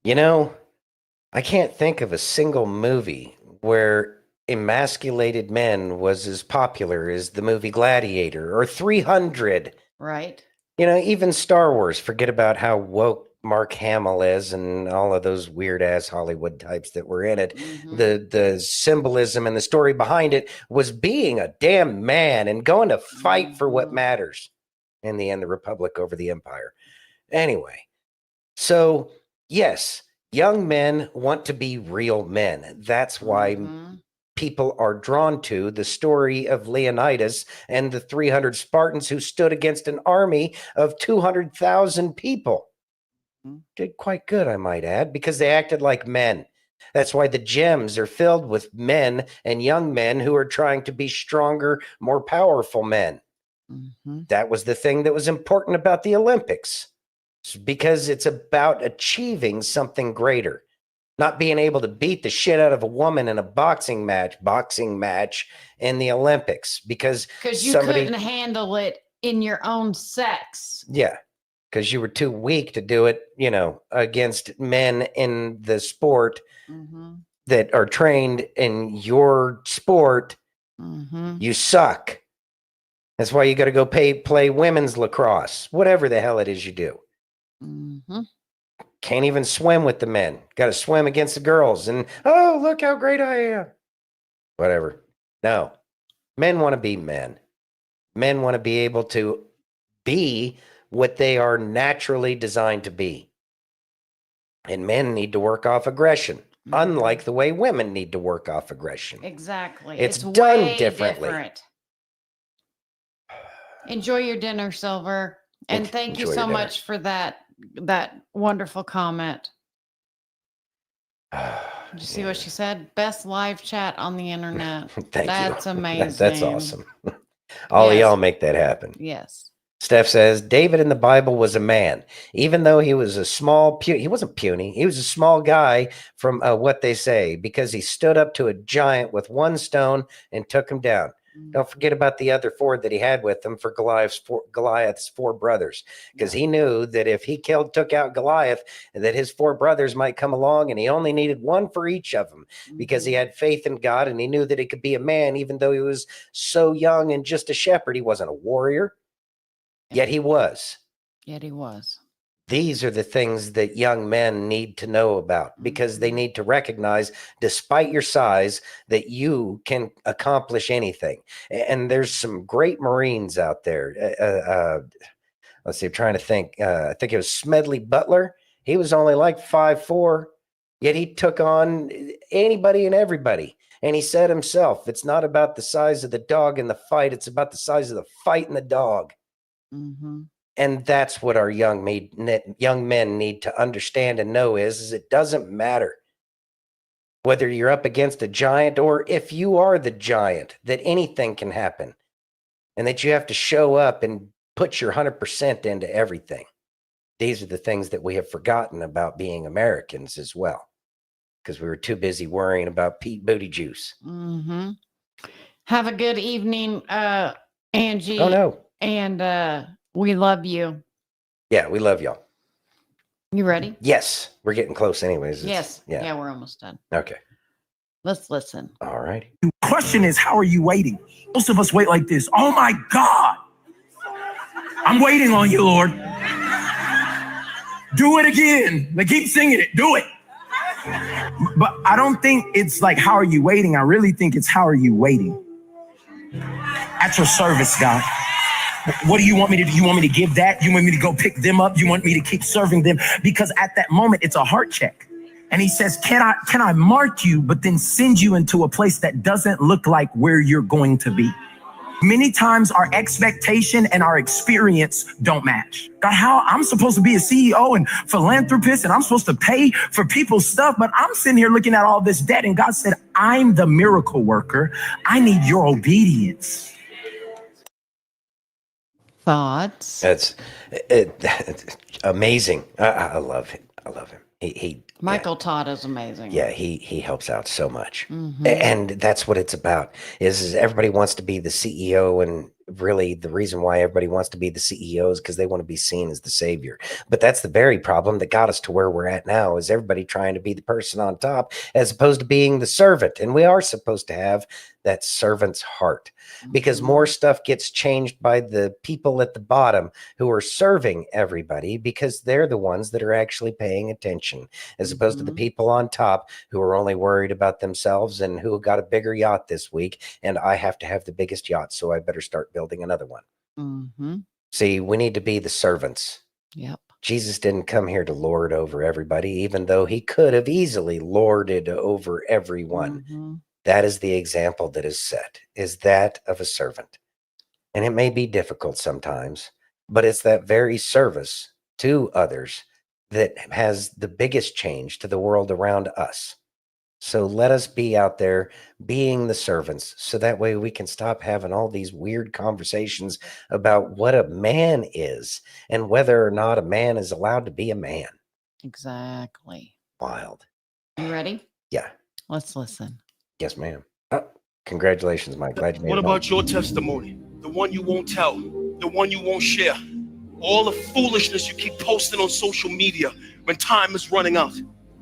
Speaker 2: I can't think of a single movie where emasculated men was as popular as the movie Gladiator or 300.
Speaker 9: Right.
Speaker 2: Even Star Wars, forget about how woke Mark Hamill is and all of those weird ass Hollywood types that were in it.
Speaker 9: Mm-hmm.
Speaker 2: The symbolism and the story behind it was being a damn man and going to fight for what matters. In the end, the Republic over the Empire. Anyway, so yes, young men want to be real men. That's why people are drawn to the story of Leonidas and the 300 Spartans who stood against an army of 200,000 people. Did quite good, I might add, because they acted like men. That's why the gyms are filled with men and young men who are trying to be stronger, more powerful men. That was the thing that was important about the Olympics, because it's about achieving something greater. Not being able to beat the shit out of a woman in a boxing match in the Olympics because
Speaker 9: you couldn't handle it in your own sex.
Speaker 2: Yeah, because you were too weak to do it, against men in the sport that are trained in your sport. You suck. That's why you got to go play women's lacrosse, whatever the hell it is you do. Can't even swim with the men. Got to swim against the girls. And, oh, look how great I am. Whatever. No. Men want to be men. Men want to be able to be what they are naturally designed to be. And men need to work off aggression, unlike the way women need to work off aggression.
Speaker 9: Exactly.
Speaker 2: It's done
Speaker 9: way
Speaker 2: differently.
Speaker 9: different. Enjoy your dinner, Silver. And thank you
Speaker 2: Enjoy
Speaker 9: so
Speaker 2: your dinner.
Speaker 9: much for that wonderful comment. Did you see what she said? Best live chat on the internet.
Speaker 2: Thank
Speaker 9: That's
Speaker 2: you.
Speaker 9: amazing.
Speaker 2: That's awesome. All of
Speaker 9: Yes.
Speaker 2: y'all make that happen.
Speaker 9: Yes.
Speaker 2: Steph says, David in the Bible was a man, even though he was a small, he wasn't puny. He was a small guy from what they say, because he stood up to a giant with one stone and took him down. Don't forget about the other 4 that he had with him for Goliath's 4 brothers, because he knew that if he took out Goliath, that his 4 brothers might come along, and he only needed 1 for each of them, because he had faith in God, and he knew that he could be a man, even though he was so young and just a shepherd. He wasn't a warrior, yet he was.
Speaker 9: Yet he was.
Speaker 2: These are the things that young men need to know about, because they need to recognize, despite your size, that you can accomplish anything. And there's some great Marines out there. Let's see, I'm trying to think. I think it was Smedley Butler. He was only like 5'4", yet he took on anybody and everybody. And he said himself, it's not about the size of the dog in the fight. It's about the size of the fight in the dog.
Speaker 9: Mm-hmm.
Speaker 2: And that's what our young men need to understand and know is it doesn't matter whether you're up against a giant or if you are the giant, that anything can happen, and that you have to show up and put your 100% into everything. These are the things that we have forgotten about being Americans as well, because we were too busy worrying about Pete Booty Juice.
Speaker 9: Mm-hmm. Have a good evening, Angie.
Speaker 2: Oh, no.
Speaker 9: And we love you.
Speaker 2: Yeah, we love y'all.
Speaker 9: You ready?
Speaker 2: Yes. We're getting close anyways.
Speaker 9: Yes.
Speaker 2: Yeah.
Speaker 9: Yeah, we're almost done.
Speaker 2: Okay.
Speaker 9: Let's listen.
Speaker 2: All right.
Speaker 1: Question is, how are you waiting? Most of us wait like this. Oh my God. I'm waiting on you, Lord. Do it again. They keep singing it. Do it. But I don't think it's like, how are you waiting? I really think it's, how are you waiting? At your service, God. What do you want me to do? You want me to give that? You want me to go pick them up? You want me to keep serving them? Because at that moment, it's a heart check. And he says, can I mark you, but then send you into a place that doesn't look like where you're going to be? Many times our expectation and our experience don't match. God, how I'm supposed to be a CEO and philanthropist, and I'm supposed to pay for people's stuff, but I'm sitting here looking at all this debt, and God said, I'm the miracle worker. I need your obedience.
Speaker 9: Thoughts?
Speaker 2: It's amazing. I love him. I love him. He
Speaker 9: Michael Todd is amazing.
Speaker 2: Yeah, he helps out so much.
Speaker 9: Mhm.
Speaker 2: And that's what it's about. Is everybody wants to be the CEO, and really the reason why everybody wants to be the CEO is because they want to be seen as the savior. But that's the very problem that got us to where we're at now, is everybody trying to be the person on top as opposed to being the servant. And we are supposed to have that servant's heart, because more stuff gets changed by the people at the bottom who are serving everybody, because they're the ones that are actually paying attention, as opposed to the people on top who are only worried about themselves and who got a bigger yacht this week. And I have to have the biggest yacht, so I better start building another one.
Speaker 9: Mm-hmm.
Speaker 2: See, we need to be the servants.
Speaker 9: Yep.
Speaker 2: Jesus didn't come here to lord over everybody, even though he could have easily lorded over everyone.
Speaker 9: Mm-hmm.
Speaker 2: That is the example that is set, is that of a servant. And it may be difficult sometimes, but it's that very service to others that has the biggest change to the world around us. So let us be out there being the servants, so that way we can stop having all these weird conversations about what a man is and whether or not a man is allowed to be a man.
Speaker 9: Exactly.
Speaker 2: Wild.
Speaker 9: You ready?
Speaker 2: Yeah.
Speaker 9: Let's listen.
Speaker 2: Yes, ma'am. Congratulations, Mike. Glad you made
Speaker 8: What
Speaker 2: it
Speaker 8: about
Speaker 2: home.
Speaker 8: your testimony? The one you won't tell, the one you won't share. All the foolishness you keep posting on social media when time is running out.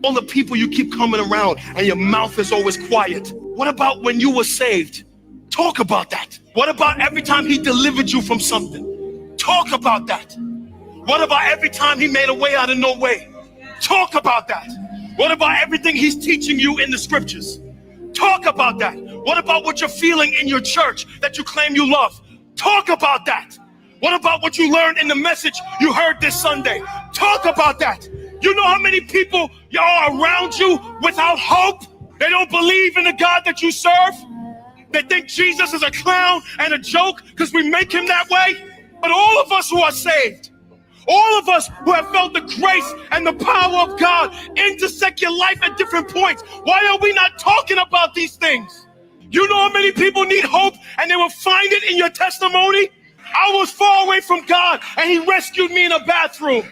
Speaker 8: All the people you keep coming around and your mouth is always quiet. What about when you were saved? Talk about that. What about every time he delivered you from something? Talk about that. What about every time he made a way out of no way? Talk about that. What about everything he's teaching you in the scriptures? Talk about that. What about what you're feeling in your church that you claim you love? Talk about that. What about what you learned in the message you heard this Sunday? Talk about that. You know how many people are around you without hope? They don't believe in the God that you serve. They think Jesus is a clown and a joke because we make him that way. But all of us who are saved, all of us who have felt the grace and the power of God intersect your life at different points, why are we not talking about these things? You know how many people need hope and they will find it in your testimony? I was far away from God and he rescued me in a bathroom.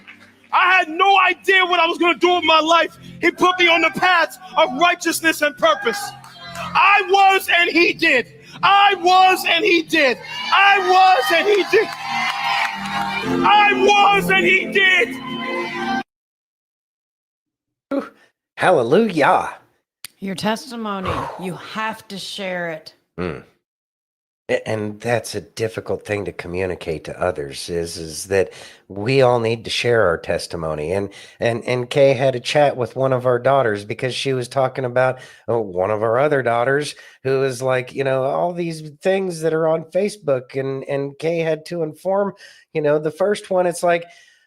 Speaker 8: I had no idea what I was going to do with my life. He put me on the paths of righteousness and purpose. I was and he did. I was and he did. I was and he did. I was and he did.
Speaker 2: Hallelujah.
Speaker 9: Your testimony, you have to share it.
Speaker 2: And that's a difficult thing to communicate to others is that we all need to share our testimony. And Kay had a chat with one of our daughters because she was talking about one of our other daughters who is like, all these things that are on Facebook, and Kay had to inform, the first one, it's like,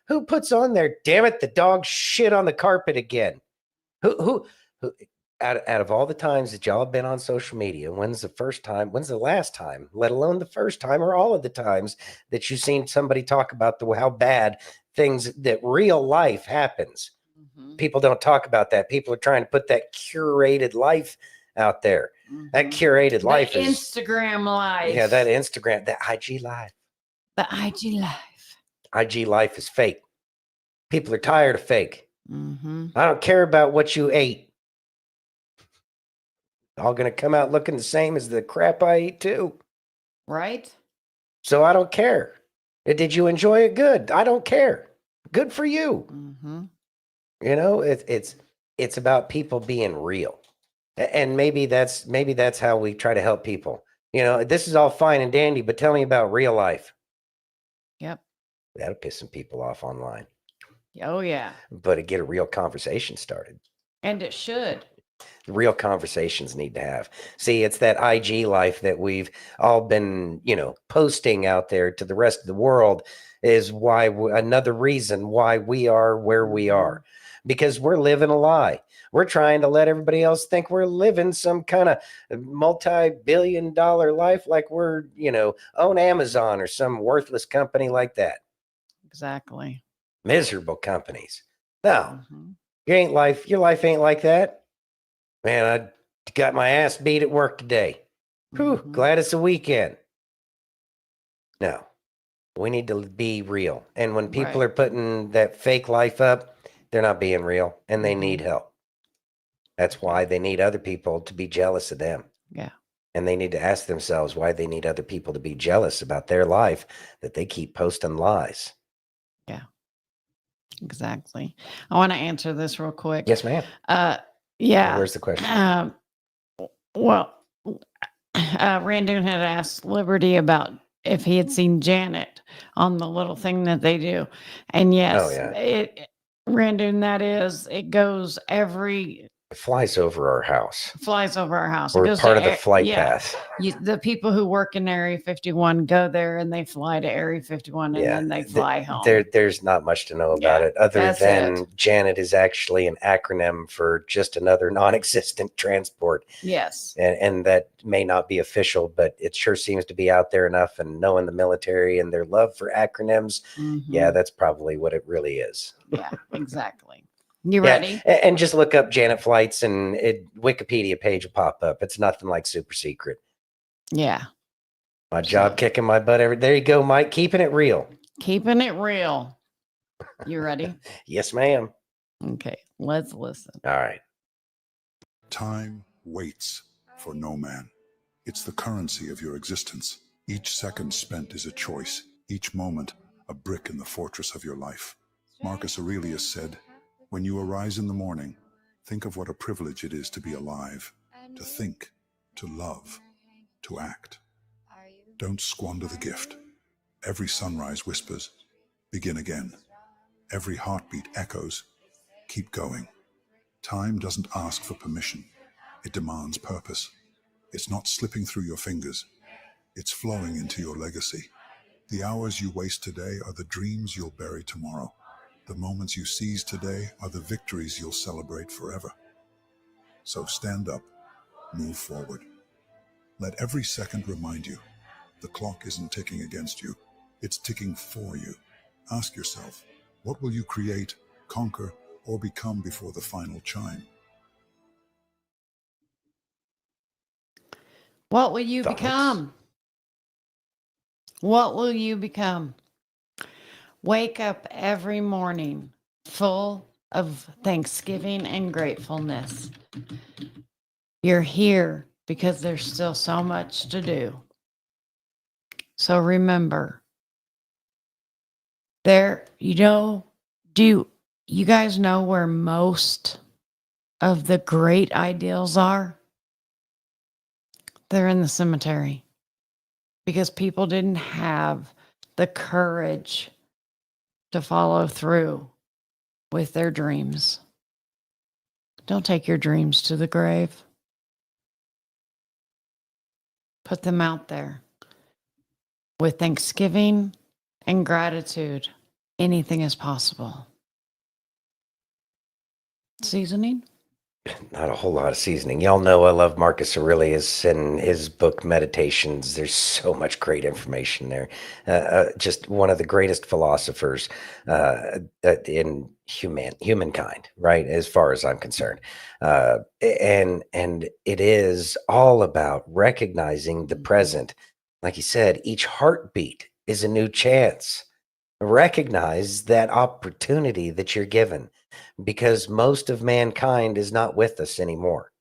Speaker 2: who puts on there, damn it, the dog shit on the carpet again? Who out of all the times that y'all have been on social media, when's the last time, let alone the first time or all of the times that you've seen somebody talk about how bad things that real life happens? People don't talk about that. People are trying to put that curated life out there. That curated life is
Speaker 9: Instagram life.
Speaker 2: Yeah, that Instagram, that IG life.
Speaker 9: The IG life.
Speaker 2: IG life is fake. People are tired of fake.
Speaker 9: Mm-hmm.
Speaker 2: I don't care about what you ate. All going to come out looking the same as the crap I eat too.
Speaker 9: Right?
Speaker 2: So I don't care. Did you enjoy it? Good. I don't care. Good for you.
Speaker 9: Mm-hmm.
Speaker 2: It's about people being real. And maybe that's how we try to help people. This is all fine and dandy, but tell me about real life.
Speaker 9: Yep.
Speaker 2: That'll piss some people off online.
Speaker 9: Oh, yeah.
Speaker 2: But to get a real conversation started.
Speaker 9: And it should.
Speaker 2: Real conversations need to have. See, it's that IG life that we've all been, posting out there to the rest of the world is why another reason why we are where we are, because we're living a lie. We're trying to let everybody else think we're living some kind of multi-billion-dollar life, like we're, own Amazon or some worthless company like that.
Speaker 9: Exactly.
Speaker 2: Miserable companies. No, your life ain't like that. Man, I got my ass beat at work today. Whew, glad it's a weekend. No, we need to be real. And when people are putting that fake life up, they're not being real and they need help. That's why they need other people to be jealous of them.
Speaker 9: Yeah.
Speaker 2: And they need to ask themselves why they need other people to be jealous about their life, that they keep posting lies.
Speaker 9: Yeah, exactly. I want to answer this real quick.
Speaker 2: Yes, ma'am.
Speaker 9: Yeah.
Speaker 2: Where's the question?
Speaker 9: Randoon had asked Liberty about if he had seen Janet on the little thing that they do. And yes, Randoon, it goes
Speaker 2: It flies over our house.
Speaker 9: Flies over our house.
Speaker 2: We're
Speaker 9: It goes
Speaker 2: part
Speaker 9: to
Speaker 2: of the flight path.
Speaker 9: The people who work in Area 51 go there and they fly to Area 51 and then they fly home.
Speaker 2: There's not much to know about it other than Janet is actually an acronym for just another non-existent transport.
Speaker 9: Yes.
Speaker 2: And that may not be official, but it sure seems to be out there enough, and knowing the military and their love for acronyms, yeah, that's probably what it really is.
Speaker 9: Yeah, exactly. You ready?
Speaker 2: And just look up Janet flights and Wikipedia page will pop up. It's nothing like super secret.
Speaker 9: Yeah.
Speaker 2: My job kicking my butt there you go, Mike. Keeping it real.
Speaker 9: Keeping it real. You ready?
Speaker 2: Yes, ma'am.
Speaker 9: Okay, let's listen.
Speaker 2: All right.
Speaker 10: Time waits for no man. It's the currency of your existence. Each second spent is a choice. Each moment, a brick in the fortress of your life. Marcus Aurelius said, "When you arise in the morning, think of what a privilege it is to be alive, to think, to love, to act. Don't squander the gift. Every sunrise whispers, begin again. Every heartbeat echoes, keep going. Time doesn't ask for permission. It demands purpose. It's not slipping through your fingers. It's flowing into your legacy. The hours you waste today are the dreams you'll bury tomorrow. The moments you seize today are the victories you'll celebrate forever. So stand up, move forward. Let every second remind you, the clock isn't ticking against you, it's ticking for you. Ask yourself, what will you create, conquer, or become before the final chime?
Speaker 9: What will you become? What will you become? Wake up every morning full of thanksgiving and gratefulness. You're here because there's still so much to do. So remember, you guys know where most of the great ideals are? They're in the cemetery because people didn't have the courage to follow through with their dreams. Don't take your dreams to the grave. Put them out there. With thanksgiving and gratitude, anything is possible. Seasoning?
Speaker 2: Not a whole lot of seasoning. Y'all know I love Marcus Aurelius and his book Meditations. There's so much great information there. Just one of the greatest philosophers in humankind, right? As far as I'm concerned. And it is all about recognizing the present. Like he said, each heartbeat is a new chance. Recognize that opportunity that you're given, because most of mankind is not with us anymore.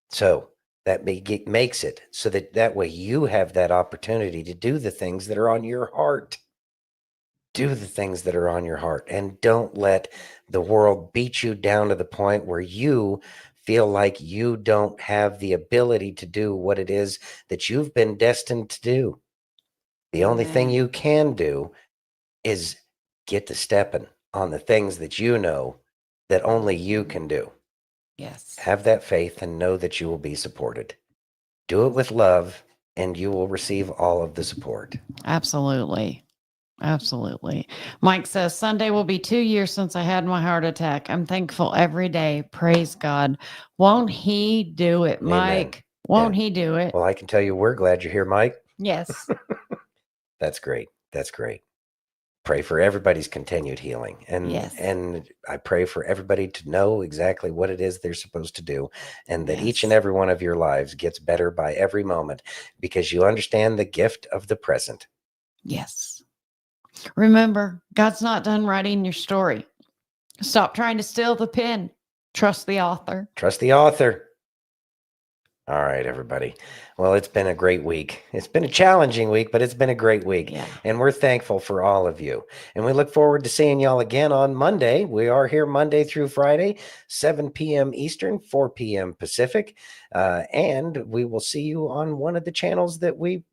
Speaker 2: So that makes it so that way you have that opportunity to do the things that are on your heart. Do the things that are on your heart, and don't let the world beat you down to the point where you feel like you don't have the ability to do what it is that you've been destined to do. The only thing you can do is get to stepping on the things that you know that only you can do.
Speaker 9: Yes.
Speaker 2: Have that faith and know that you will be supported. Do it with love and you will receive all of the support.
Speaker 9: Absolutely. Absolutely. Mike says, Sunday will be 2 years since I had my heart attack. I'm thankful every day. Praise God. Won't he do it, Mike? Won't he do it?
Speaker 2: Well, I can tell you we're glad you're here, Mike.
Speaker 9: Yes.
Speaker 2: That's great. That's great. Pray for everybody's continued healing. And
Speaker 9: Yes.
Speaker 2: and I pray for everybody to know exactly what it is they're supposed to do, and that each and every one of your lives gets better by every moment because you understand the gift of the present.
Speaker 9: Yes. Remember, God's not done writing your story. Stop trying to steal the pen. Trust the author.
Speaker 2: Trust the author. All right, everybody. Well, it's been a great week. It's been a challenging week, but it's been a great week.
Speaker 9: Yeah.
Speaker 2: And we're thankful for all of you. And we look forward to seeing y'all again on Monday. We are here Monday through Friday, 7 p.m. Eastern, 4 p.m. Pacific. And we will see you on one of the channels that we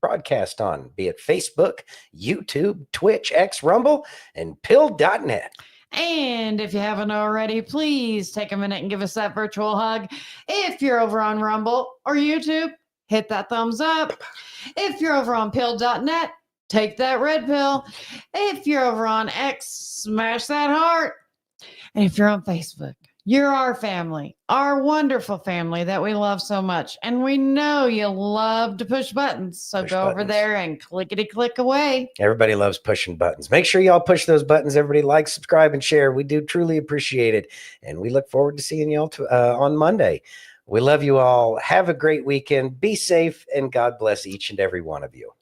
Speaker 2: broadcast on, be it Facebook, YouTube, Twitch, X, Rumble, and pill.net.
Speaker 9: And if you haven't already, please take a minute and give us that virtual hug. If you're over on Rumble or YouTube, hit that thumbs up. If you're over on pill.net, take that red pill. If you're over on X, smash that heart. And if you're on Facebook, you're our family, our wonderful family that we love so much. And we know you love to push buttons. So go over there and clickety-click away.
Speaker 2: Everybody loves pushing buttons. Make sure y'all push those buttons. Everybody like, subscribe, and share. We do truly appreciate it. And we look forward to seeing y'all on Monday. We love you all. Have a great weekend. Be safe, and God bless each and every one of you.